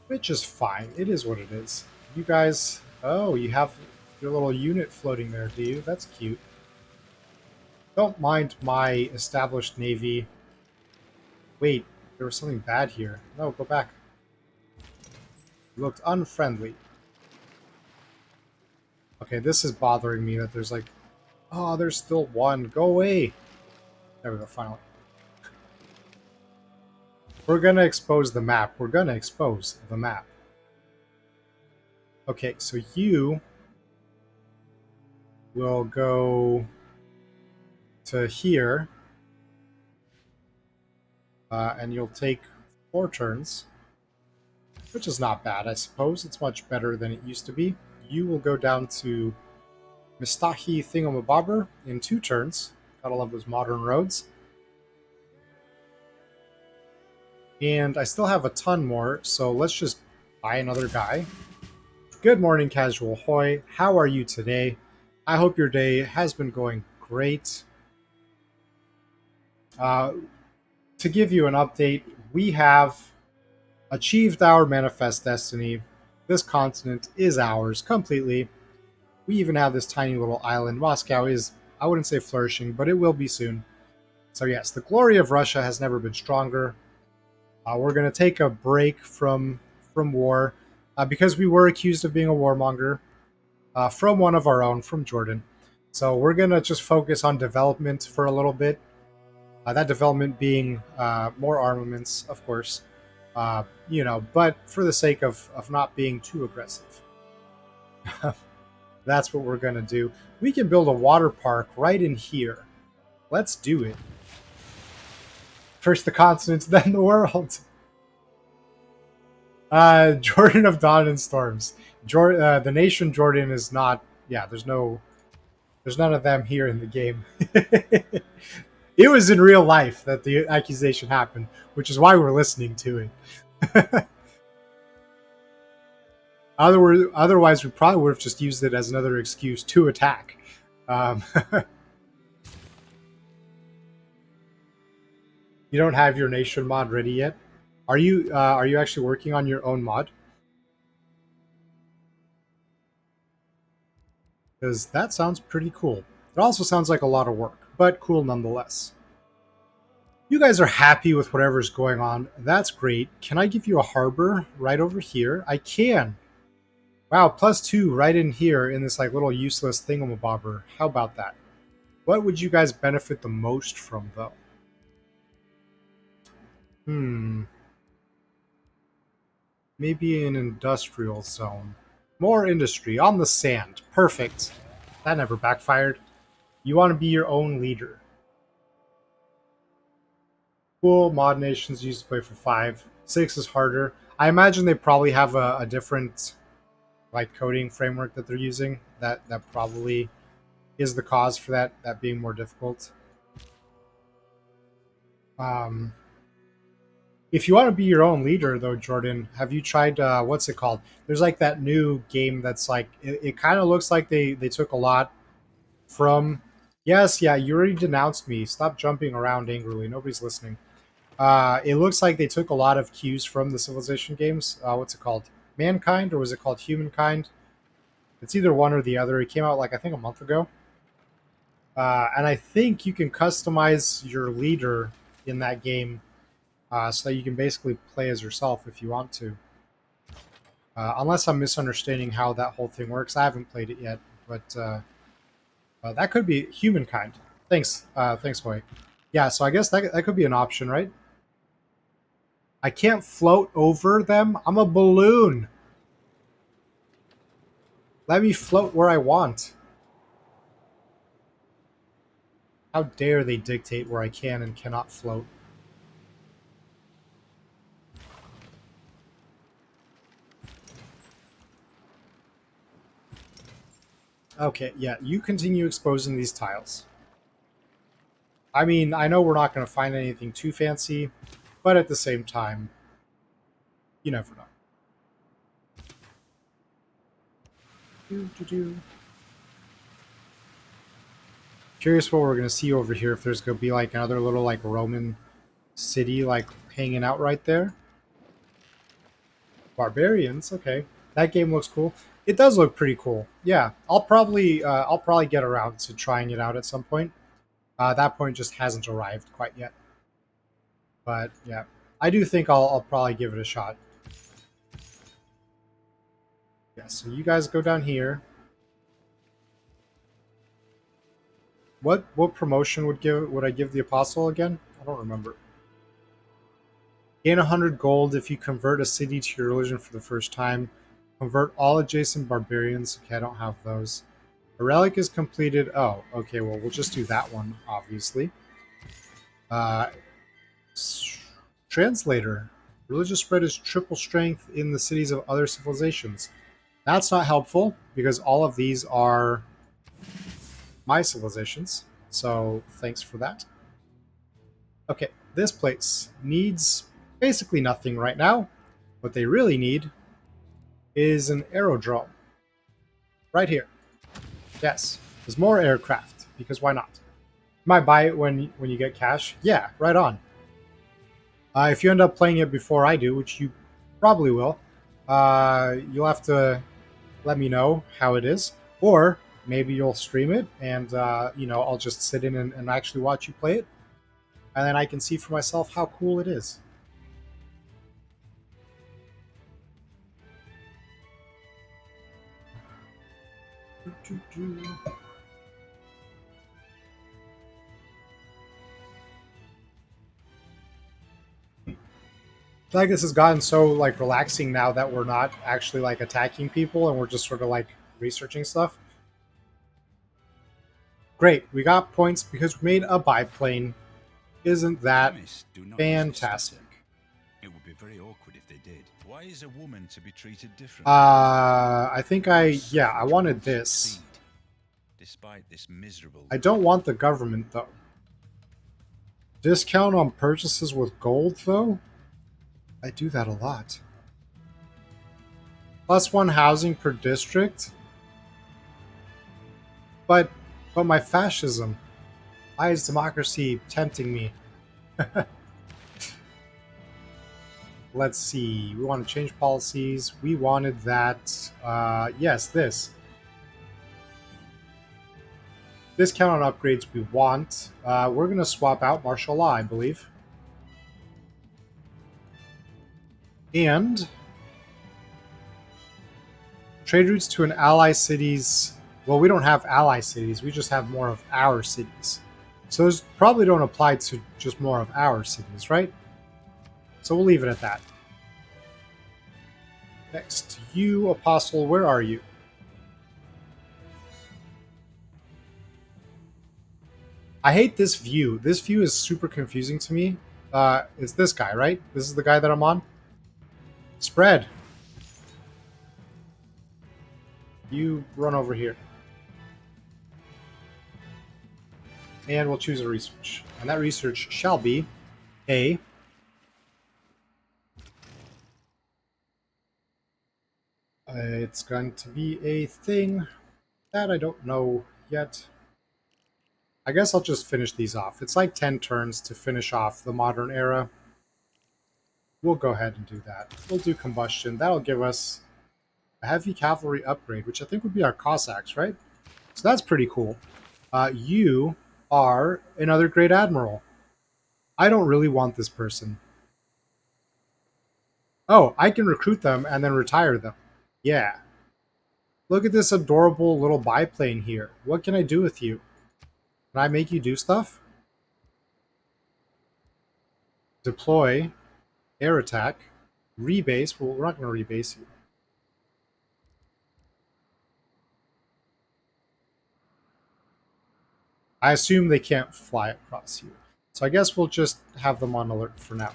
A: Which is fine. It is what it is. You guys... Oh, you have your little unit floating there, do you? That's cute. Don't mind my established navy. Wait, there was something bad here. No, go back. looked unfriendly. Okay, this is bothering me that there's like... Oh, there's still one. Go away! There we go, finally. We're gonna expose the map. We're gonna expose the map. Okay, so you will go to here, and you'll take 4 turns, which is not bad, I suppose. It's much better than it used to be. You will go down to Mistahi Thingamabobber in 2 turns. Gotta love those modern roads. And I still have a ton more, so let's just buy another guy. Good morning, Casual Hoy. How are you today? I hope your day has been going great. To give you an update, we have achieved our manifest destiny. This continent is ours completely. We even have this tiny little island. Moscow is, I wouldn't say flourishing, but it will be soon. So yes, the glory of Russia has never been stronger. We're going to take a break from war because we were accused of being a warmonger from one of our own, from Jordan. So we're going to just focus on development for a little bit. That development being more armaments, of course. But for the sake of not being too aggressive. That's what we're going to do. We can build a water park right in here. Let's do it. First the continents, then the world. Jordan of Dawn and Storms. The nation Jordan is not... Yeah, there's none of them here in the game. It was in real life that the accusation happened, which is why we're listening to it. Otherwise, we probably would have just used it as another excuse to attack. You don't have your nation mod ready yet? Are you actually working on your own mod? Because that sounds pretty cool. It also sounds like a lot of work, but cool nonetheless. You guys are happy with whatever's going on. That's great. Can I give you a harbor right over here? I can. Wow, +2 right in here in this like little useless thingamabobber. How about that? What would you guys benefit the most from, though? Maybe an industrial zone. More industry on the sand. Perfect. That never backfired. You want to be your own leader. Cool. Mod nations used to play for 5. 6 is harder. I imagine they probably have a different like coding framework that they're using. That probably is the cause for that being more difficult. If you want to be your own leader, though, Jordan, have you tried, what's it called? There's like that new game that's like, it kind of looks like they took a lot from... Yes, yeah, you already denounced me. Stop jumping around angrily. Nobody's listening. It looks like they took a lot of cues from the Civilization games. What's it called? Mankind, or was it called Humankind? It's either one or the other. It came out, like, I think a month ago. And I think you can customize your leader in that game so that you can basically play as yourself if you want to. Unless I'm misunderstanding how that whole thing works. I haven't played it yet, but that could be Humankind. Thanks, Hoy. Yeah, so I guess that could be an option, right? I can't float over them. I'm a balloon. Let me float where I want. How dare they dictate where I can and cannot float. Okay, yeah, you continue exposing these tiles. I mean, I know we're not going to find anything too fancy, but at the same time, you never know. Curious what we're going to see over here, if there's going to be like another little like Roman city like hanging out right there. Barbarians, okay. That game looks cool. It does look pretty cool. Yeah, I'll probably get around to trying it out at some point. That point just hasn't arrived quite yet. But yeah, I do think I'll probably give it a shot. Yeah, so you guys go down here. What promotion would I give the apostle again? I don't remember. Gain 100 gold if you convert a city to your religion for the first time. Convert all adjacent barbarians. Okay, I don't have those. A relic is completed. Oh, okay, well, we'll just do that one, obviously. Uh, Translator. Religious spread is triple strength in the cities of other civilizations. That's not helpful, because all of these are my civilizations. So, thanks for that. Okay, this place needs basically nothing right now. What they really need is an aerodrome. Right here. Yes. There's more aircraft, because why not? You might buy it when you get cash. Yeah, right on. If you end up playing it before I do, which you probably will, you'll have to let me know how it is. Or maybe you'll stream it and, I'll just sit in and actually watch you play it. And then I can see for myself how cool it is. I feel like this has gotten so like relaxing now that we're not actually like attacking people and we're just sort of like researching stuff. Great, we got points because we made a biplane. Isn't that
B: Chemists do not use this
A: fantastic?
B: stutter. It would be very awkward if they did. Why is a woman to be treated differently?
A: I think I wanted this.
B: Succeed, despite this miserable.
A: I don't want the government though. Discount on purchases with gold though? I do that a lot. +1 housing per district? But my fascism. Why is democracy tempting me? Let's see. We want to change policies. We wanted that. Yes, this. Discount on upgrades we want. We're going to swap out martial law, I believe. And trade routes to an ally cities. Well, we don't have ally cities. We just have more of our cities. So those probably don't apply to just more of our cities, right? So we'll leave it at that. Next, you, Apostle, where are you? I hate this view. This view is super confusing to me. It's this guy, right? This is the guy that I'm on? Spread. You run over here. And we'll choose a research. And that research shall be a it's going to be a thing that I don't know yet. I guess I'll just finish these off. It's like 10 turns to finish off the modern era. We'll go ahead and do that. We'll do combustion. That'll give us a heavy cavalry upgrade, which I think would be our Cossacks, right? So that's pretty cool. You are another great admiral. I don't really want this person. Oh, I can recruit them and then retire them. Yeah. Look at this adorable little biplane here. What can I do with you? Can I make you do stuff? Deploy, air attack, rebase. Well, we're not going to rebase you. I assume they can't fly across you. So I guess we'll just have them on alert for now.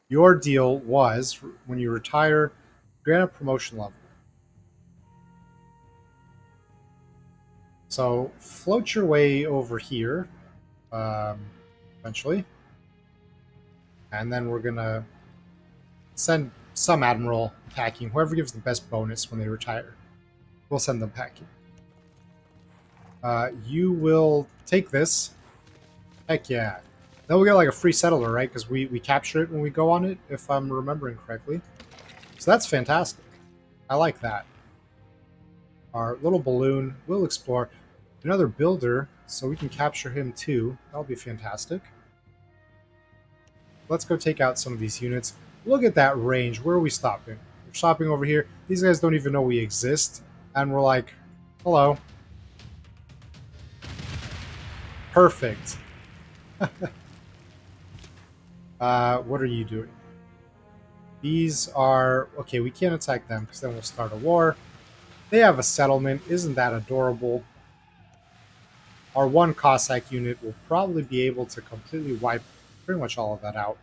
A: Your deal was, when you retire, grant a promotion level. So float your way over here, eventually. And then we're going to send some admiral packing. Whoever gives the best bonus when they retire, we'll send them packing. You will take this. Heck yeah. Then we'll get like a free settler, right? Because we capture it when we go on it, if I'm remembering correctly. So that's fantastic. I like that. Our little balloon will explore. Another builder, so we can capture him too. That'll be fantastic. Let's go take out some of these units. Look at that range. Where are we stopping? shopping over here. These guys don't even know we exist. And we're like, hello. Perfect. What are you doing? These are... Okay, we can't attack them because then we'll start a war. They have a settlement. Isn't that adorable? Our one Cossack unit will probably be able to completely wipe pretty much all of that out.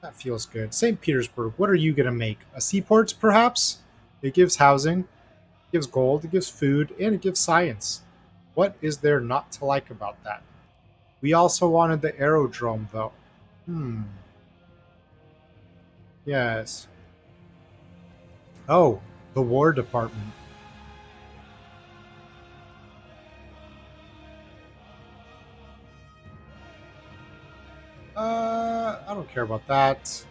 A: That feels good. St. Petersburg, what are you going to make? A seaport, perhaps? It gives housing, it gives gold, it gives food, and it gives science. What is there not to like about that? We also wanted the aerodrome, though. Yes. Oh, the War Department. I don't care about that.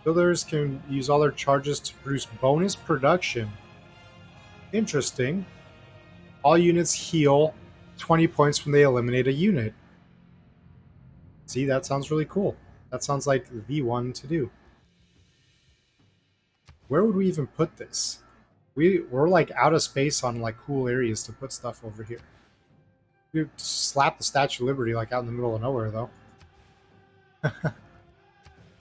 A: Builders can use all their charges to produce bonus production. Interesting. All units heal 20 points when they eliminate a unit. See, that sounds really cool. That sounds like the one to do. Where would we even put this? We're like out of space on like cool areas to put stuff over here. We slap the Statue of Liberty like out in the middle of nowhere though.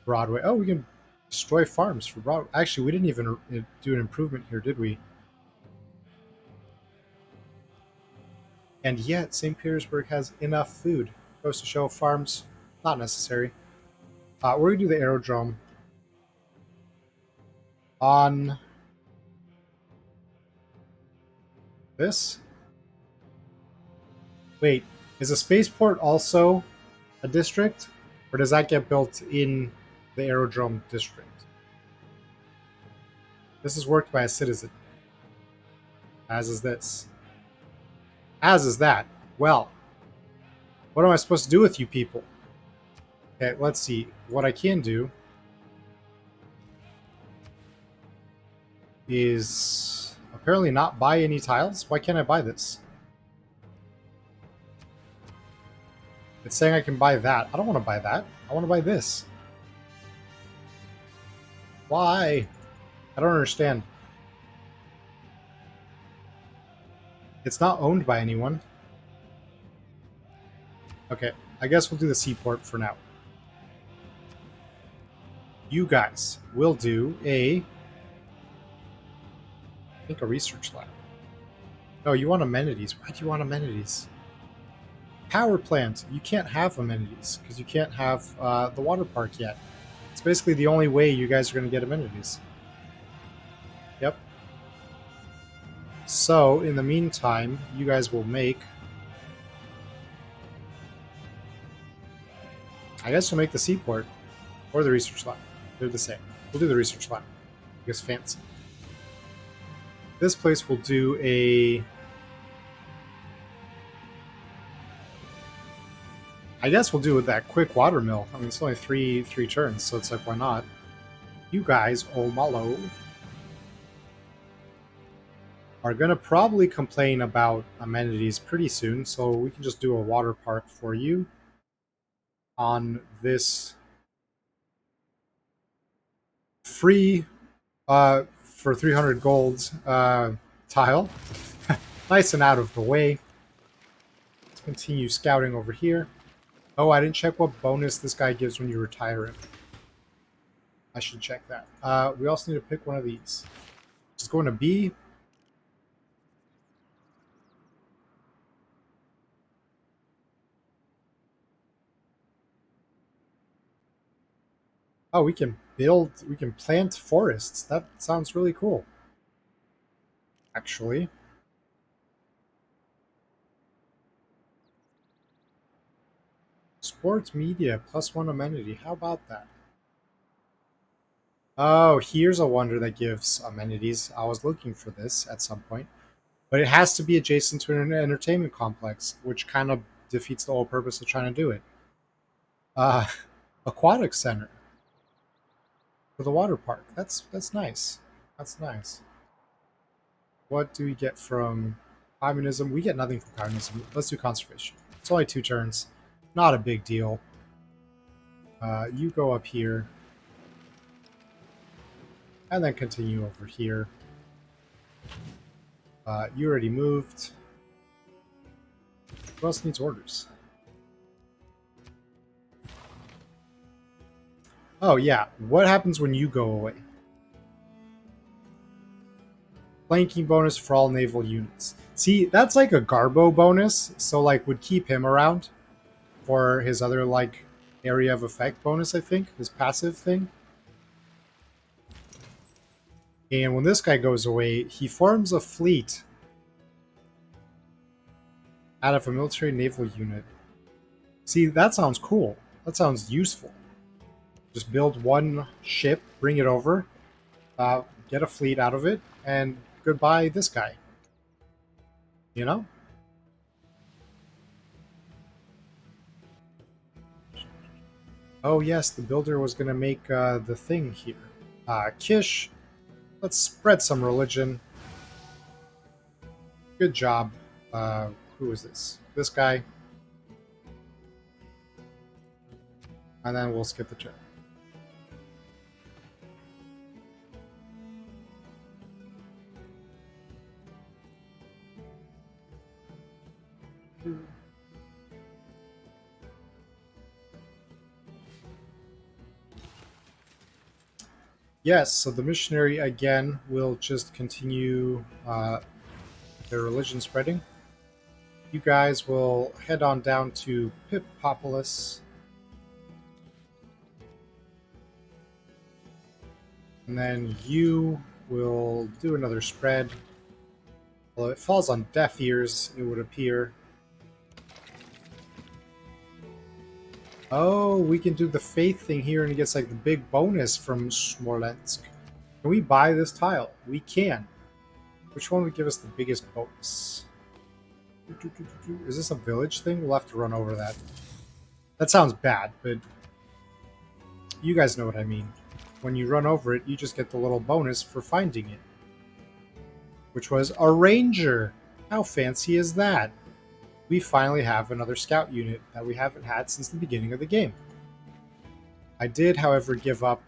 A: Broadway. Oh, we can destroy farms for Broadway. Actually, we didn't even do an improvement here, did we? And yet, St. Petersburg has enough food. Goes to show farms, not necessary. We're going to do the aerodrome on this. Wait, is a spaceport also a district? Or does that get built in the Aerodrome District? This is worked by a citizen. As is this. As is that. Well, what am I supposed to do with you people? Okay, let's see. What I can do is apparently not buy any tiles. Why can't I buy this? It's saying I can buy that. I don't want to buy that. I want to buy this. Why? I don't understand. It's not owned by anyone. Okay, I guess we'll do the seaport for now. You guys will do I think a research lab. No, you want amenities. Why do you want amenities? Power plant. You can't have amenities because you can't have the water park yet. It's basically the only way you guys are going to get amenities. Yep. So, in the meantime, you guys will make... I guess we'll make the seaport or the research lab. They're the same. We'll do the research lab because fancy. This place will do a... I guess we'll do with that quick water mill. I mean, it's only three turns, so it's like, why not? You guys, oh malo, are going to probably complain about amenities pretty soon, so we can just do a water park for you on this free for 300 gold tile. Nice and out of the way. Let's continue scouting over here. Oh, I didn't check what bonus this guy gives when you retire him. I should check that. We also need to pick one of these. Just going to B. Oh, we can plant forests. That sounds really cool. Actually. Sports media, +1 amenity. How about that? Oh, here's a wonder that gives amenities. I was looking for this at some point. But it has to be adjacent to an entertainment complex, which kind of defeats the whole purpose of trying to do it. Aquatic center for the water park. That's nice. That's nice. What do we get from communism? We get nothing from communism. Let's do conservation. It's only 2 turns. Not a big deal. You go up here. and then continue over here. You already moved. Who else needs orders? Oh yeah, what happens when you go away? Flanking bonus for all naval units. See, that's like a Garbo bonus, so like would keep him around for his other like area of effect bonus, I think, his passive thing. And when this guy goes away, he forms a fleet out of a military naval unit. See, that sounds cool. That sounds useful. Just build one ship, bring it over, get a fleet out of it, and goodbye this guy. You know? Oh yes, the builder was going to make the thing here. Kish, let's spread some religion. Good job. Who is this? This guy. And then we'll skip the turn. Yes, so the missionary again will just continue their religion spreading. You guys will head on down to Pippopolis. And then you will do another spread. Although it falls on deaf ears, it would appear. Oh, we can do the faith thing here and it gets like the big bonus from Smolensk. Can we buy this tile? We can. Which one would give us the biggest bonus? Is this a village thing? We'll have to run over that. That sounds bad, but you guys know what I mean. When you run over it, you just get the little bonus for finding it. Which was a ranger. How fancy is that? We finally have another scout unit that we haven't had since the beginning of the game. I did, however, give up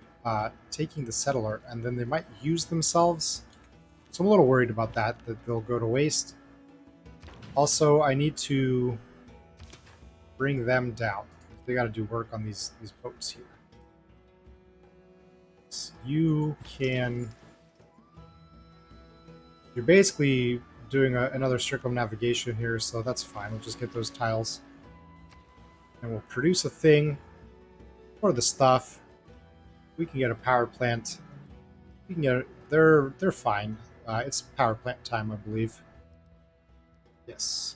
A: taking the settler, and then they might use themselves. So I'm a little worried about that they'll go to waste. Also, I need to bring them down. They got to do work on these boats here. So you can... You're basically doing another circumnavigation here, so that's fine. We'll just get those tiles. And we'll produce a thing for the stuff. We can get a power plant. We can get... They're fine. It's power plant time, I believe. Yes.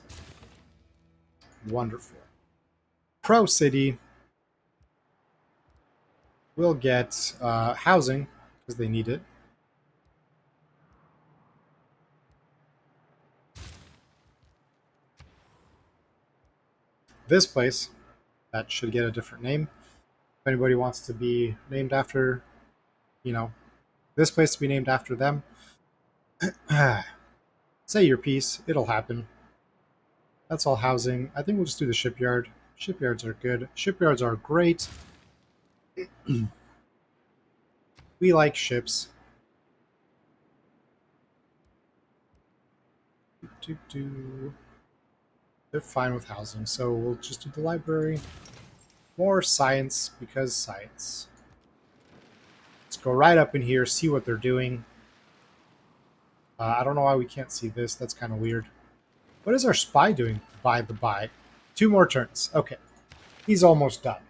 A: Wonderful. Pro City will get housing, because they need it. This place, that should get a different name. If anybody wants to be named after, you know, this place to be named after them, say your piece, it'll happen. That's all housing. I think we'll just do the shipyard. Shipyards are good. Shipyards are great. We like ships. They're fine with housing, so we'll just do the library. More science, because science. Let's go right up in here, see what they're doing. I don't know why we can't see this. That's kind of weird. What is our spy doing, by the by? 2 more turns. Okay. He's almost done.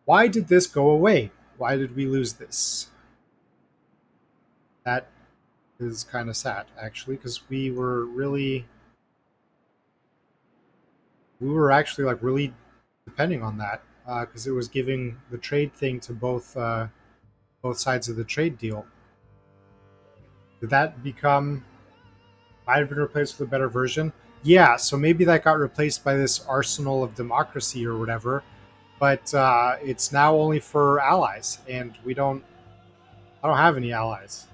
A: Why did this go away? Why did we lose this? That is kind of sad, actually, because we were actually like really depending on that, because it was giving the trade thing to both sides of the trade deal. Did that might have been replaced with a better version? Yeah, so maybe that got replaced by this arsenal of democracy or whatever, but it's now only for allies, and I don't have any allies,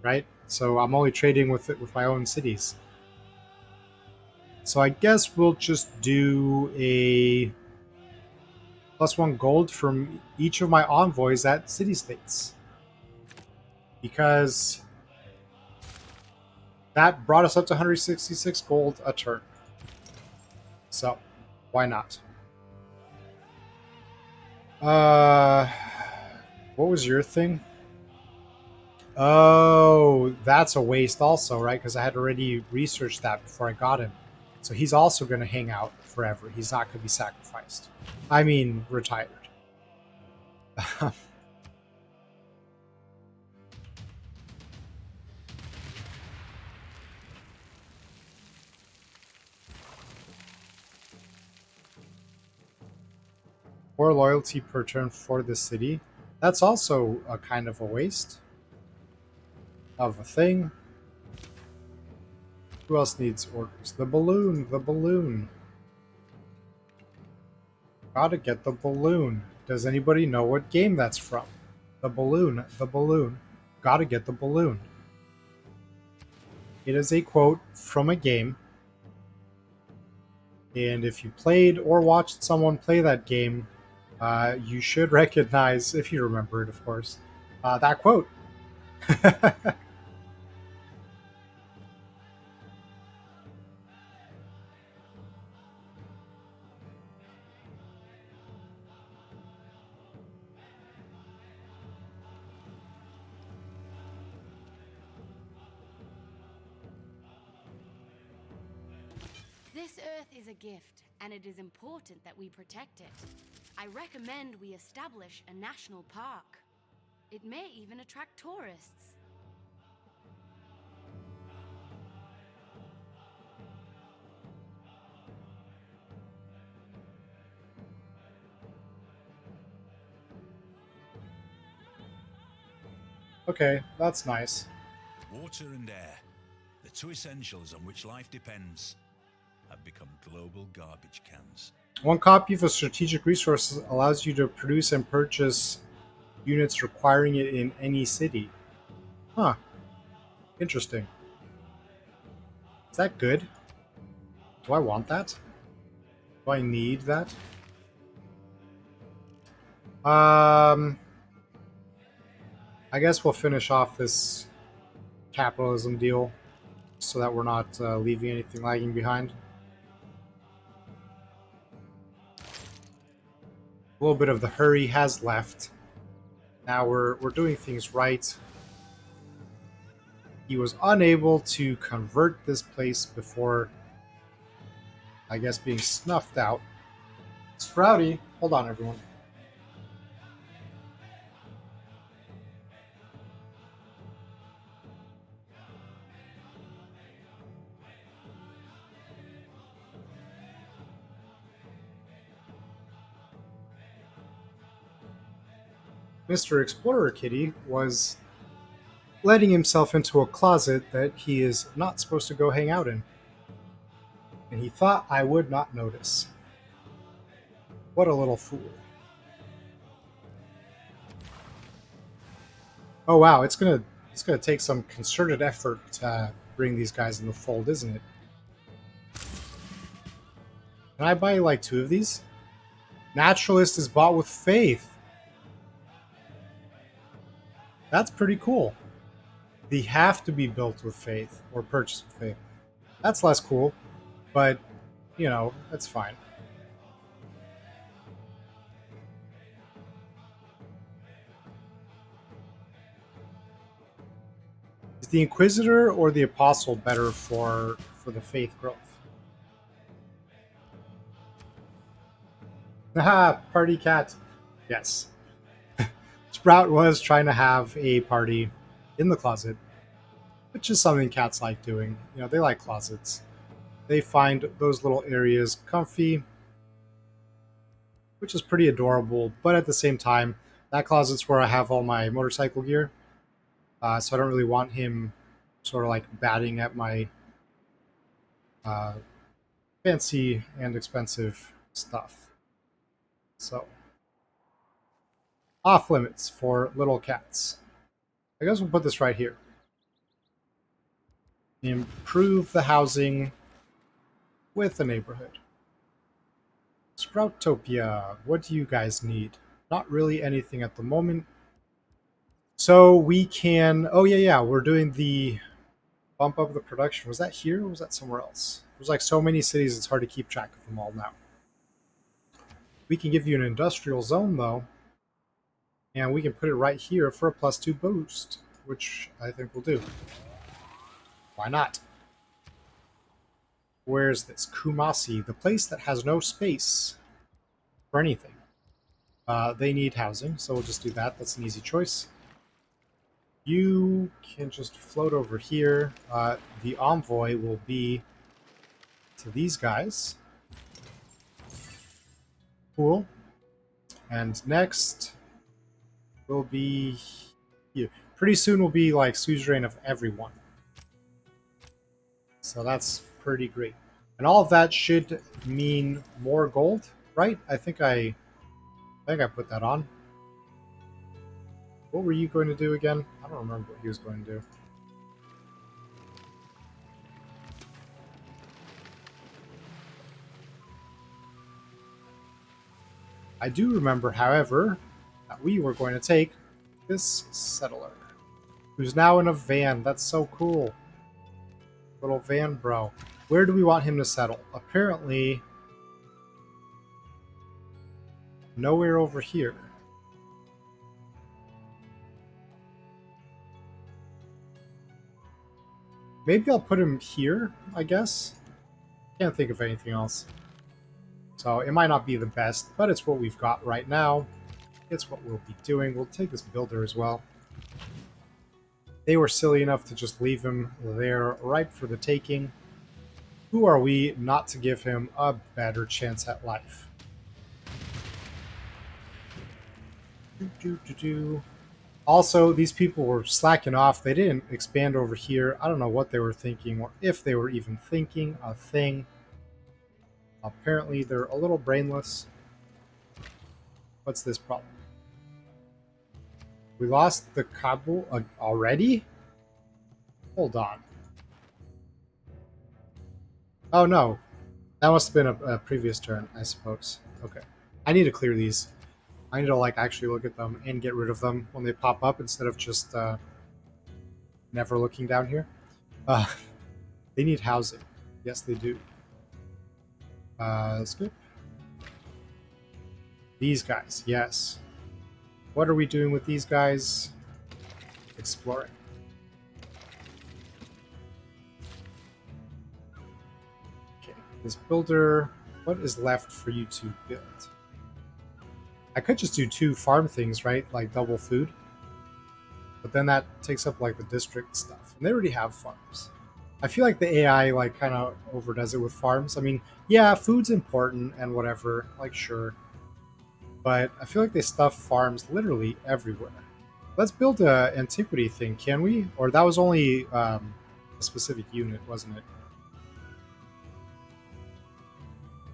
A: right? So I'm only trading with my own cities. So I guess we'll just do a +1 gold from each of my envoys at city-states. because that brought us up to 166 gold a turn. So, why not? What was your thing? Oh, that's a waste also, right? Because I had already researched that before I got him. So he's also going to hang out forever. He's not going to be sacrificed. I mean, retired. Or loyalty per turn for the city. That's also a kind of a waste of a thing. Who else needs orders? The balloon, the balloon. Gotta get the balloon. Does anybody know what game that's from? The balloon, the balloon. Gotta get the balloon. It is a quote from a game. And if you played or watched someone play that game, you should recognize, if you remember it, of course, that quote.
C: This Earth is a gift, and it is important that we protect it. I recommend we establish a national park. It may even attract tourists.
A: Okay, that's nice.
B: Water and air, the two essentials on which life depends, have become global garbage cans.
A: One copy of a strategic resource allows you to produce and purchase units requiring it in any city. Huh, interesting. Is that good? Do I want that? Do I need that? I guess we'll finish off this capitalism deal so that we're not leaving anything lagging behind. A little bit of the hurry has left. Now we're doing things right. He was unable to convert this place before, I guess, being snuffed out. Sprouty, hold on, everyone. Mr. Explorer Kitty was letting himself into a closet that he is not supposed to go hang out in. And he thought I would not notice. What a little fool. Oh wow, it's gonna take some concerted effort to bring these guys in the fold, isn't it? Can I buy like 2 of these? Naturalist is bought with faith. That's pretty cool. They have to be built with faith or purchased with faith. That's less cool, but you know, that's fine. Is the Inquisitor or the Apostle better for the faith growth? Haha, party cat. Yes. Sprout was trying to have a party in the closet, which is something cats like doing. You know, they like closets. They find those little areas comfy, which is pretty adorable, but at the same time, that closet's where I have all my motorcycle gear. So I don't really want him sort of like batting at my uh, fancy and expensive stuff. So, off limits for little cats. I guess we'll put this right here. Improve the housing with the neighborhood. Sproutopia, what do you guys need? Not really anything at the moment. So we can. Oh yeah, yeah. We're doing the bump up the production. Was that here or was that somewhere else? There's like so many cities, it's hard to keep track of them all now. We can give you an industrial zone though, and we can put it right here for a +2 boost, which I think we'll do. Why not? Where's this? Kumasi, the place that has no space for anything. They need housing, so we'll just do that. That's an easy choice. You can just float over here. The envoy will be to these guys. Cool. And next will be here. Pretty soon will be like suzerain of everyone. So that's pretty great. And all of that should mean more gold, right? I think I put that on. What were you going to do again? I don't remember what he was going to do. I do remember, however, that we were going to take this settler, who's now in a van. That's so cool. Little van bro. Where do we want him to settle? Apparently, nowhere over here. Maybe I'll put him here, I guess. Can't think of anything else. So it might not be the best, but it's what we've got right now. It's what we'll be doing. We'll take this builder as well. They were silly enough to just leave him there ripe for the taking. Who are we not to give him a better chance at life? Also, these people were slacking off. They didn't expand over here. I don't know what they were thinking or if they were even thinking a thing. Apparently, they're a little brainless. What's this problem? We lost the Kabul already? Hold on. Oh no. That must have been a previous turn, I suppose. Okay. I need to clear these. I need to like actually look at them and get rid of them when they pop up instead of just never looking down here. Uh, they need housing. Yes, they do. Skip. These guys, yes. What are we doing with these guys? Exploring. Okay, this builder, what is left for you to build? I could just do 2 farm things, right? Like double food. But then that takes up like the district stuff. And they already have farms. I feel like the AI like kind of overdoes it with farms. I mean, yeah, food's important and whatever, like sure. But I feel like they stuff farms literally everywhere. Let's build a antiquity thing, can we? Or that was only a specific unit, wasn't it?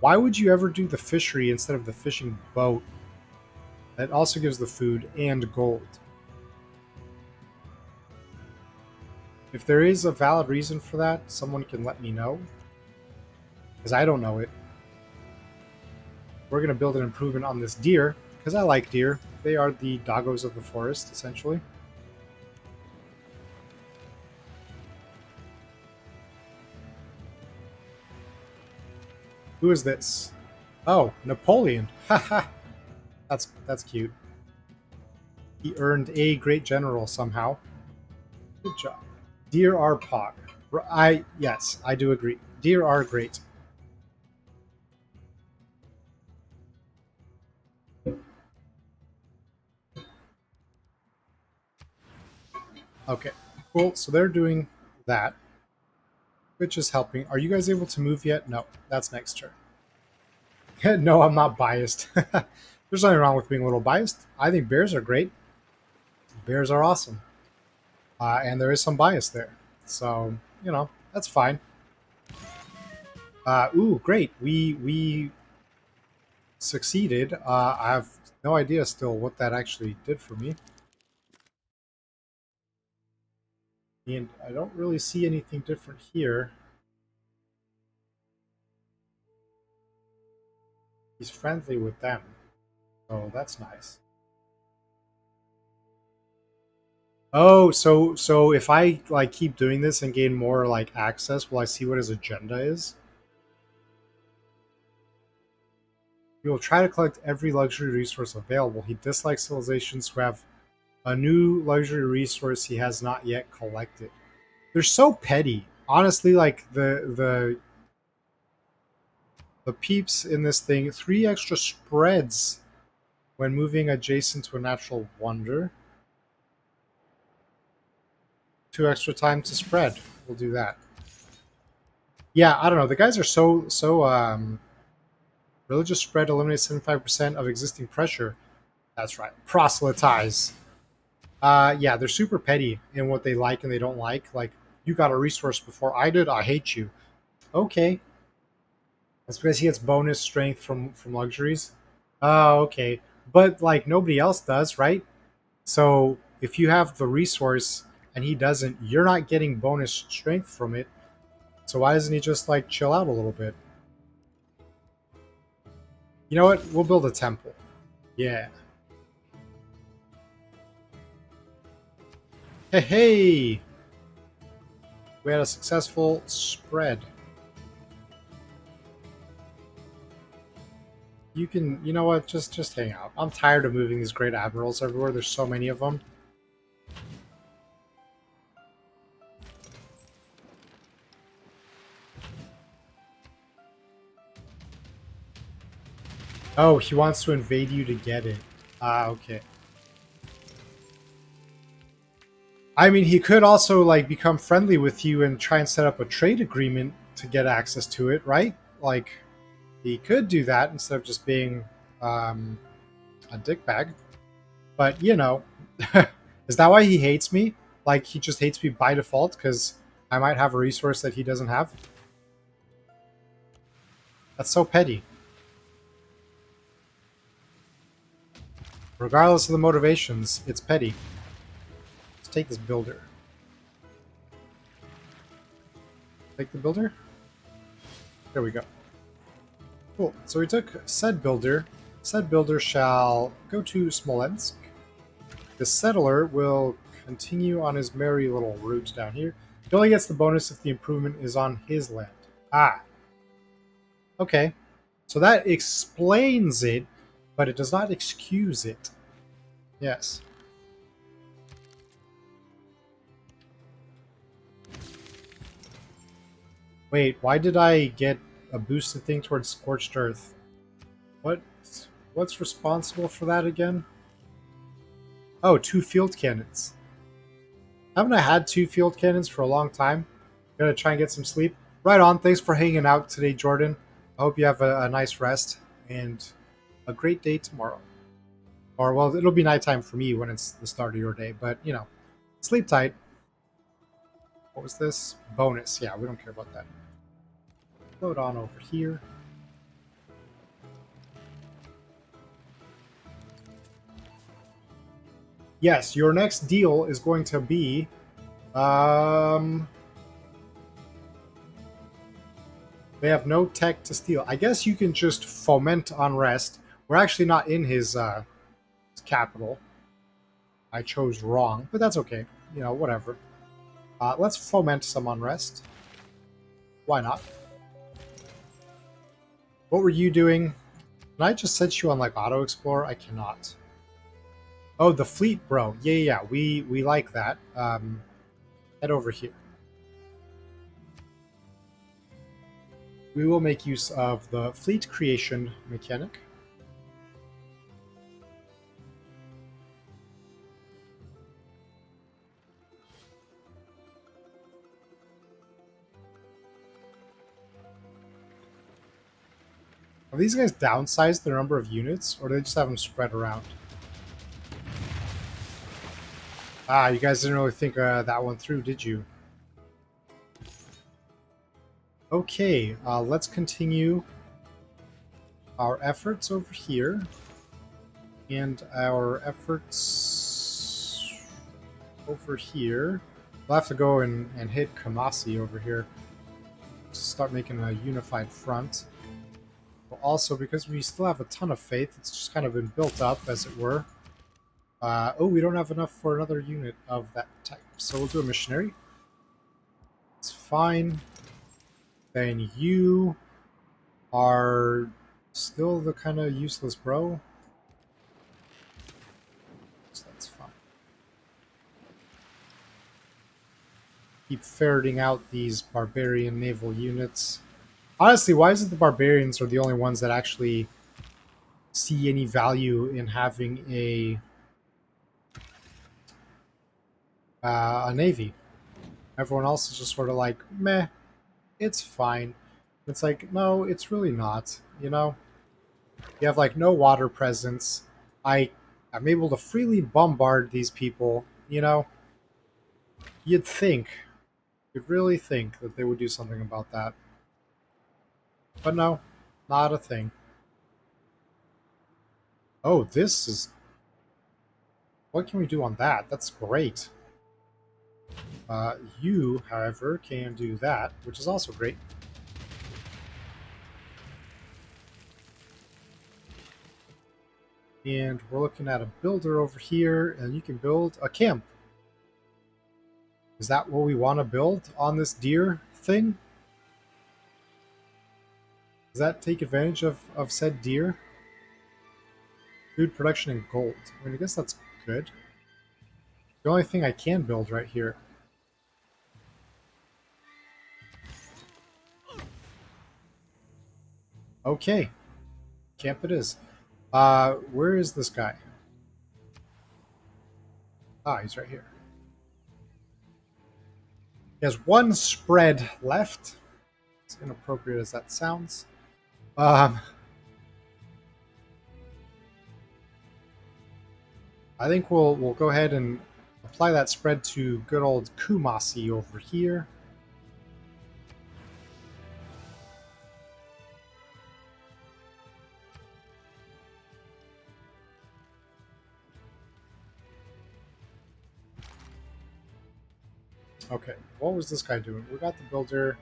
A: Why would you ever do the fishery instead of the fishing boat? That also gives the food and gold. If there is a valid reason for that, someone can let me know. Because I don't know it. We're going to build an improvement on this deer, because I like deer. They are the doggos of the forest, essentially. Who is this? Oh, Napoleon. Haha. That's cute. He earned a great general somehow. Good job. Deer are pog. Yes, I do agree. Deer are great. Okay, cool. So they're doing that, which is helping. Are you guys able to move yet? No, that's next turn. No, I'm not biased. There's nothing wrong with being a little biased. I think bears are great. Bears are awesome. And there is some bias there. So, that's fine. Ooh, great. We succeeded. I have no idea still what that actually did for me. And I don't really see anything different here. He's friendly with them. So that's nice. Oh, so if I like keep doing this and gain more like access, will I see what his agenda is? He will try to collect every luxury resource available. He dislikes civilizations who have a new luxury resource he has not yet collected. They're so petty. Honestly, like the peeps in this thing, 3 extra spreads when moving adjacent to a natural wonder. 2 extra time to spread. We'll do that. Yeah, I don't know. The guys are so religious spread eliminates 75% of existing pressure. That's right. Proselytize. Yeah, they're super petty in what they like and they don't like. Like, you got a resource before I did, I hate you. Okay. That's because he gets bonus strength from luxuries. Oh, okay. But like nobody else does, right? So if you have the resource and he doesn't, you're not getting bonus strength from it. So why doesn't he just like chill out a little bit? You know what? We'll build a temple. Yeah. Hey, hey! We had a successful spread. You can, you know what? Just hang out. I'm tired of moving these great admirals everywhere. There's so many of them. Oh, he wants to invade you to get it. Ah, okay. I mean, he could also like become friendly with you and try and set up a trade agreement to get access to it, right? Like, he could do that instead of just being um, a dickbag. But you know, is that why he hates me? Like, he just hates me by default because I might have a resource that he doesn't have. That's so petty. Regardless of the motivations, it's petty. Let's take this builder. Take the builder. There we go. Cool. So we took said builder. Said builder shall go to Smolensk. The settler will continue on his merry little route down here. He only gets the bonus if the improvement is on his land. Ah, okay. So that explains it, but it does not excuse it. Yes. Wait, why did I get a boosted thing towards Scorched Earth? What? What's responsible for that again? Oh, 2 field cannons. Haven't I had 2 field cannons for a long time? Gonna try and get some sleep. Right on. Thanks for hanging out today, Jordan. I hope you have a nice rest and a great day tomorrow. Or, well, it'll be nighttime for me when it's the start of your day, but, you know, sleep tight. What was this? Bonus. Yeah, we don't care about that. Load on over here. Yes, your next deal is going to be they have no tech to steal. I guess you can just foment unrest. We're actually not in his capital. I chose wrong, but that's okay. You know, whatever. Let's foment some unrest. Why not? What were you doing? Can I just set you on like auto explore? I cannot. Oh, the fleet, bro. Yeah. We like that. Head over here. We will make use of the fleet creation mechanic. Have these guys downsized their number of units, or do they just have them spread around? Ah, you guys didn't really think that one through, did you? Okay, let's continue our efforts over here. And our efforts over here. We'll have to go and hit Kamasi over here to start making a unified front. But also, because we still have a ton of faith, it's just kind of been built up, as it were. Oh, we don't have enough for another unit of that type, so we'll do a missionary. It's fine. Then you are still the kind of useless bro. So that's fine. Keep ferreting out these barbarian naval units. Honestly, why is it the barbarians are the only ones that actually see any value in having a navy? Everyone else is just sort of like, meh, it's fine. It's like, no, it's really not. You know, you have like no water presence. I, I'm able to freely bombard these people. You know, you'd really think that they would do something about that, but no, not a thing. Oh, this is. What can we do on that? That's great. You, however, can do that, which is also great. And we're looking at a builder over here, and you can build a camp. Is that what we want to build on this deer thing? Does that take advantage of said deer? Food production and gold. I mean, I guess that's good. The only thing I can build right here. Okay, camp it is. Where is this guy? Ah, he's right here. He has one spread left. As inappropriate as that sounds. Um, I think we'll go ahead and apply that spread to good old Kumasi over here. Okay, what was this guy doing? We got the builder,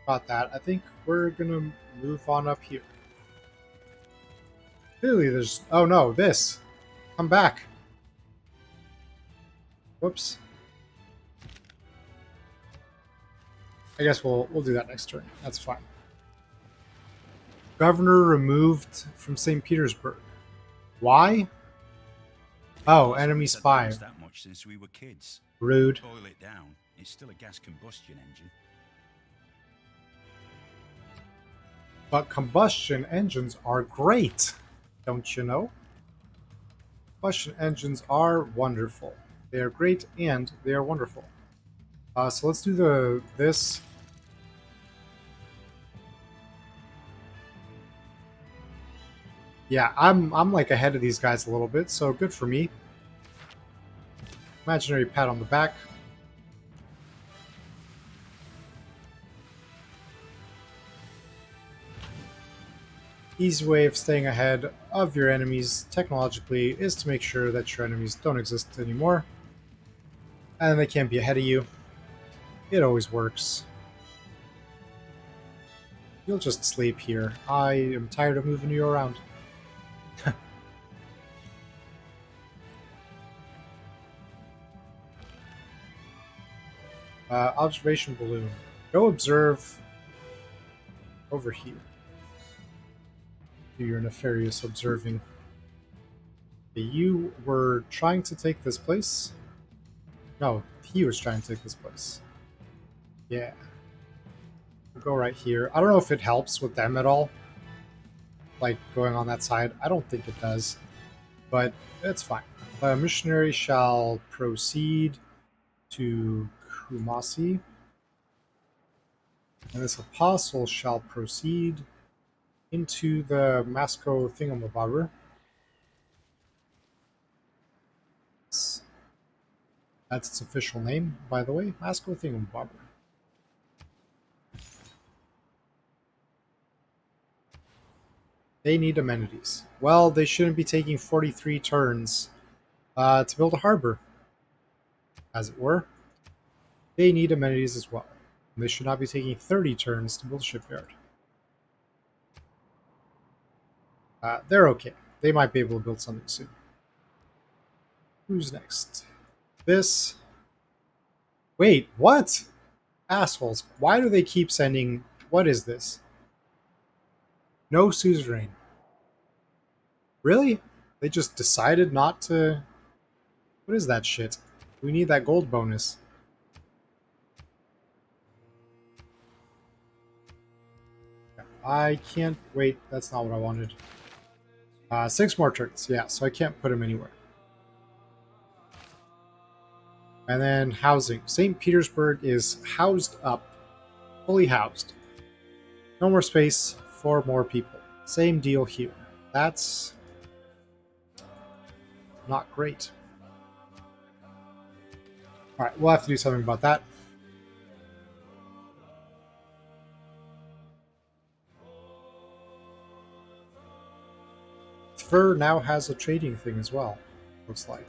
A: got that. I think we're gonna move on up here. Clearly there's... Oh no, this! Come back! Whoops. I guess we'll do that next turn. That's fine. Governor removed from St. Petersburg. Why? Oh, enemy
B: It's
A: spy.
B: advanced that much since we were kids.
A: Rude.
B: Boil it down, it's still a gas combustion engine.
A: But combustion engines are great, don't you know? Combustion engines are wonderful. They are great and they are wonderful. So let's do this. Yeah, I'm like ahead of these guys a little bit, so good for me. Imaginary pat on the back. Easy way of staying ahead of your enemies technologically is to make sure that your enemies don't exist anymore. And they can't be ahead of you. It always works. You'll just sleep here. I am tired of moving you around. Observation balloon. Go observe over here. Do your nefarious observing. You were trying to take this place? No, he was trying to take this place. Yeah. We'll go right here. I don't know if it helps with them at all. Like, going on that side. I don't think it does. But it's fine. A missionary shall proceed to Kumasi. And this apostle shall proceed into the Masco thingamabobber. That's its official name, by the way. Masco thingamabobber. They need amenities. Well, they shouldn't be taking 43 turns to build a harbor, as it were. They need amenities as well. And they should not be taking 30 turns to build a shipyard. They're okay. They might be able to build something soon. Who's next? This. Wait, what? Assholes. Why do they keep sending... What is this? No suzerain. Really? They just decided not to... What is that shit? We need that gold bonus. I can't... Wait, that's not what I wanted. 6 more turns, yeah, so I can't put them anywhere. And then housing. St. Petersburg is housed up. Fully housed. No more space for more people. Same deal here. That's not great. Alright, we'll have to do something about that. Fur now has a trading thing as well, looks like.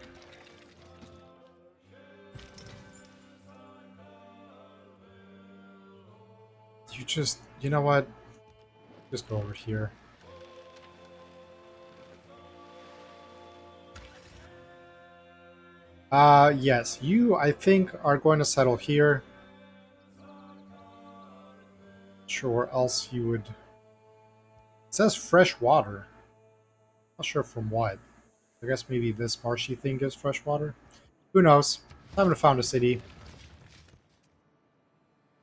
A: You know what? Just go over here. Yes, you, I think, are going to settle here. Not sure where else you would... It says fresh water. Not sure from what. I guess maybe this marshy thing gives fresh water. Who knows? I haven't found a city.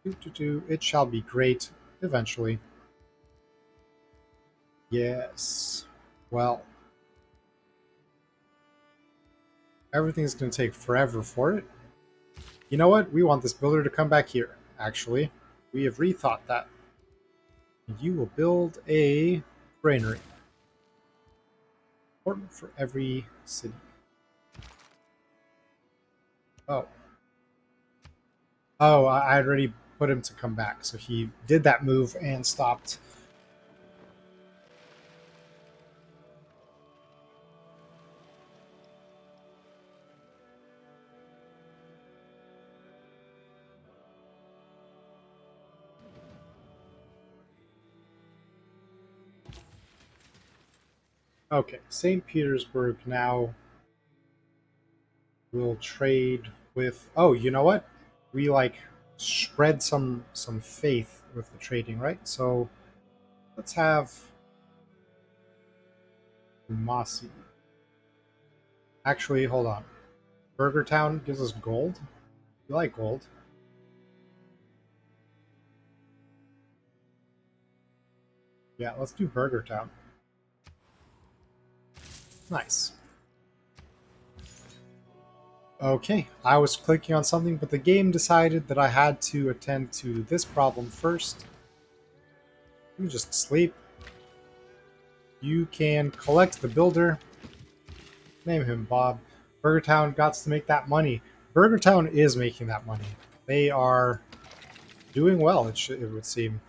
A: It shall be great, eventually. Yes. Well. Everything's going to take forever for it. You know what? We want this builder to come back here, actually. We have rethought that. You will build a granary. Important for every city. Oh. Oh, I already put him to come back, so he did that move and stopped. Okay, St. Petersburg now will trade with... Oh, you know what? We, like, spread some faith with the trading, right? So, let's have... Masi. Actually, hold on. Burger Town gives us gold? We like gold. Yeah, let's do Burger Town. Nice. Okay, I was clicking on something, but the game decided that I had to attend to this problem first. You just sleep. You can collect the builder. Name him Bob. Burgertown got to make that money. Burgertown is making that money. They are doing well, it would seem.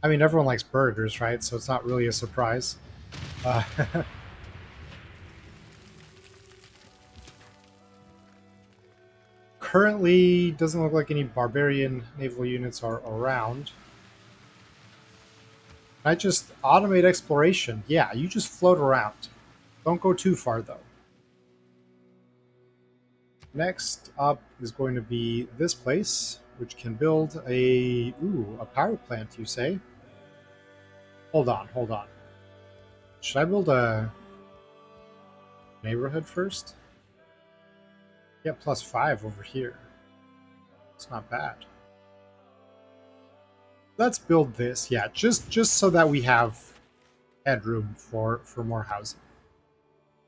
A: I mean, everyone likes burgers, right? So it's not really a surprise. Uh, currently, doesn't look like any barbarian naval units are around. I just automate exploration. Yeah, you just float around. Don't go too far, though. Next up is going to be this place, which can build a power plant, you say? Hold on, hold on. Should I build a neighborhood first? Yeah, +5 over here. It's not bad. Let's build this, yeah, just so that we have headroom for more housing.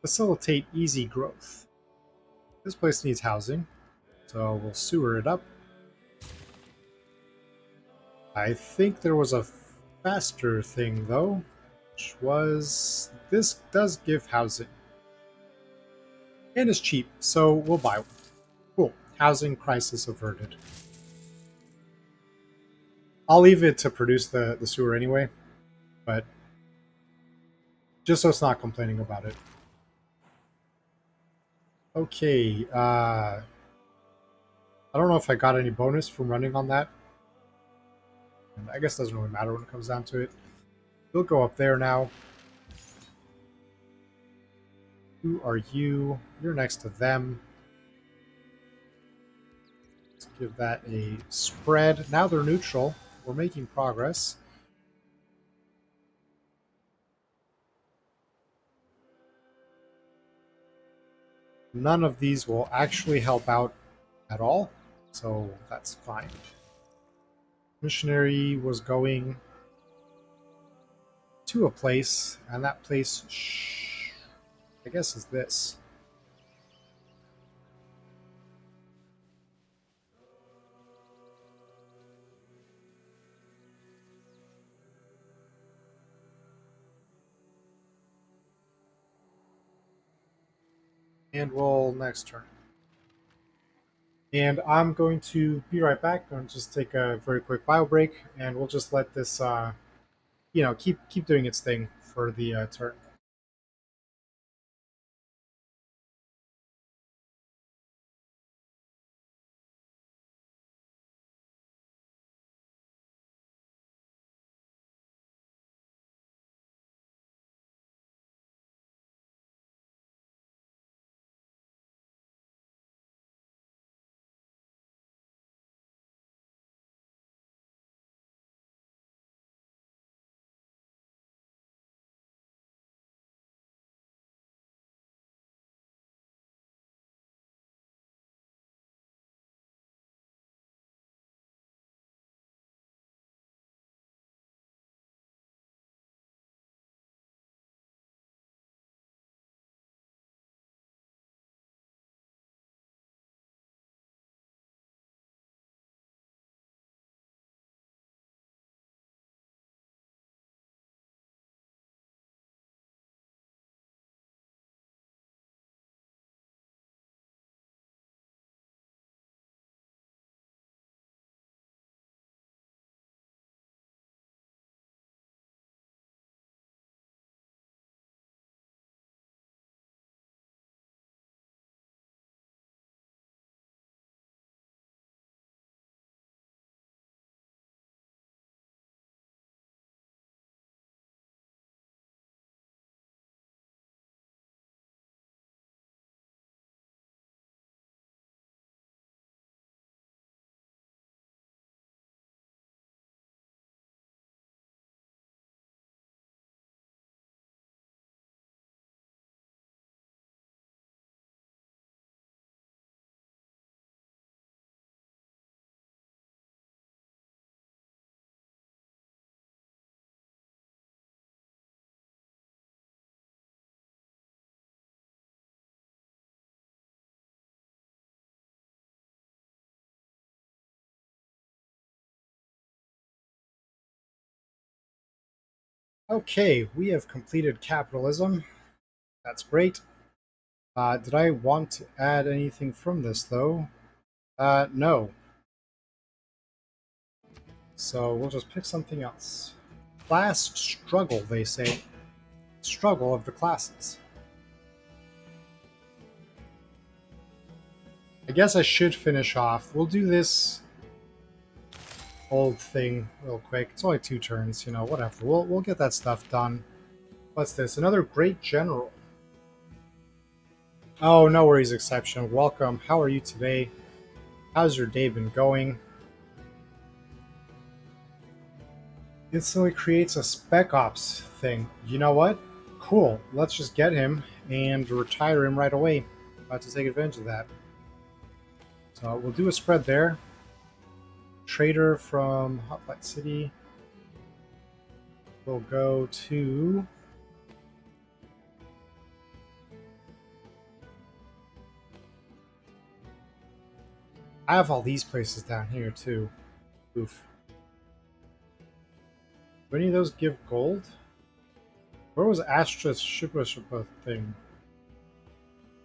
A: Facilitate easy growth. This place needs housing, so we'll sewer it up. I think there was a faster thing, though, which was... This does give housing. And it's cheap, so we'll buy one. Cool. Housing crisis averted. I'll leave it to produce the sewer anyway, but just so it's not complaining about it. Okay, I don't know if I got any bonus from running on that. And I guess it doesn't really matter when it comes down to it. We'll go up there now. Who are you? You're next to them. Let's give that a spread. Now they're neutral. We're making progress. None of these will actually help out at all, so that's fine. Missionary was going to a place, and that place, I guess, is this. And we'll next turn. And I'm going to be right back. I'm just take a very quick bio break, and we'll just let this, keep doing its thing for the turn. Okay, we have completed capitalism. That's great. Did I want to add anything from this, though? No. So we'll just pick something else. Class struggle, they say. Struggle of the classes. I guess I should finish off. We'll do this old thing real quick. It's only 2 turns, whatever. We'll get that stuff done. What's this? Another great general. Oh, no worries, exception. Welcome. How are you today? How's your day been going? Instantly creates a spec ops thing. You know what? Cool. Let's just get him and retire him right away. About to take advantage of that. So we'll do a spread there. Trader from Hotlight City will go to I have all these places down here too. Oof. Do any of those give gold? Where was Astra's shipwreck thing?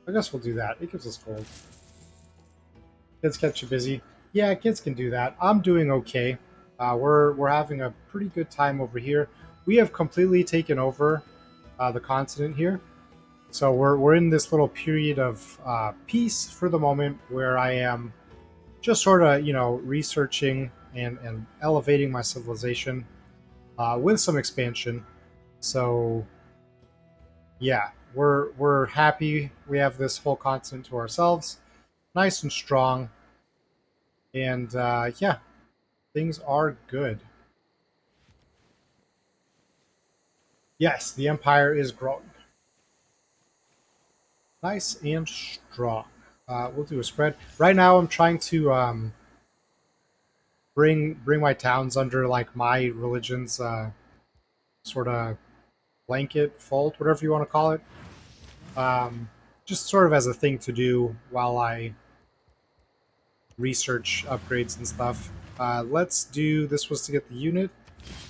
A: I guess we'll do that. It gives us gold. Kids kept you busy. Yeah, kids can do that. I'm doing okay. We're having a pretty good time over here. We have completely taken over the continent here, so we're in this little period of peace for the moment, where I am just sort of researching and elevating my civilization with some expansion. So yeah, we're happy. We have this whole continent to ourselves, nice and strong, and yeah, things are good. Yes, the empire is growing, nice and strong. We'll do a spread. Right now, I'm trying to bring my towns under like my religion's sort of blanket fold, whatever you want to call it. Um, just sort of as a thing to do while I research upgrades and stuff. Let's do this was to get the unit.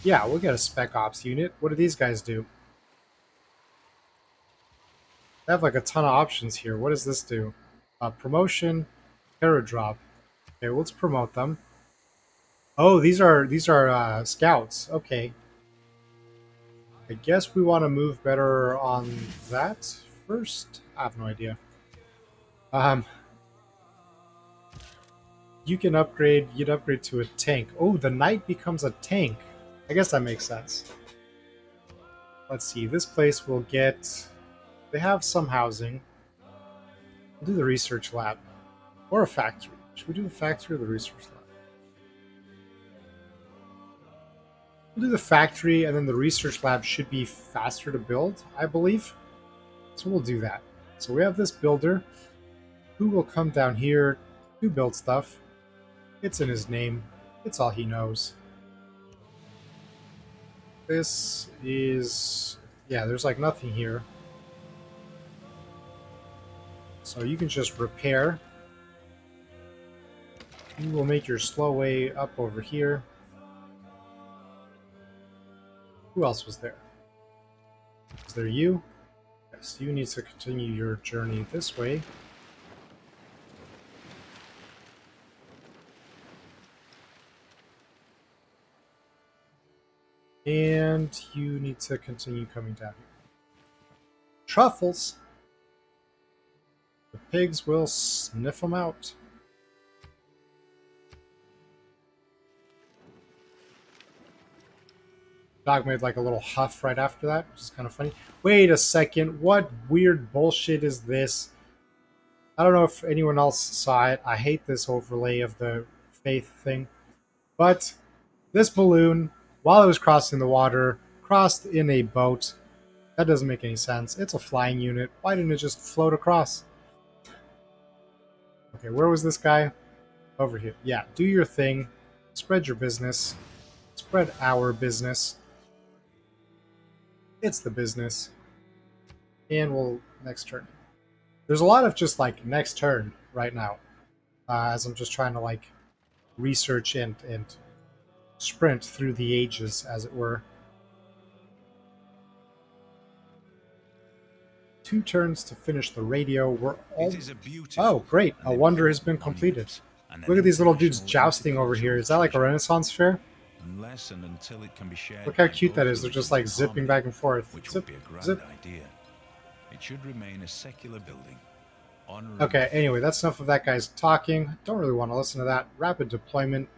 A: Yeah, we'll get a spec ops unit. What do these guys do? They have like a ton of options here. What does this do? Promotion, Aerodrome. Okay, let's promote them. Oh, these are scouts. Okay, I guess we want to move better on that first. I have no idea. Um, you can upgrade. You'd upgrade to a tank. Oh, the knight becomes a tank. I guess that makes sense. Let's see. This place will get. They have some housing. We'll do the research lab or a factory. Should we do the factory or the research lab? We'll do the factory, and then the research lab should be faster to build, I believe. So we'll do that. So we have this builder who will come down here to build stuff. It's in his name. It's all he knows. This is... yeah, there's like nothing here. So you can just repair. You will make your slow way up over here. Who else was there? Is there you? Yes, you need to continue your journey this way. And you need to continue coming down here. Truffles! The pigs will sniff them out. Dog made like a little huff right after that, which is kind of funny. Wait a second, what weird bullshit is this? I don't know if anyone else saw it. I hate this overlay of the faith thing. But this balloon, while it was crossing the water, crossed in a boat. That doesn't make any sense. It's a flying unit. Why didn't it just float across? Okay, where was this guy? Over here. Yeah, do your thing. Spread your business. Spread our business. It's the business. And we'll next turn. There's a lot of just like next turn right now. As I'm just trying to like research and sprint through the ages, as it were. 2 turns to finish the radio. We're all... oh, great. A wonder has been completed. Look at these little dudes jousting over here. Is that like a Renaissance fair?
B: Unless and until it can be shared.
A: Look how
B: by
A: cute that
B: both
A: is. They're just like
B: regions
A: zipping
B: harmony,
A: back and forth.
B: which
A: Zip,
B: would be a grand
A: zip.
B: idea. It should remain a secular building.
A: Okay, anyway, that's enough of that guy's talking. Don't really want to listen to that. Rapid deployment.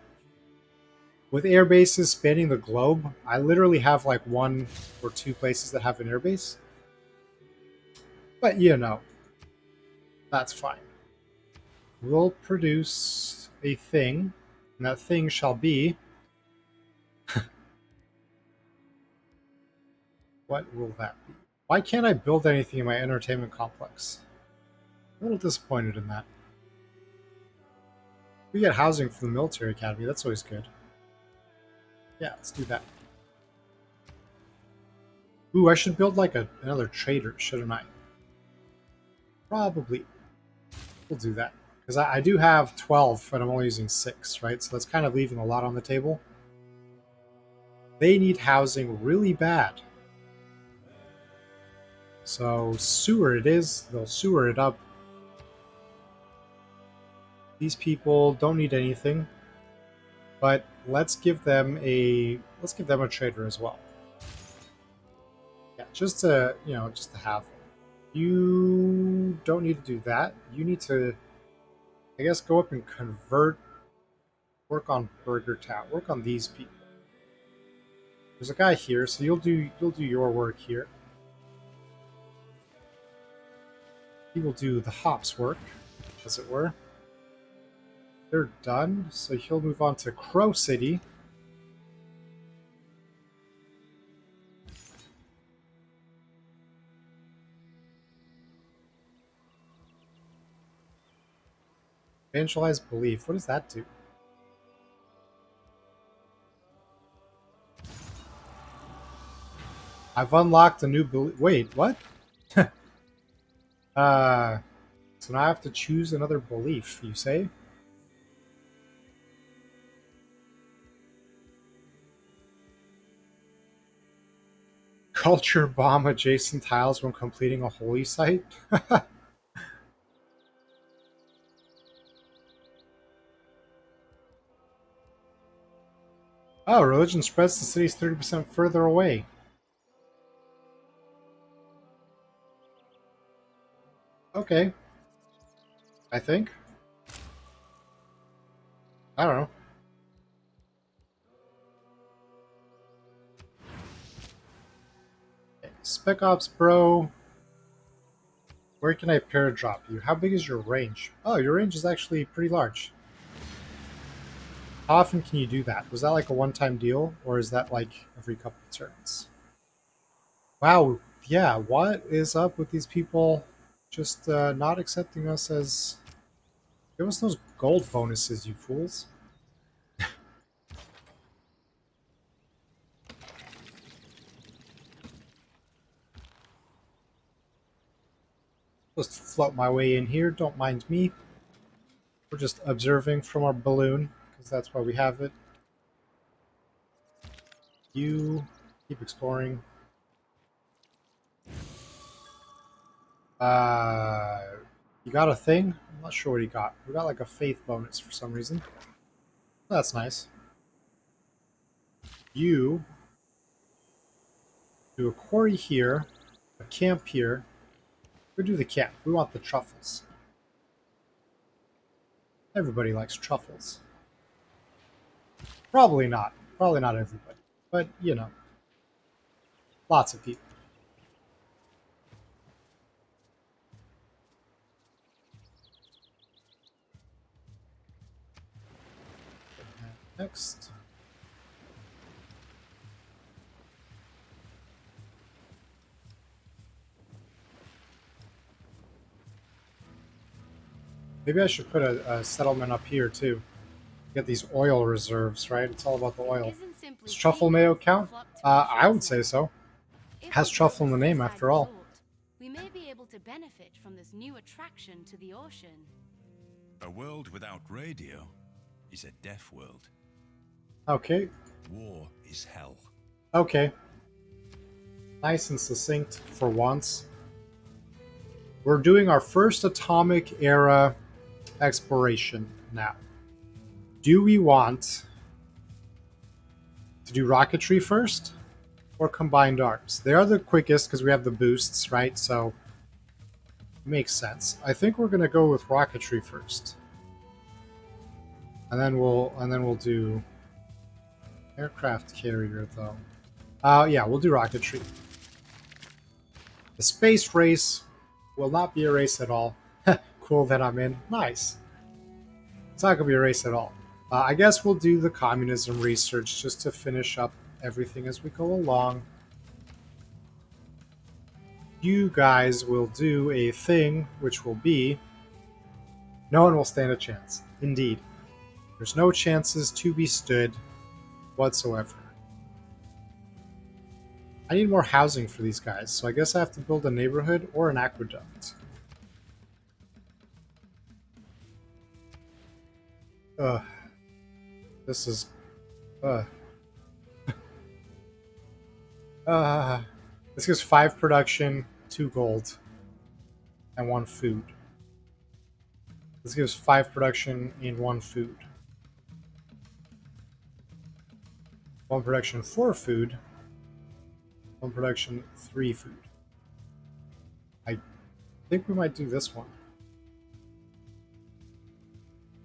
A: With air bases spanning the globe, I literally have like 1 or 2 places that have an air base. But you know, that's fine. We'll produce a thing, and that thing shall be... what will that be? Why can't I build anything in my entertainment complex? I'm a little disappointed in that. We get housing for the military academy. That's always good. Yeah, let's do that. Ooh, I should build like another trader, shouldn't I? Probably. We'll do that. Because I do have 12, but I'm only using 6, right? So that's kind of leaving a lot on the table. They need housing really bad. So sewer it is. They'll sewer it up. These people don't need anything. But let's give them a trader as well. Yeah, just to just to have them. You don't need to do that. You need to, I guess, go up and convert. Work on Burger Town. Work on these people. There's a guy here, so you'll do your work here. He will do the hops work, as it were. They're done, so he'll move on to Crow City. Evangelize belief. What does that do? I've unlocked a new belief. Wait, what? So now I have to choose another belief, you say? Culture bomb adjacent tiles when completing a holy site? Oh, religion spreads to cities 30% further away. Okay, I think. I don't know. Okay, Spec Ops Bro, where can I paradrop you? How big is your range? Oh, your range is actually pretty large. How often can you do that? Was that like a one-time deal, or is that like every couple of turns? Wow, yeah, what is up with these people just not accepting us as... Give us those gold bonuses, you fools. Just float my way in here, don't mind me. We're just observing from our balloon, because that's why we have it. You keep exploring. Uh, you got a thing? I'm not sure what he got. We got like a faith bonus for some reason. That's nice. You do a quarry here, a camp here. We do the camp. We want the truffles. Everybody likes truffles. Probably not. Probably not everybody. But, you know, lots of people. Next. Maybe I should put a settlement up here, too. Get these oil reserves, right? It's all about the oil. Does truffle mayo count? I would say so. Has truffle in the name, after all.
C: We may be able to benefit from this new attraction to the ocean.
B: A world without radio is a deaf world.
A: Okay.
B: War is hell.
A: Okay. Nice and succinct for once. We're doing our first atomic era exploration now. Do we want to do rocketry first or combined arms? They are the quickest because we have the boosts, right? So it makes sense. I think we're going to go with rocketry first. And then we'll do aircraft carrier though. Yeah, we'll do rocketry. The space race will not be a race at all. Cool that I'm in. Nice. It's not going to be a race at all. I guess we'll do the communism research just to finish up everything as we go along. You guys will do a thing which will be... No one will stand a chance. Indeed. There's no chances to be stood whatsoever. I need more housing for these guys, so I guess I have to build a neighborhood or an aqueduct. Ugh. This is... This gives 5 production, 2 gold, and 1 food. This gives 5 production and 1 food. 1 production, 4 food. 1 production, 3 food. I think we might do this one.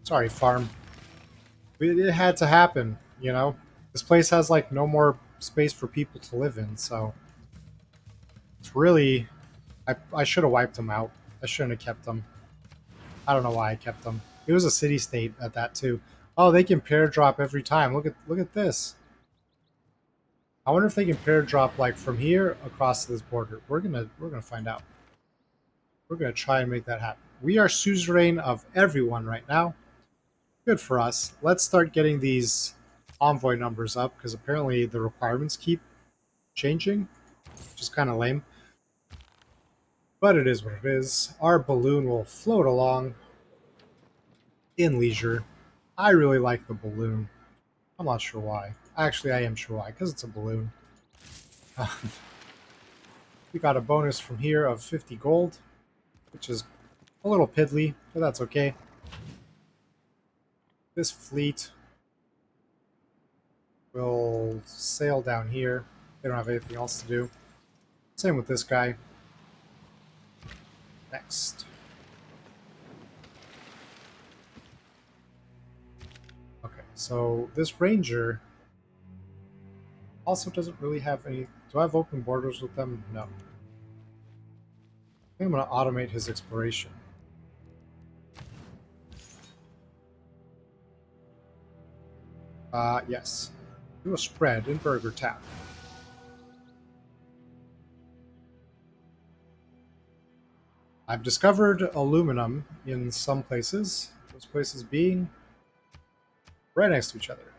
A: Sorry, farm. It had to happen, you know? This place has, like, no more space for people to live in, so... It's really... I should have wiped them out. I shouldn't have kept them. I don't know why I kept them. It was a city-state at that too. Oh, they can pair drop every time. Look at this. I wonder if they can pair drop like from here across this border. We're gonna find out. We're gonna try and make that happen. We are suzerain of everyone right now. Good for us. Let's start getting these envoy numbers up because apparently the requirements keep changing, which is kind of lame. But it is what it is. Our balloon will float along in leisure. I really like the balloon. I'm not sure why. Actually, I am sure why, because it's a balloon. We got a bonus from here of 50 gold, which is a little piddly, but that's okay. This fleet will sail down here. They don't have anything else to do. Same with this guy. Next. Okay, so this ranger also doesn't really have any... Do I have open borders with them? No. I think I'm going to automate his exploration. Yes. Do a spread in Burger Town. I've discovered aluminum in some places. Those places being right next to each other.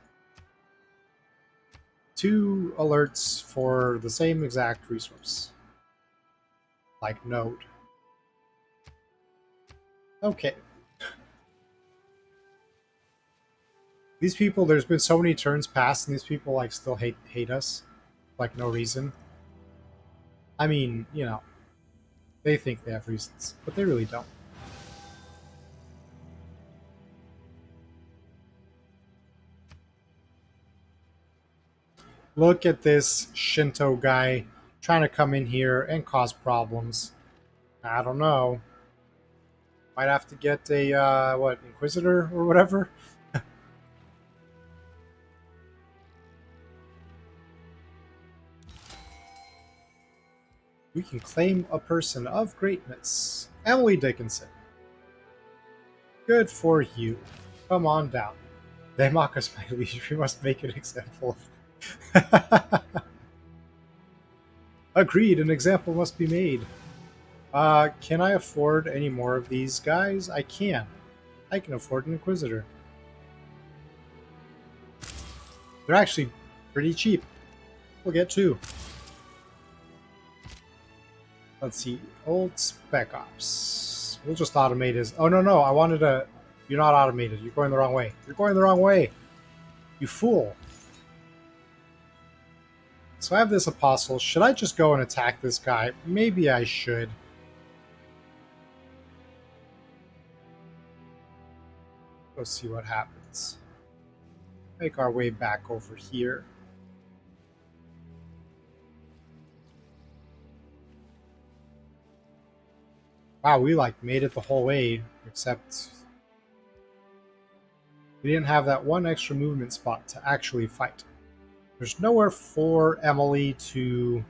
A: 2 alerts for the same exact resource. Like node. Okay. These people, there's been so many turns past, and these people like still hate us, like no reason. I mean, you know, they think they have reasons, but they really don't. Look at this Shinto guy trying to come in here and cause problems. I don't know. Might have to get a what, Inquisitor or whatever. We can claim a person of greatness. Emily Dickinson. Good for you. Come on down. They mock us, my liege. We must make an example of... Agreed, an example must be made. Can I afford any more of these guys? I can. I can afford an Inquisitor. They're actually pretty cheap. We'll get 2. Let's see. Old Spec Ops. We'll just automate his... Oh, no. I wanted to... You're not automated. You're going the wrong way. You're going the wrong way. You fool. So I have this Apostle. Should I just go and attack this guy? Maybe I should. Go see what happens. Make our way back over here. Wow, we like made it the whole way, except we didn't have that one extra movement spot to actually fight. There's nowhere for Emily to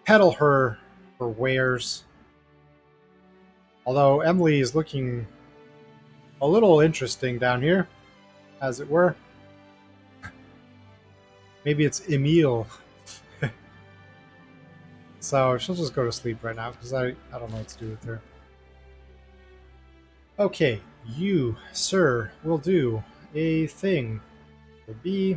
A: peddle her wares. Although Emily is looking a little interesting down here, as it were. Maybe it's Emile. So she'll just go to sleep right now, because I don't know what to do with her. Okay, you, sir, will do a thing. Will be...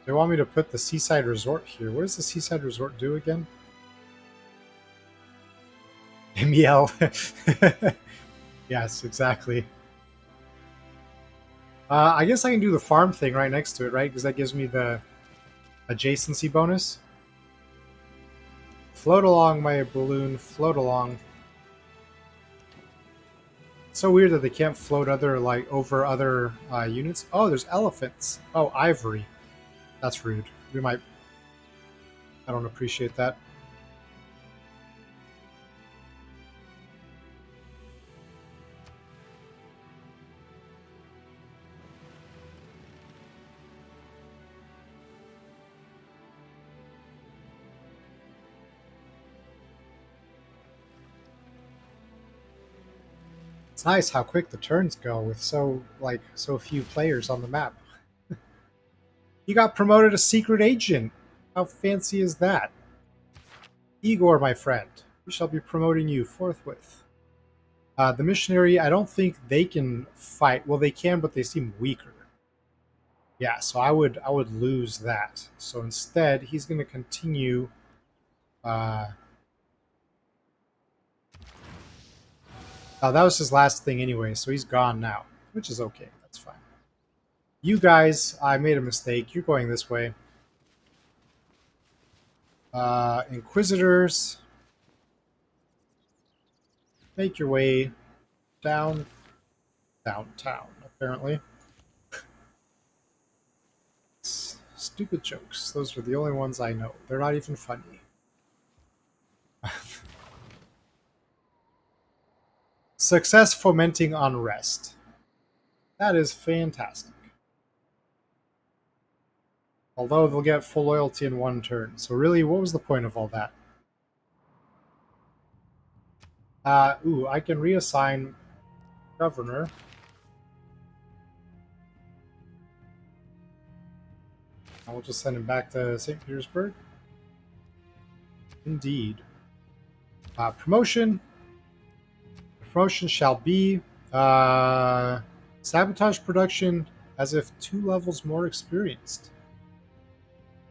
A: They want me to put the Seaside Resort here. What does the Seaside Resort do again? Emile. Yes, exactly. I guess I can do the farm thing right next to it, right? Because that gives me the adjacency bonus. Float along, my balloon. Float along. It's so weird that they can't float over other units. Oh, there's elephants. Oh, ivory. That's rude. We might... I don't appreciate that. It's nice how quick the turns go with so few players on the map. You got promoted a secret agent. How fancy is that? Igor, my friend, we shall be promoting you forthwith. The missionary, I don't think they can fight. Well, they can, but they seem weaker. Yeah, so I would lose that. So instead, he's going to continue. Uh, that was his last thing anyway, so he's gone now, which is okay. That's fine. You guys, I made a mistake. You're going this way. Inquisitors, make your way downtown, apparently. Stupid jokes. Those are the only ones I know. They're not even funny. Success fomenting unrest. That is fantastic. Although they'll get full loyalty in one turn. So really, what was the point of all that? I can reassign governor. I will just send him back to St. Petersburg. Indeed. Promotion. Promotion shall be sabotage production as if 2 levels more experienced.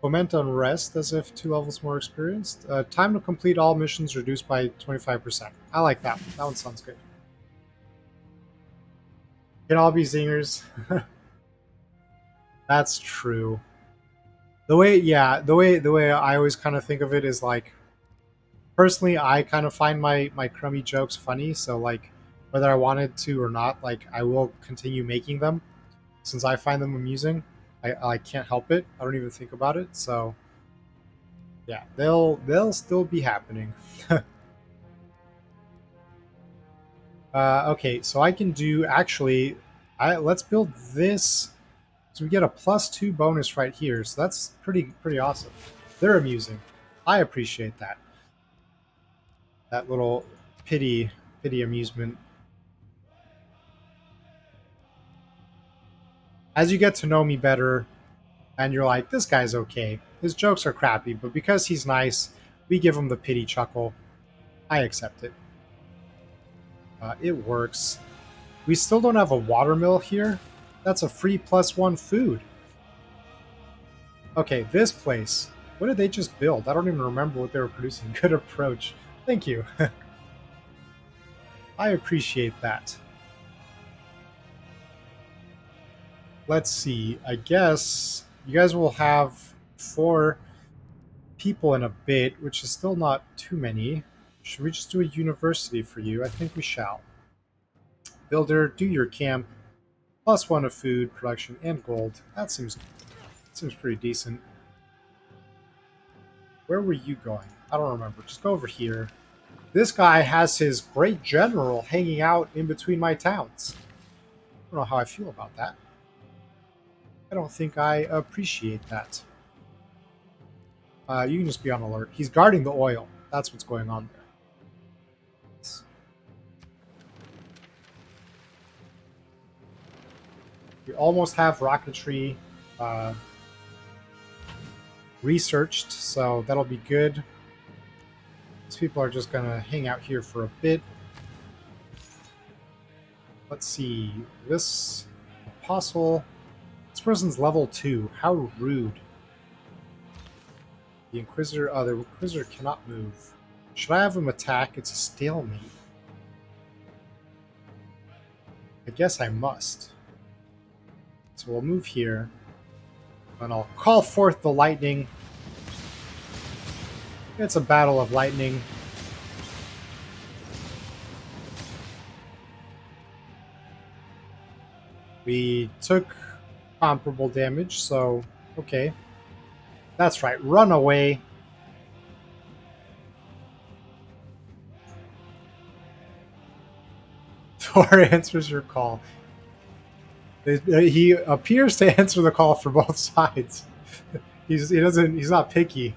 A: Foment unrest as if 2 levels more experienced. Time to complete all missions reduced by 25%. I like that one. That one sounds good. Can all be zingers. That's true. The way I always kind of think of it is like, personally, I kind of find my crummy jokes funny, so like whether I wanted to or not, like I will continue making them since I find them amusing. I can't help it. I don't even think about it. So yeah, they'll still be happening. Okay, so I can do actually. Let's build this. So we get a +2 bonus right here. So that's pretty awesome. They're amusing. I appreciate that. That little pity amusement. As you get to know me better, and you're like, this guy's okay. His jokes are crappy, but because he's nice, we give him the pity chuckle. I accept it. It works. We still don't have a watermill here. That's a free +1 food. Okay, this place. What did they just build? I don't even remember what they were producing. Good approach. Thank you. I appreciate that. Let's see. I guess you guys will have 4 people in a bit, which is still not too many. Should we just do a university for you? I think we shall. Builder, do your camp. +1 of food, production, and gold. That seems pretty decent. Where were you going? I don't remember. Just go over here. This guy has his great general hanging out in between my towns. I don't know how I feel about that. I don't think I appreciate that. You can just be on alert. He's guarding the oil. That's what's going on there. We almost have rocketry researched, so that'll be good. These people are just going to hang out here for a bit. Let's see. This apostle... This person's level 2. How rude. The Inquisitor... Oh, the Inquisitor cannot move. Should I have him attack? It's a stalemate. I guess I must. So we'll move here. And I'll call forth the lightning. It's a battle of lightning. We took comparable damage, so okay. That's right, run away. Thor answers your call. He appears to answer the call for both sides. He's not picky.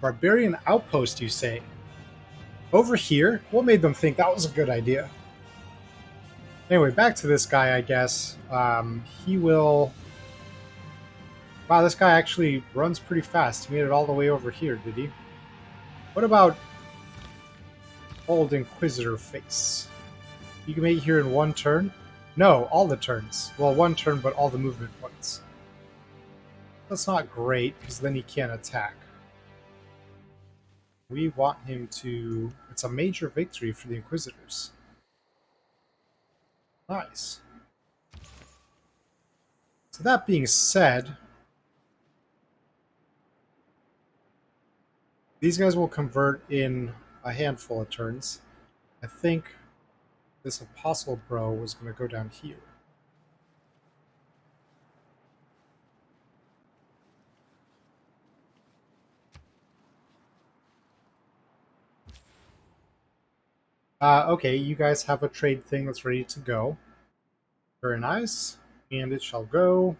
A: Barbarian outpost, you say? Over here? What made them think that was a good idea? Anyway, back to this guy, I guess. He will... Wow, this guy actually runs pretty fast. He made it all the way over here, did he? What about Old Inquisitor Face? You can make it here in one turn? No, all the turns. Well, one turn, but all the movement points. That's not great, because then he can't attack. We want him to... It's a major victory for the Inquisitors. Nice. So that being said, these guys will convert in a handful of turns. I think this Apostle Bro was going to go down here. Okay, you guys have a trade thing that's ready to go. Very nice. And it shall go.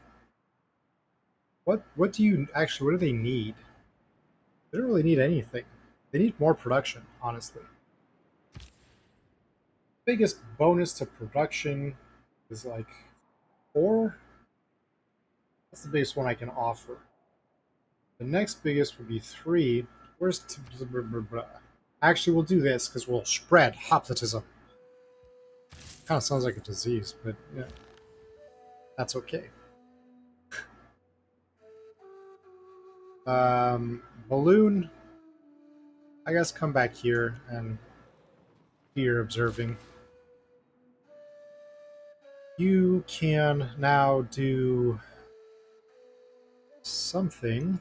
A: What do you... Actually, what do they need? They don't really need anything. They need more production, honestly. Biggest bonus to production is like 4. That's the biggest one I can offer. The next biggest would be 3. Where's... Actually, we'll do this because we'll spread hoplitism. Kind of sounds like a disease, but yeah, that's okay. Balloon, I guess come back here and here observing. You can now do something.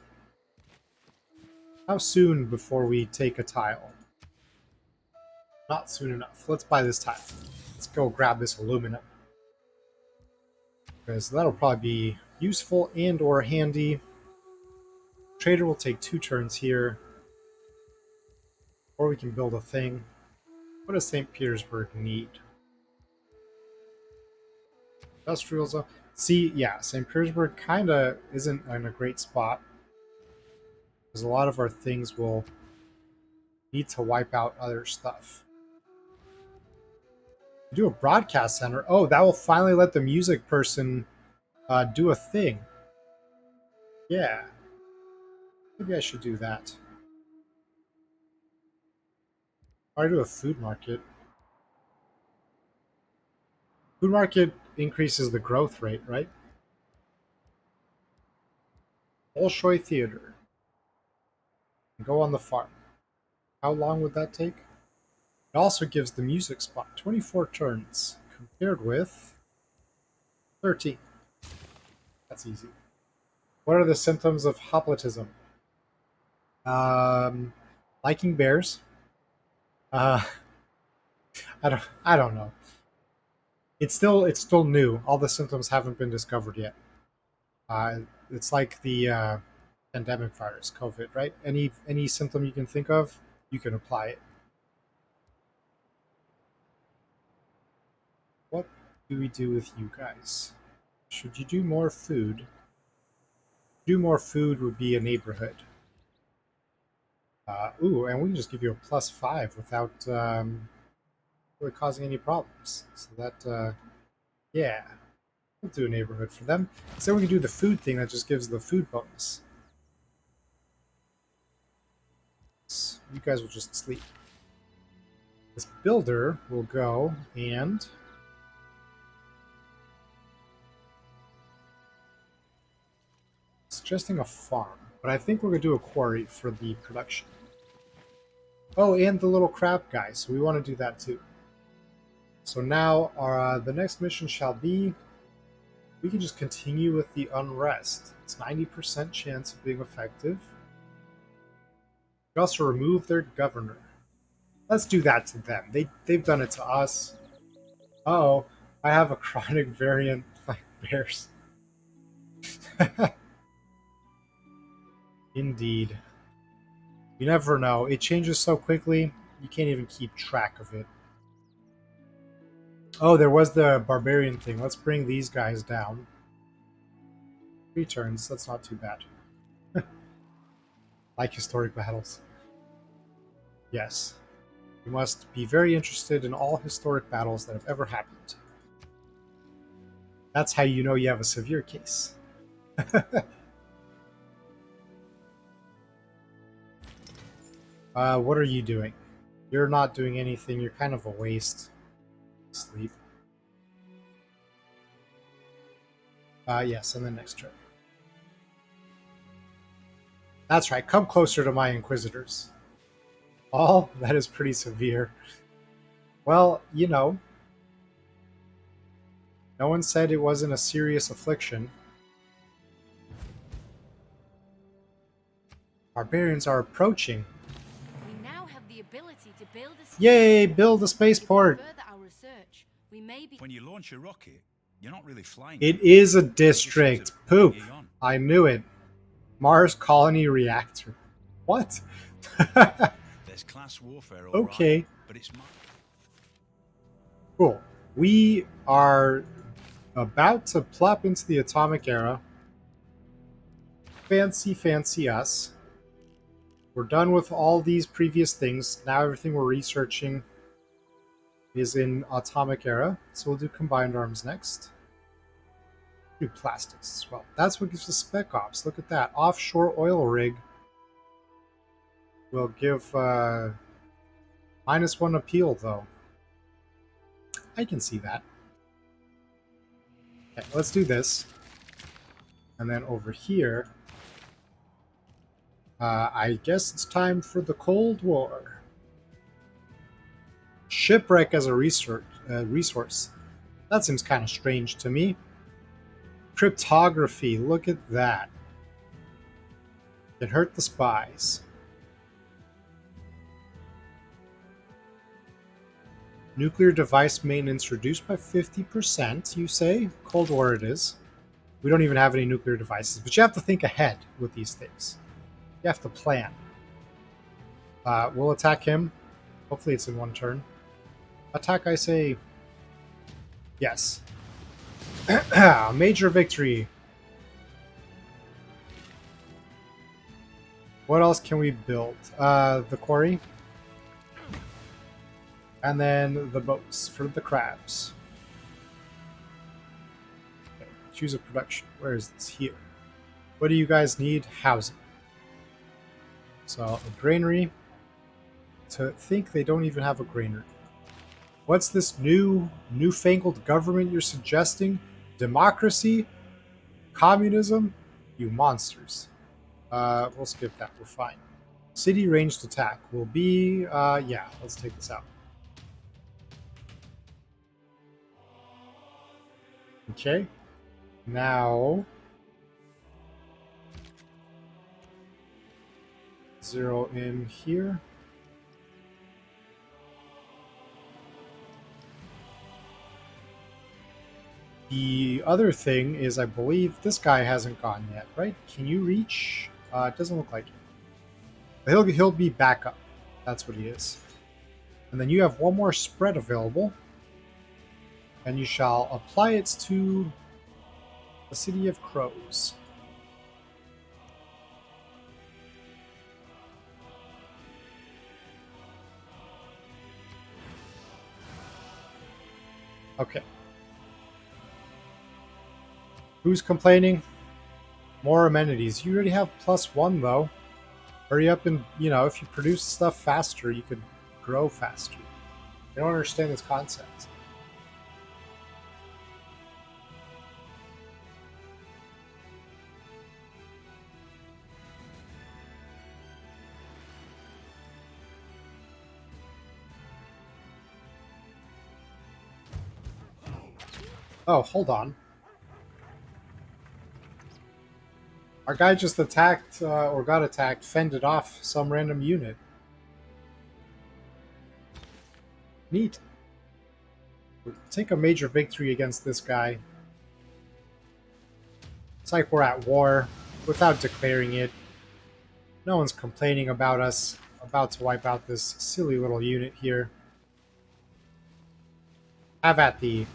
A: How soon before we take a tile? Not soon enough. Let's buy this tile. Let's go grab this aluminum. Because that'll probably be useful and or handy. Trader will take 2 turns here. Or we can build a thing. What does St. Petersburg need? Industrial zone. See, yeah, St. Petersburg kind of isn't in a great spot. Because a lot of our things will need to wipe out other stuff. Do a broadcast center. Oh, that will finally let the music person do a thing. Yeah. Maybe I should do that. Or do a food market. Food market increases the growth rate, right? Bolshoi Theater. Go on the farm. How long would that take? It also gives the music spot 24 turns, compared with 13. That's easy. What are the symptoms of hoplitism? Liking bears. Uh, I don't know. It's still new. All the symptoms haven't been discovered yet. It's like the pandemic virus, COVID, right? Any symptom you can think of, you can apply it. What do we do with you guys? Should you do more food? Do more food would be a neighborhood. Ooh, and we can just give you a +5 without really causing any problems. So that, yeah, we'll do a neighborhood for them. So then we can do the food thing that just gives the food bonus. So you guys will just sleep. This builder will go and suggesting a farm, but I think we're going to do a quarry for the production. Oh, and the little crab guy, so we want to do that too. So now the next mission shall be, we can just continue with the unrest. It's 90% chance of being effective. We also remove their governor. Let's do that to them. They've done it to us. Uh-oh, I have a chronic variant like bears. Indeed. You never know. It changes so quickly, you can't even keep track of it. Oh, there was the barbarian thing. Let's bring these guys down. 3 turns, that's not too bad. Like historic battles. Yes. You must be very interested in all historic battles that have ever happened. That's how you know you have a severe case. What are you doing? You're not doing anything. You're kind of a waste. Sleep. Yes, and the next turn. That's right. Come closer to my Inquisitors. Oh, that is pretty severe. Well, you know, no one said it wasn't a serious affliction. Barbarians are approaching.
C: We now have the ability to build a
A: Yay, build a spaceport!
C: further our research, we may be
B: When you launch a rocket, you're not really flying.
A: It is a district. Poop. I knew it. Mars Colony Reactor. What?
B: There's class warfare, all
A: Okay.
B: right, but it's
A: Cool. We are about to plop into the atomic era. Fancy, fancy us. We're done with all these previous things. Now everything we're researching is in atomic era. So we'll do combined arms next. Do plastics as well. That's what gives us spec ops. Look at that. Offshore oil rig will give -1 appeal, though. I can see that. Okay, let's do this. And then over here, I guess it's time for the Cold War. Shipwreck as a resource. That seems kind of strange to me. Cryptography, look at that. Can hurt the spies. Nuclear device maintenance reduced by 50%, you say? Cold War it is. We don't even have any nuclear devices, but you have to think ahead with these things. You have to plan. We'll attack him. Hopefully it's in one turn. Attack, I say. Yes. Major victory. What else can we build? The quarry. And then the boats for the crabs. Okay, choose a production. Where is this? Here. What do you guys need? Housing. So, a granary. To think they don't even have a granary. What's this newfangled government you're suggesting? Democracy? Communism? You monsters. We'll skip that. We're fine. City ranged attack will be, yeah, let's take this out. Okay. Now, zero in here. The other thing is, I believe this guy hasn't gone yet, right? Can you reach? It doesn't look like it. But he'll be back up. That's what he is. And then you have one more spread available. And you shall apply it to the City of Crows. Okay. Who's complaining? More amenities. You already have +1 though. Hurry up and, if you produce stuff faster, you could grow faster. I don't understand this concept. Oh, hold on. Our guy just attacked, or got attacked, fended off some random unit. Neat. We'll take a major victory against this guy. It's like we're at war, without declaring it. No one's complaining about us about to wipe out this silly little unit here. Have at thee.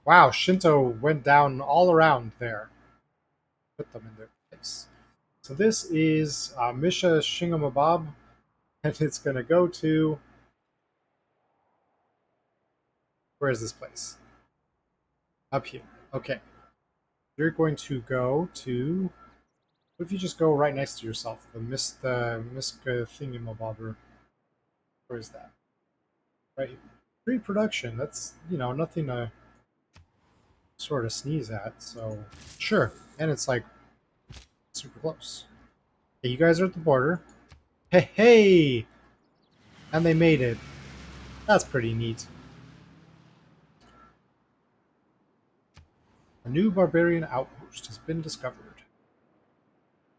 A: Wow, Shinto went down all around there. Put them in their place. So this is Misha Shingamabob, and it's going to go to. Where is this place? Up here. Okay. You're going to go to. What if you just go right next to yourself? The Miska thingamabobber. Where is that? Right here. Pre-production. That's, nothing to sort of sneeze at. So, sure. And it's like super close. Okay, you guys are at the border. Hey, hey! And they made it. That's pretty neat. A new barbarian outpost has been discovered.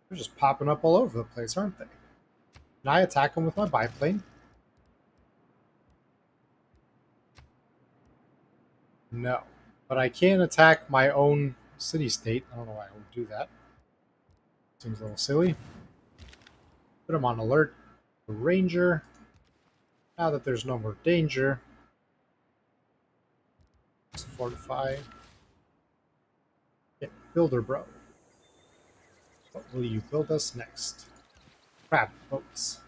A: They're just popping up all over the place, aren't they? Can I attack them with my biplane? No. But I can attack my own city-state. I don't know why I would do that. Seems a little silly. Put them on alert. The ranger. Now that there's no more danger. Let's fortify. Okay, builder bro. What will you build us next? Crab boats.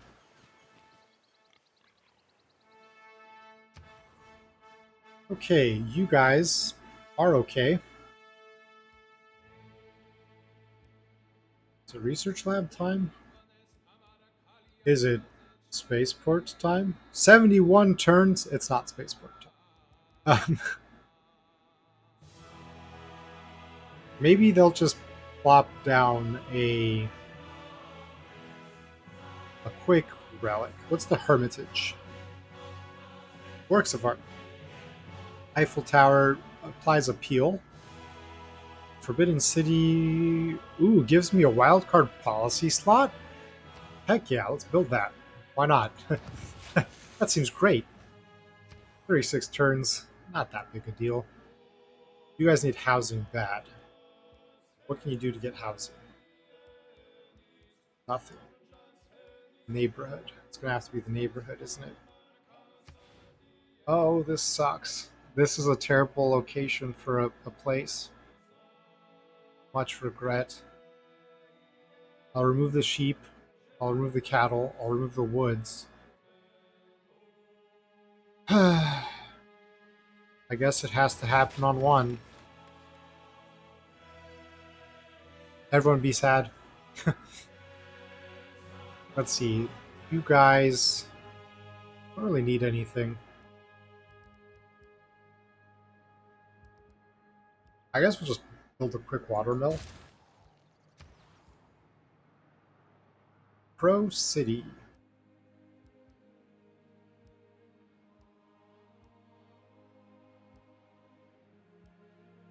A: Okay, you guys are okay. Is it research lab time? Is it spaceport time? 71 turns. It's not spaceport time. Maybe they'll just plop down a quick relic. What's the Hermitage? Works of art. Eiffel Tower applies appeal. Forbidden City. Ooh, gives me a wildcard policy slot? Heck yeah, let's build that. Why not? That seems great. 36 turns. Not that big a deal. You guys need housing bad. What can you do to get housing? Nothing. Neighborhood. It's going to have to be the neighborhood, isn't it? Oh, this sucks. This is a terrible location for a place. Much regret. I'll remove the sheep. I'll remove the cattle. I'll remove the woods. I guess it has to happen on one. Everyone be sad. Let's see. You guys don't really need anything. I guess we'll just build a quick water mill. Pro City.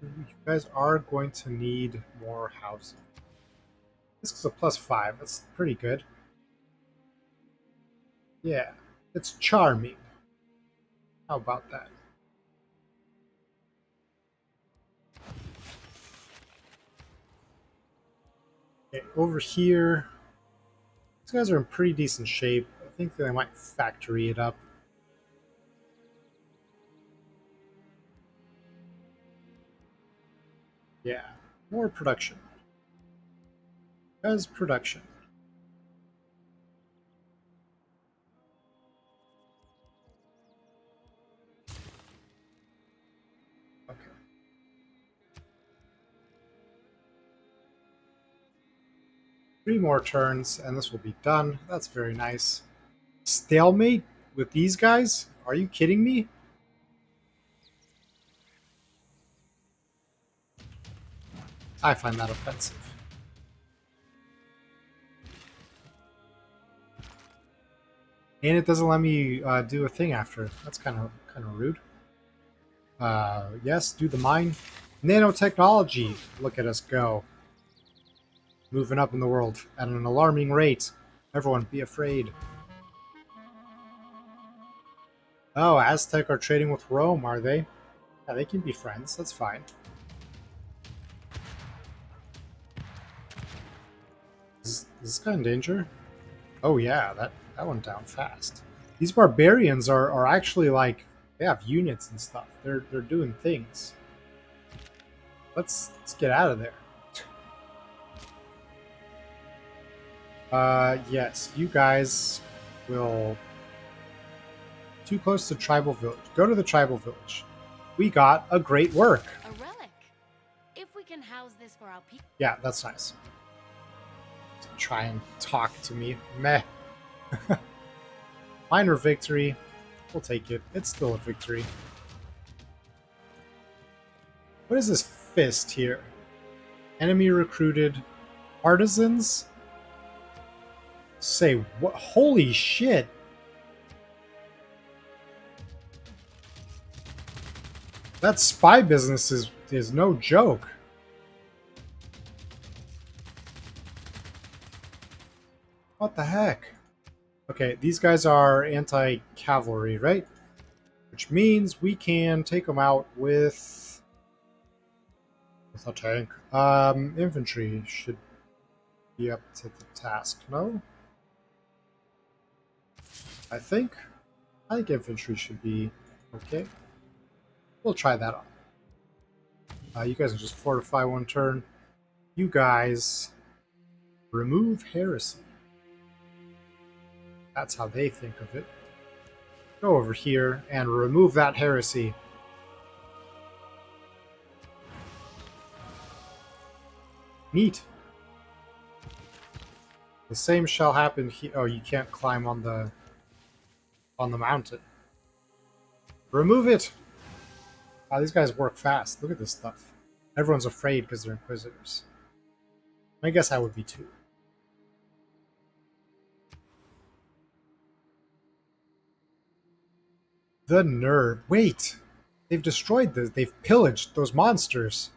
A: You guys are going to need more housing. This is a +5. That's pretty good. Yeah, it's charming. How about that? Okay, over here, these guys are in pretty decent shape. I think they might factory it up. Yeah, more production. As production. Okay. 3 more turns, and this will be done. That's very nice. Stalemate with these guys? Are you kidding me? I find that offensive. And it doesn't let me do a thing after. That's kind of rude. Yes, do the mine. Nanotechnology. Look at us go. Moving up in the world at an alarming rate. Everyone, be afraid. Oh, Aztec are trading with Rome, are they? Yeah, they can be friends. That's fine. Is this guy in danger? Oh yeah, that went down fast. These barbarians are actually like they have units and stuff. They're doing things. Let's get out of there. Yes, you guys will too close to tribal village. Go to the tribal village. We got a great work.
C: A relic. If we can house this for our people.
A: Yeah, that's nice. Try and talk to me. Meh. Minor victory. We'll take it. It's still a victory. What is this fist here? Enemy recruited artisans? Say what? Holy shit! That spy business is no joke. What the heck? Okay, these guys are anti-cavalry, right? Which means we can take them out with a tank. Infantry should be up to the task, no? I think infantry should be okay. We'll try that on. You guys can just fortify one turn. You guys remove heresy. That's how they think of it. Go over here and remove that heresy. Neat. The same shall happen here. Oh, you can't climb on the mountain. Remove it! Wow, these guys work fast. Look at this stuff. Everyone's afraid because they're Inquisitors. I guess I would be too. The nerve. Wait! They've destroyed this. They've pillaged those monsters.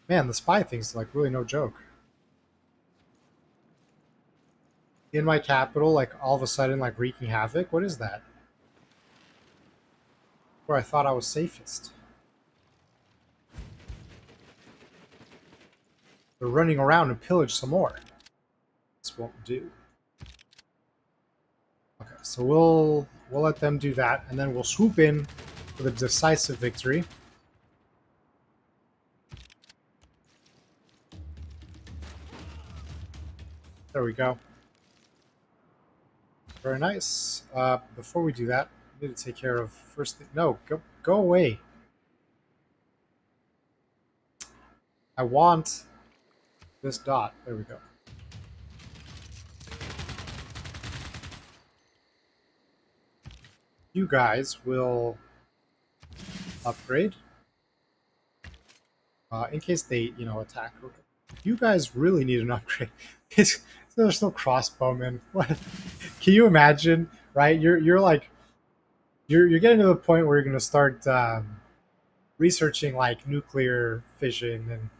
A: Man, the spy thing's like really no joke. In my capital, like all of a sudden, like wreaking havoc? What is that? Where I thought I was safest. They're running around and pillage some more. This won't do. Okay, so we'll let them do that, and then we'll swoop in with a decisive victory. There we go. Very nice. Before we do that, we need to take care of first thing. No, go away. I want this dot. There we go. You guys will upgrade in case they, attack. You guys really need an upgrade. There's no crossbowmen. What? Can you imagine? Right? You're like you're getting to the point where you're going to start researching like nuclear fission and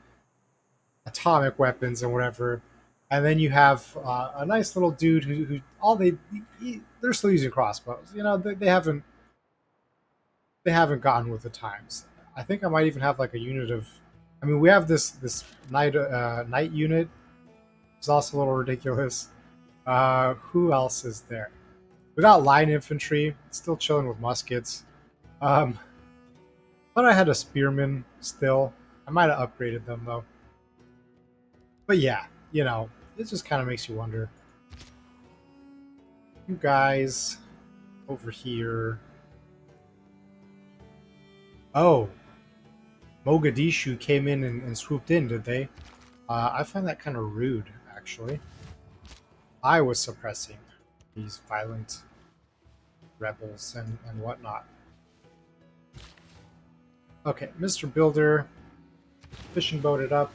A: atomic weapons and whatever, and then you have a nice little dude who they're still using crossbows. They haven't gotten with the times. I think I might even have like a unit of. I mean, we have this knight unit. It's also a little ridiculous. Who else is there? We got line infantry, still chilling with muskets. But I had a spearman still. I might have upgraded them though. But yeah, it just kind of makes you wonder. You guys over here. Oh, Mogadishu came in and swooped in, did they? I find that kind of rude, actually. I was suppressing these violent rebels and whatnot. Okay, Mr. Builder, fishing boat it up.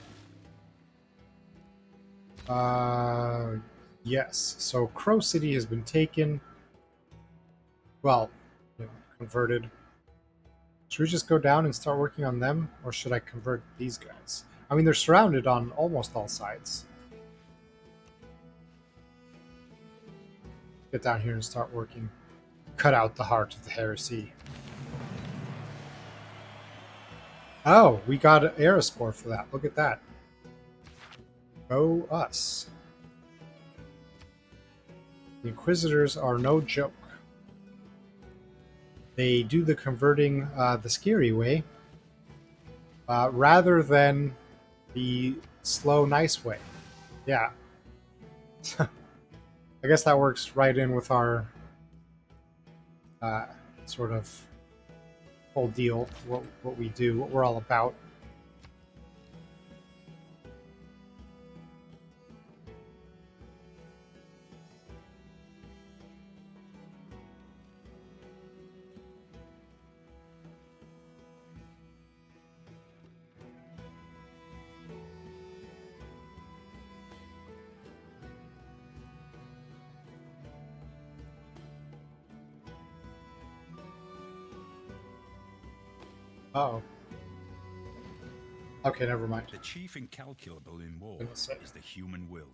A: Yes, so Crow City has been taken. Well, converted. Should we just go down and start working on them? Or should I convert these guys? I mean, they're surrounded on almost all sides. Get down here and start working. Cut out the heart of the heresy. Oh, we got an era score for that. Look at that. Go us. The Inquisitors are no joke. they do the converting the scary way rather than the slow, nice way. Yeah. I guess that works right in with our uh, sort of whole deal, what we do, what we're all about. Uh-oh. Okay, never mind.
B: The chief incalculable in war is the human will.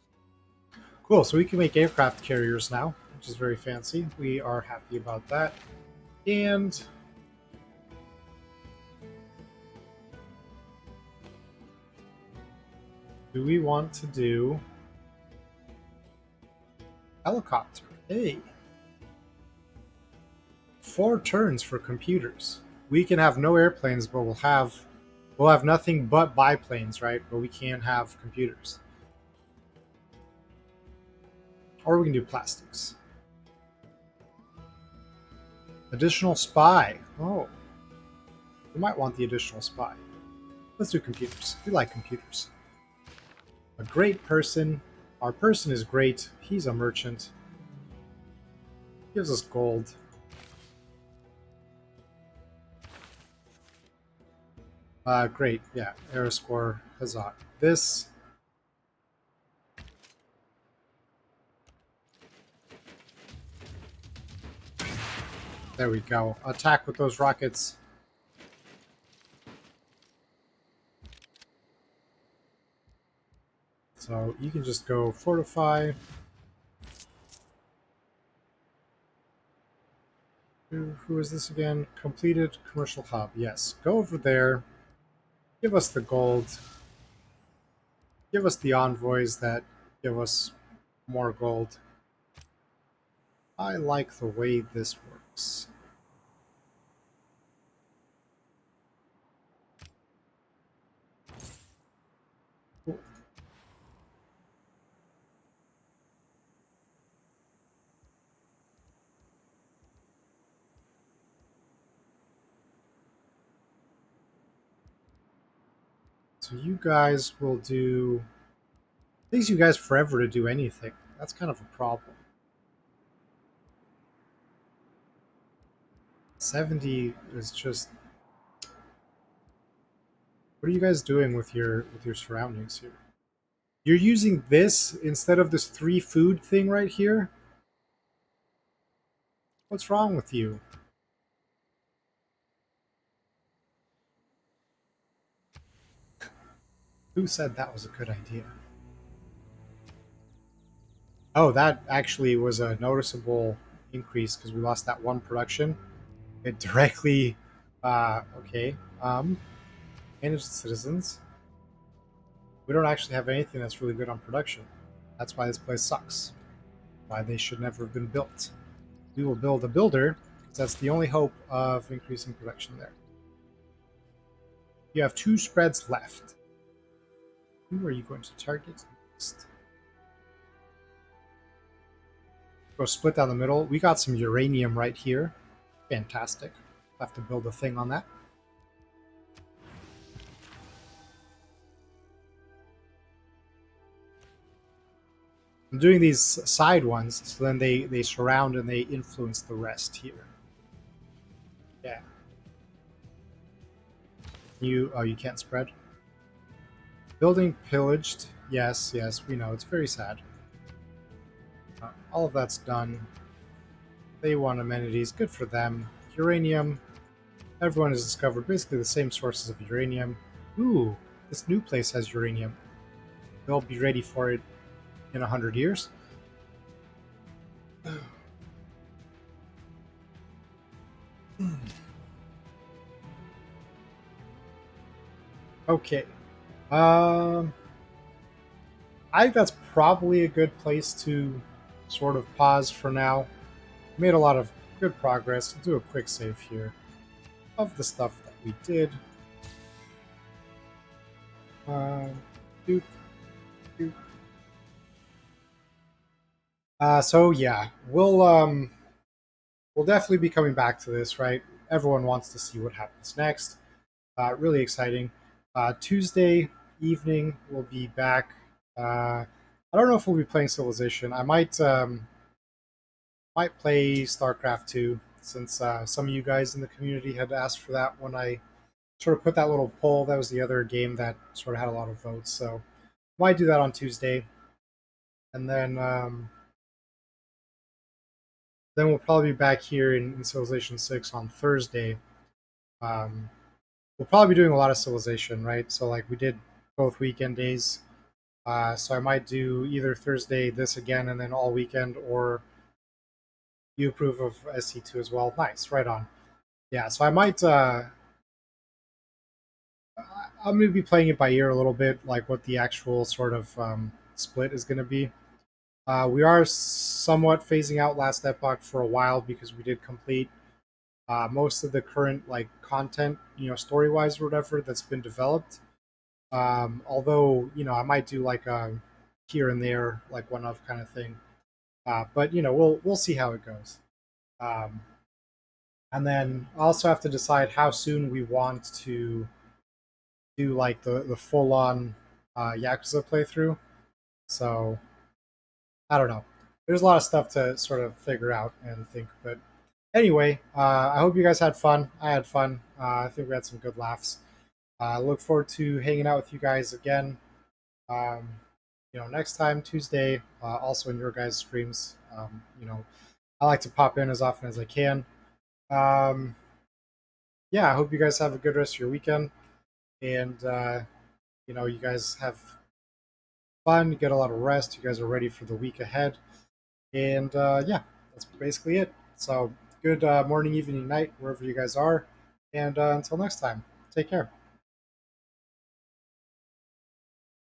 A: Cool, so we can make aircraft carriers now, which is very fancy. We are happy about that. And do we want to do helicopter? Hey. 4 turns for computers. We can have no airplanes, but we'll have nothing but biplanes, right? But we can have computers. Or we can do plastics. Additional spy. Oh. We might want the additional spy. Let's do computers. We like computers. A great person. Our person is great. He's a merchant. Gives us gold. Great. Yeah. Aeroscore. Huzzah. This. There we go. Attack with those rockets. So you can just go fortify. Who is this again? Completed commercial hub. Yes. Go over there. Give us the gold. Give us the envoys that give us more gold. I like the way this works. Cool. So you guys will do... It takes you guys forever to do anything. That's kind of a problem. 70 is just... What are you guys doing with your surroundings here? You're using this instead of this 3 food thing right here? What's wrong with you? Who said that was a good idea? Oh, that actually was a noticeable increase because we lost that 1 production. It directly... okay. Manage the citizens. We don't actually have anything that's really good on production. That's why this place sucks. Why they should never have been built. We will build a builder, because that's the only hope of increasing production there. You have 2 spreads left. Who are you going to target next? Go split down the middle. We got some uranium right here. Fantastic. We'll have to build a thing on that. I'm doing these side ones, so then they surround and they influence the rest here. Yeah. You can't spread. Building pillaged. Yes, we know. It's very sad. All of that's done. They want amenities. Good for them. Uranium. Everyone has discovered basically the same sources of uranium. Ooh, this new place has uranium. They'll be ready for it in 100 years. Okay. I think that's probably a good place to sort of pause for now. Made a lot of good progress. We'll do a quick save here of the stuff that we did. Um, doop, doop. So yeah, we'll definitely be coming back to this, right? Everyone wants to see what happens next. Really exciting. Tuesday evening we'll be back. I don't know if we'll be playing Civilization. I might play StarCraft 2 since some of you guys in the community had asked for that when I sort of put that little poll. That was the other game that sort of had a lot of votes, so might do that on Tuesday, and then we'll probably be back here in Civilization 6 on Thursday. Um, we'll probably be doing a lot of Civilization, right? So like we did both weekend days. So I might do either Thursday this again and then all weekend, or you approve of SC2 as well. Nice, right on. Yeah, so I might. I'm gonna be playing it by ear a little bit, like what the actual sort of split is gonna be. We are somewhat phasing out Last Epoch for a while because we did complete most of the current like content, story wise or whatever that's been developed. Although I might do like a here and there, like one off kind of thing. But we'll see how it goes. Um, and then I also have to decide how soon we want to do like the full on Yakuza playthrough. So I don't know. There's a lot of stuff to sort of figure out and think. But anyway, I hope you guys had fun. I had fun. I think we had some good laughs. I look forward to hanging out with you guys again. Um, next time Tuesday, also in your guys' streams. I like to pop in as often as I can. Um, yeah, I hope you guys have a good rest of your weekend, and you guys have fun, get a lot of rest. You guys are ready for the week ahead, and yeah, that's basically it. So good morning, evening, night, wherever you guys are, and until next time, take care.